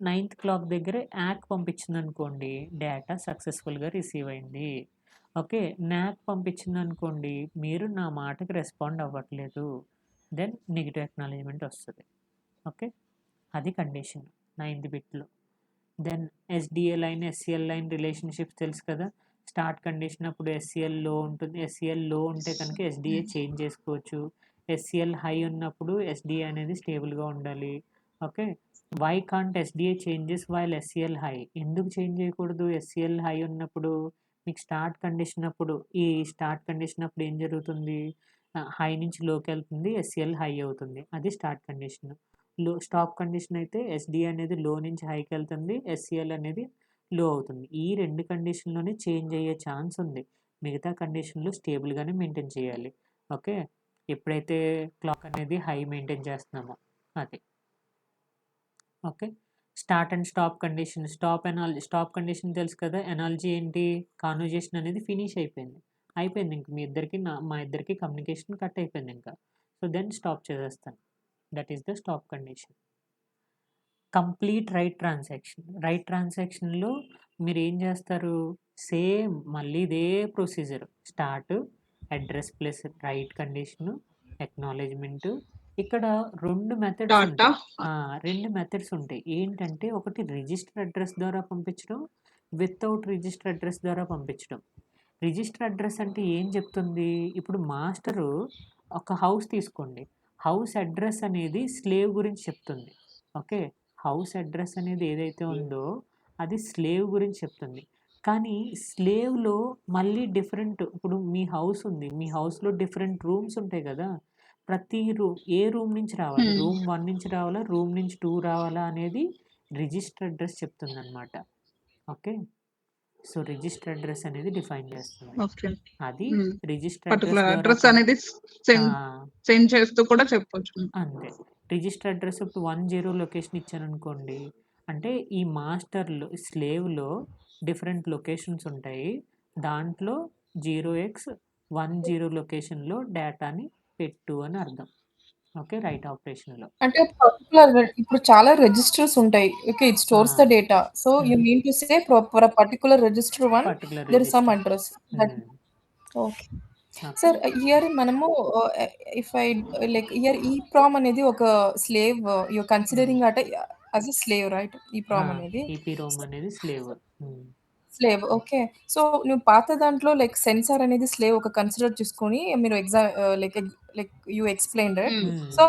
A: 9th క్లాక్ దగ్గర యాక్ పంపించిందనుకోండి, డేటా సక్సెస్‌ఫుల్‌గా రిసీవ్ అయింది. ఓకే. నాక్ పంపించిందనుకోండి, మీరు నా మాటకి రెస్పాండ్ అవ్వట్లేదు. దెన్ నెగెటివ్ అక్నాలెడ్జ్‌మెంట్ వస్తది. ఓకే. అది కండిషన్ 9th బిట్‌లో. Then SDA line, SCL line relationships తెలుసు కదా! స్టార్ట్ కండిషన్ అప్పుడు ఎస్‌సీఎల్ లో ఉంటుంది. ఎస్‌సీఎల్ లో ఉంటే కనుక ఎస్‌డిఏ చేంజ్ చేసుకోవచ్చు. ఎస్‌సీఎల్ హై ఉన్నప్పుడు ఎస్‌డిఏ అనేది స్టేబుల్‌గా ఉండాలి. Okay. Why can't SDA changes while SCL high? ఎందుకు చేంజ్ చేయకూడదు? ఎస్‌సీఎల్ హై ఉన్నప్పుడు మీకు స్టార్ట్ కండిషన్ అప్పుడు ఈ స్టార్ట్ కండిషన్ అప్పుడు ఏం జరుగుతుంది? హై నుంచి లోకి వెళ్తుంది. ఎస్‌సీఎల్ హై అవుతుంది. అది స్టార్ట్ కండిషన్. స్టాప్ కండిషన్ అయితే ఎస్‌డిఏ అనేది లో నుంచి హైకి వెళ్తుంది. ఎస్‌సీఎల్ అనేది లో అవుతుంది. ఈ 2 కండిషన్‌లోనే చేంజ్ అయ్యే ఛాన్స్ ఉంది. మిగతా కండిషన్‌లో స్టేబుల్‌గానే మెయింటైన్ చేయాలి. ఓకే. ఎప్పుడైతే క్లాక్ అనేది హై మెయింటైన్ చేస్తున్నామో అది. Okay. Start and stop condition. Stop condition తెలుసు కదా! ఎనాలజీ ఏంటి? కాన్వర్జేషన్ అనేది ఫినిష్ అయిపోయింది. అయిపోయింది ఇంక మీ ఇద్దరికి మా ఇద్దరికి కమ్యూనికేషన్ కట్ అయిపోయింది ఇంకా. సో, దెన్ స్టాప్ చేసేస్తాను. That is the stop condition. Complete write transaction. Write ట్రాన్సాక్షన్‌లో మీరేం చేస్తారు? సేమ్ మళ్ళీ ఇదే procedure. Start, address plus write condition, acknowledgement. ఇక్కడ 2 మెథడ్స్
B: డాటా
A: ఉంటాయి. 2 మెథడ్స్ ఉంటాయి. ఏంటంటే ఒకటి రిజిస్టర్ అడ్రెస్ ద్వారా పంపించడం, వితౌట్ రిజిస్టర్ అడ్రెస్ ద్వారా పంపించడం. రిజిస్టర్ అడ్రెస్ అంటే ఏం చెప్తుంది? ఇప్పుడు మాస్టరు ఒక హౌస్ తీసుకోండి. హౌస్ అడ్రెస్ అనేది స్లేవ్ గురించి చెప్తుంది. ఓకే. హౌస్ అడ్రెస్ అనేది ఏదైతే ఉందో అది స్లేవ్ గురించి చెప్తుంది. కానీ స్లేవ్‌లో మళ్ళీ డిఫరెంట్ ఇప్పుడు మీ హౌస్ ఉంది. మీ హౌస్‌లో డిఫరెంట్ రూమ్స్ ఉంటాయి కదా! ప్రతి ఏ రూమ్ నుంచి రావాలి? రూమ్ 1 నుంచి రావాలా? రూమ్ నుంచి 2 రావాలా? అనేది రిజిస్టర్ అడ్రెస్ చెప్తుందనమాట. ఓకే. సో, రిజిస్టర్ అడ్రెస్ అనేది డిఫైన్ చేస్తుంది.
B: ఓకే.
A: అది రిజిస్టర్ అడ్రెస్
B: పర్టిక్యులర్
A: ద్వారా
B: అడ్రెస్ అనేది సెండ్
A: ఆ!
B: సెండ్ చేస్తూ కూడా చెప్పొచ్చు.
A: అంతే. రిజిస్టర్ అడ్రెస్ ఇప్పుడు 10 లొకేషన్ ఇచ్చాననుకోండి. అంటే ఈ మాస్టర్‌లో స్లేవ్‌లో డిఫరెంట్ లొకేషన్స్ ఉంటాయి. దాంట్లో 0x10 లొకేషన్‌లో డేటాని పెట్టు అని అర్థం. ఓకే. రైట్ ఆపరేషన్‌లో.
C: అంటే పర్టిక్యులర్ ఇప్పుడు చాలా రిజిస్టర్స్ ఉంటాయి. Okay. It
A: ah!
C: Stores the data. So you
A: hmm.
C: Mean to say for a particular register one
A: particular
C: there is some
A: register.
C: address that
A: hmm.
C: Okay.
A: Okay.
C: Sir here మనము if I like here EEPROM అనేది ఒక slave you
A: hmm.
C: Considering at as a slave right?
A: Ah!
C: EEPROM అనేది.
A: ఈపీరోమ్ అనేది స్లేవ్. హ్మ్.
C: Slave okay. సో నువ్వు పాత దాంట్లో లైక్ సెన్సార్ అనేది స్లేవ్ ఒక కన్సిడర్ చేసుకొని మీరు like you explained it.
A: Hmm.
C: So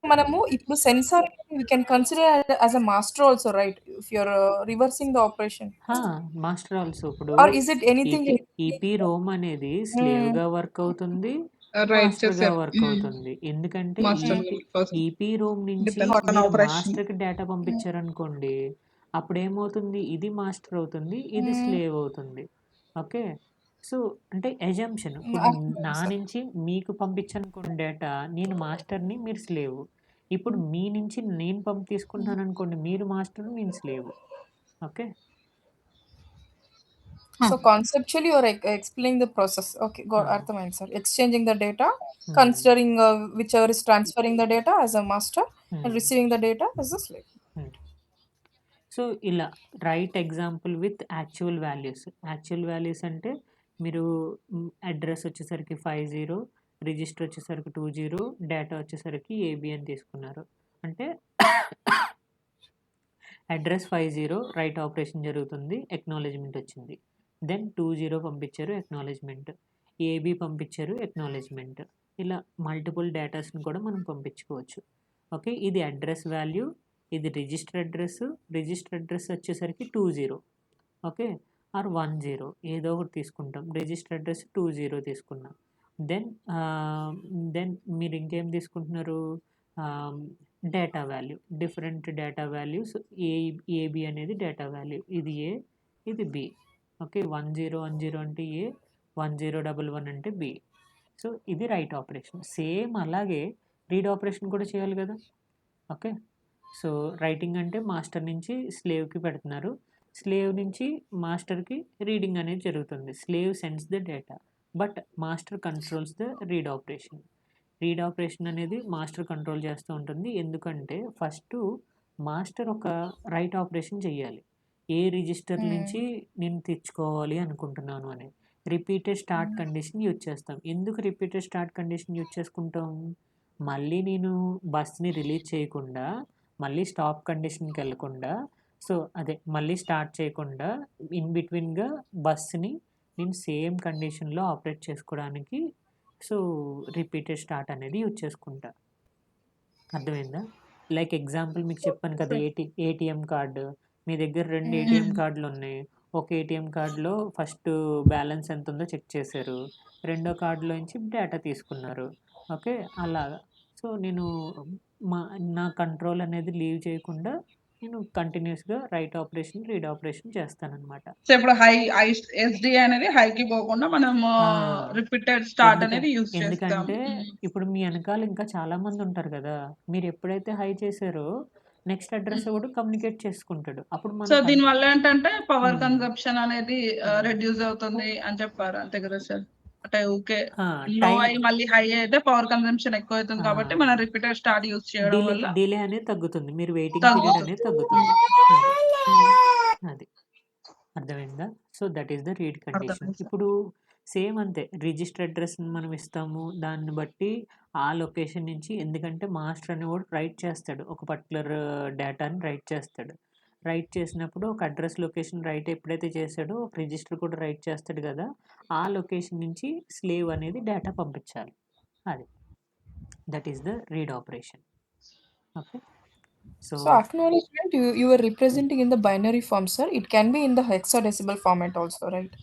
C: మనము ఇప్పుడు sensor we can consider as a master also right? If you are reversing the operation.
A: Master also ఇప్పుడు
C: or is it anything
A: EEPROM అనేది
C: హ్మ్.
A: స్లేవ్‌గా వర్క్ అవుతుంది.
B: రైట్
A: మాస్టర్‌గా
B: చేసారు.
A: వర్క్ అవుతుంది. ఎందుకంటే
B: మాస్టర్
C: హ్మ్.
B: కోసం
A: ఈపీరోమ్ నుంచి
B: డిపెండ్స్ ఆన్
A: మీరు
B: ఆపరేషన్.
A: మాస్టర్‌కి డేటా
C: హ్మ్.
A: పంపించారనుకోండి. అప్పుడేమవుతుంది? ఇది మాస్టర్ అవుతుంది. ఇది
C: హ్మ్.
A: స్లేవ్ అవుతుంది. ఓకే. సో, అంటే అజంప్షన్. ఇప్పుడు
C: అర్థమైంది
A: నా
C: సార్.
A: నుంచి మీకు పంపించాననుకోండి డేటా. నేను మాస్టర్‌ని, మీరు స్లేవ్. ఇప్పుడు మీ నుంచి నేను
C: హ్మ్.
A: తీసుకుంటున్నాననుకోండి. మీరు మాస్టర్, నేను slave. Okay.
C: So conceptually you are explaining the process. Okay.
A: ఆ!
C: అర్థమైంది sir. Exchanging the data,
A: hmm.
C: Considering whichever is transferring the data as a master and
A: hmm.
C: Receiving the data as a slave.
A: Hmm. So, ఇలా right example with actual values. Actual values అంటే మీరు అడ్రెస్ వచ్చేసరికి 50, రిజిస్టర్ వచ్చేసరికి 20, డేటా వచ్చేసరికి ఏబీ అని తీసుకున్నారు. అంటే అడ్రెస్ 50 రైట్ ఆపరేషన్ జరుగుతుంది. అక్నాలెడ్జ్‌మెంట్ వచ్చింది. దెన్ 20 పంపించారు అక్నాలెడ్జ్‌మెంట్. ఏబీ పంపించారు అక్నాలెడ్జ్‌మెంట్. ఇలా మల్టిపుల్ డేటాస్‌ని కూడా మనం పంపించుకోవచ్చు. ఓకే. ఇది అడ్రెస్ వాల్యూ. ఇది రిజిస్టర్ అడ్రెస్. రిజిస్టర్ అడ్రెస్ వచ్చేసరికి 20. ఓకే. ఆర్ 10 ఏదో ఒకటి తీసుకుంటాం. రిజిస్టర్ అడ్రెస్ 20 తీసుకున్నాం. దెన్ దెన్ మీరు ఇంకేం తీసుకుంటున్నారు? ఆహ్, data value. Different data values AB అనేది డేటా వాల్యూ. ఇది ఏ, ఇది బి. ఓకే. 1010 అంటే ఏ, 1011 అంటే బి. సో, ఇది రైట్ ఆపరేషన్. సేమ్ అలాగే రీడ్ ఆపరేషన్ కూడా చేయాలి కదా! ఓకే. సో, రైటింగ్ అంటే మాస్టర్ నుంచి స్లేవ్‌కి పెడుతున్నారు. స్లేవ్ నుంచి మాస్టర్‌కి రీడింగ్ అనేది జరుగుతుంది. Slave sends the data. But master controls the read operation. Read operation అనేది మాస్టర్ కంట్రోల్ చేస్తూ ఉంటుంది. ఎందుకంటే ఫస్టు మాస్టర్ ఒక రైట్ ఆపరేషన్ చెయ్యాలి. ఏ రిజిస్టర్ నుంచి నేను తెచ్చుకోవాలి అనుకుంటున్నాను అని. రిపీటెడ్ స్టార్ట్ కండిషన్ యూజ్ చేస్తాం. ఎందుకు రిపీటెడ్ స్టార్ట్ కండిషన్ యూజ్ చేసుకుంటాం? మళ్ళీ నేను బస్‌ని రిలీజ్ చేయకుండా, మళ్ళీ స్టాప్ కండిషన్‌కెళ్ళకుండా, సో అదే మళ్ళీ స్టార్ట్ చేయకుండా ఇన్ బిట్వీన్‌గా బస్‌ని నేను సేమ్ కండిషన్‌లో ఆపరేట్ చేసుకోవడానికి సో రిపీటెడ్ స్టార్ట్ అనేది యూజ్ చేసుకుంటా. అర్థమైందా? లైక్ ఎగ్జాంపుల్ మీకు చెప్పాను కదా!
B: సార్.
A: ATM card. మీ దగ్గర 2 ఏటీఎం కార్డులున్నాయి. ఒక ఏటీఎం కార్డ్‌లో ఫస్ట్ బ్యాలెన్స్ ఎంతుందో చెక్ చేశారు. రెండో కార్డ్‌లోంచి డేటా తీసుకున్నారు. ఓకే. అలాగా. సో, నేను మా నా కంట్రోల్ అనేది లీవ్ చేయకుండా నేను కంటిన్యూయస్‌గా రైట్ ఆపరేషన్, రీడ్ ఆపరేషన్ చేస్తాననమాట.
B: సో, ఇప్పుడు ఎస్‌డి అనేది హైకి పోకుండా మనము
A: ఆ!
B: రిపీటెడ్ స్టార్ట్
A: ఎందుక
B: అనేది యూజ్ చేస్తాం.
A: ఎందుకంటే ఇప్పుడు మీ ఎనకాల ఇంకా చాలా మందుంటారు గదా! మీరెప్పుడైతే హై చేశారో నెక్స్ట్ అడ్రెస్ కూడా కమ్యూనికేట్ చేసుకుంటాడు. అప్పుడు
B: సో,
A: మనం
B: దీనివల్ల ఏంటంటే పవర్
A: హ్మ్.
B: కన్జంప్షన్ అనేది
A: హ్మ్.
B: రెడ్యూస్ అవుతుంది అని చెప్పారు. అంతే కదా సార్? అంటే ఊకే
A: ఆ!
B: లో
A: టైం
B: అయ్యి మళ్ళీ హై అయితే పవర్ కన్జంప్షన్ ఎక్కువైతుంది కాబట్టి
A: ఆ!
B: మనం రిపీటెడ్ స్టార్ట్ యూజ్ చేయడం వల్ల
A: డిలే అనేది తగ్గుతుంది. మీరు వెయిటింగ్ పీరియడ్ అనేది
B: తగ్గుతుంది.
A: తగ్గుతుంది. అది. అర్థమైందా? So, that is the read condition.
B: అర్థమైంది సార్.
A: ఇప్పుడు సేమ్ అంతే. రిజిస్టర్ అడ్రెస్‌ని మనం ఇస్తాము. దాన్ని బట్టి ఆ లొకేషన్ నుంచి ఎందుకంటే మాస్టర్ అనేవాడు రైట్ చేస్తాడు. ఒక పర్టిక్యులర్ డేటాని రైట్ చేస్తాడు. రైట్ చేసినప్పుడు ఒక అడ్రెస్ లొకేషన్ రైట్ ఎప్పుడైతే చేసాడో ఒక రిజిస్టర్ కూడా రైట్ చేస్తాడు గదా! ఆ లొకేషన్ నుంచి స్లేవ్ అనేది డేటా పంపించాలి. అది. That is the read operation. Okay. So
C: So acknowledgement you were representing in the binary form, sir. It can be in the hexadecimal format also, right?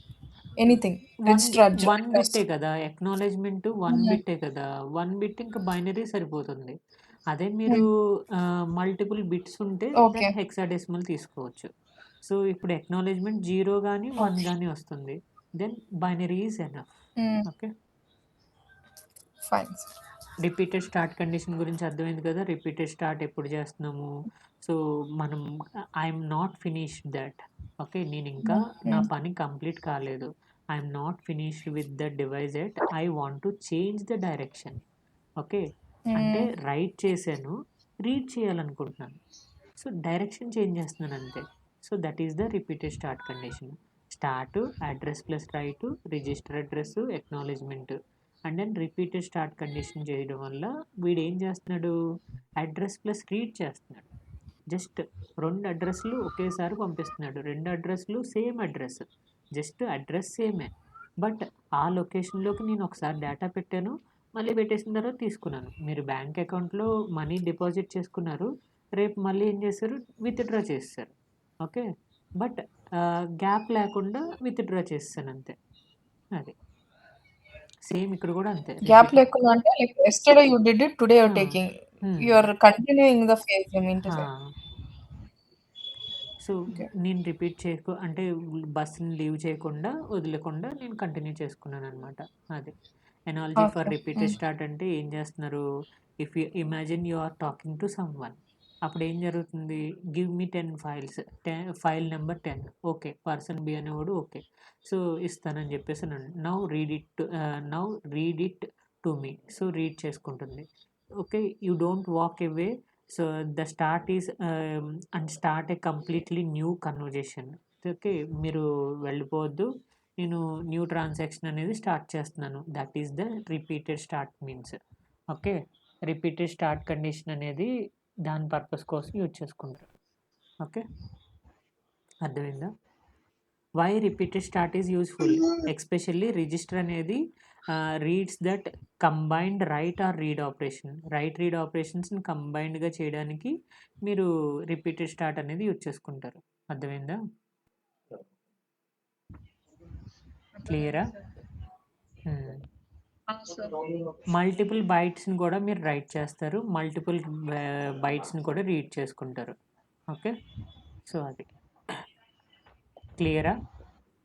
C: Anything. Register
A: one
C: address.
A: బిట్టే కదా! ఎక్నాలెడ్జ్‌మెంట్ 1 బిట్టే కదా! 1 బిట్ ఇంకా బైనరీ సరిపోతుంది. అదే మీరు మల్టిపుల్ బిట్స్ ఉంటే
C: Okay.
A: దెన్ హెక్సాడెసిమల్ తీసుకోవచ్చు. సో, ఇప్పుడు ఎక్నాలెడ్జ్‌మెంట్ 0 గాని, 1
C: Okay.
A: గాని వస్తుంది. Then binary is enough. Okay.
C: Fine, sir.
A: Repeated start condition గురించి అర్థమైంది కదా! రిపీటెడ్ స్టార్ట్ ఎప్పుడు చేస్తున్నాము? సో, మనం I'm not finished that. Okay. నేనింకా నా పని కంప్లీట్ కాలేదు. I'm not finished with the device yet. I want to change the direction. Okay. అంటే రైట్ చేశాను. రీడ్ చేయాలనుకుంటున్నాను. సో, డైరెక్షన్ చేంజ్ చేస్తున్నాను అంతే. So, that is the repeated start condition. Start, address plus write, register address, acknowledgement. And then repeated start condition చేయడం వల్ల వీడేం చేస్తున్నాడు? అడ్రెస్ ప్లస్ రీడ్ చేస్తున్నాడు. జస్ట్ 2 అడ్రెస్‌లు ఒకేసారి పంపిస్తున్నాడు. 2 అడ్రెస్‌లు సేమ్ అడ్రెస్. జస్ట్ అడ్రెస్ సేమే. బట్ ఆ లొకేషన్‌లోకి నేను ఒకసారి డేటా పెట్టాను. మళ్ళీ పెట్టేసిన తర్వాత తీసుకున్నాను. మీరు బ్యాంక్ అకౌంట్‌లో మనీ డిపాజిట్ చేసుకున్నారు. రేపు మళ్ళీ ఏం చేశారు? విత్‌డ్రా చేసేసారు. ఓకే. బట్ గ్యాప్ లేకుండా విత్‌డ్రా చేసేసాను అంతే. అది. సేమ్ ఇక్కడ కూడా అంతే.
C: Gap
A: repeated
C: lekunda ante like yesterday you did it, today you're
A: ఆ!
C: taking.
A: హ్మ్.
C: You are continuing the phase, you mean to
A: ah!
C: say.
A: So,
C: Okay.
A: నేను రిపీట్ అంటే బస్‌ని లీవ్ చేయకుండా, వదిలేకుండా నేను కంటిన్యూ చేసుకున్నాననమాట. అది. Analogy for
C: Okay.
A: Repeated start అంటే ఏం చేస్తున్నారు? If you imagine you are talking to someone. అప్పుడేం జరుగుతుంది? Give me 10 files. File number 10. Okay. Person B అనేవాడు ఓకే. సో, ఇస్తానని చెప్పేసనండి. Now read it to me. So, read చేసుకుంటుంది. Okay. You don't walk away. So, the start is and start a completely new conversation. Okay. మీరు వెళ్ళిపోవద్దు. నేను న్యూ ట్రాన్సాక్షన్ అనేది స్టార్ట్ చేస్తున్నాను. That is the repeated start means. Okay. Repeated start condition అనేది దాని పర్పస్ కోసం యూజ్ చేసుకుంటారు. ఓకే. అర్థమైందా? Why repeated start is useful? Especially register అనేది reads that combined write or read operation. Write, read ఆపరేషన్స్‌ని కంబైన్డ్‌గా చేయడానికి మీరు రిపీటెడ్ స్టార్ట్ అనేది యూజ్ చేసుకుంటారు. అర్థమైందా? క్లియరా?
B: సార్.
A: మల్టిపుల్ బైట్స్‌ని కూడా మీరు రైట్ చేస్తారు. మల్టిపుల్ బైట్స్‌ని కూడా రీడ్ చేసుకుంటారు. ఓకే. సో, అది. క్లియరా?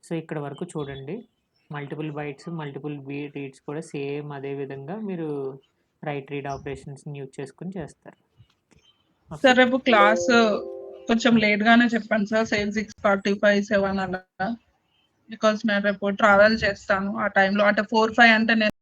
A: సో, ఇక్కడ వరకు చూడండి. మల్టిపుల్ బైట్స్, మల్టిపుల్ రీడ్స్ కూడా సేమ్ అదే విధంగా మీరు రైట్, రీడ్ ఆపరేషన్స్‌ని యూజ్ చేసుకొని చేస్తారు. ఓకే.
B: సార్ రేపు క్లాస్ కొంచెం లేట్‌గానే చెప్పండి సార్. 6:45, 7 అలా. బికాజ్ నేను రేపు ట్రావెల్ చేస్తాను. ఆ టైంలో అంటే 4, 5 అంటే నేను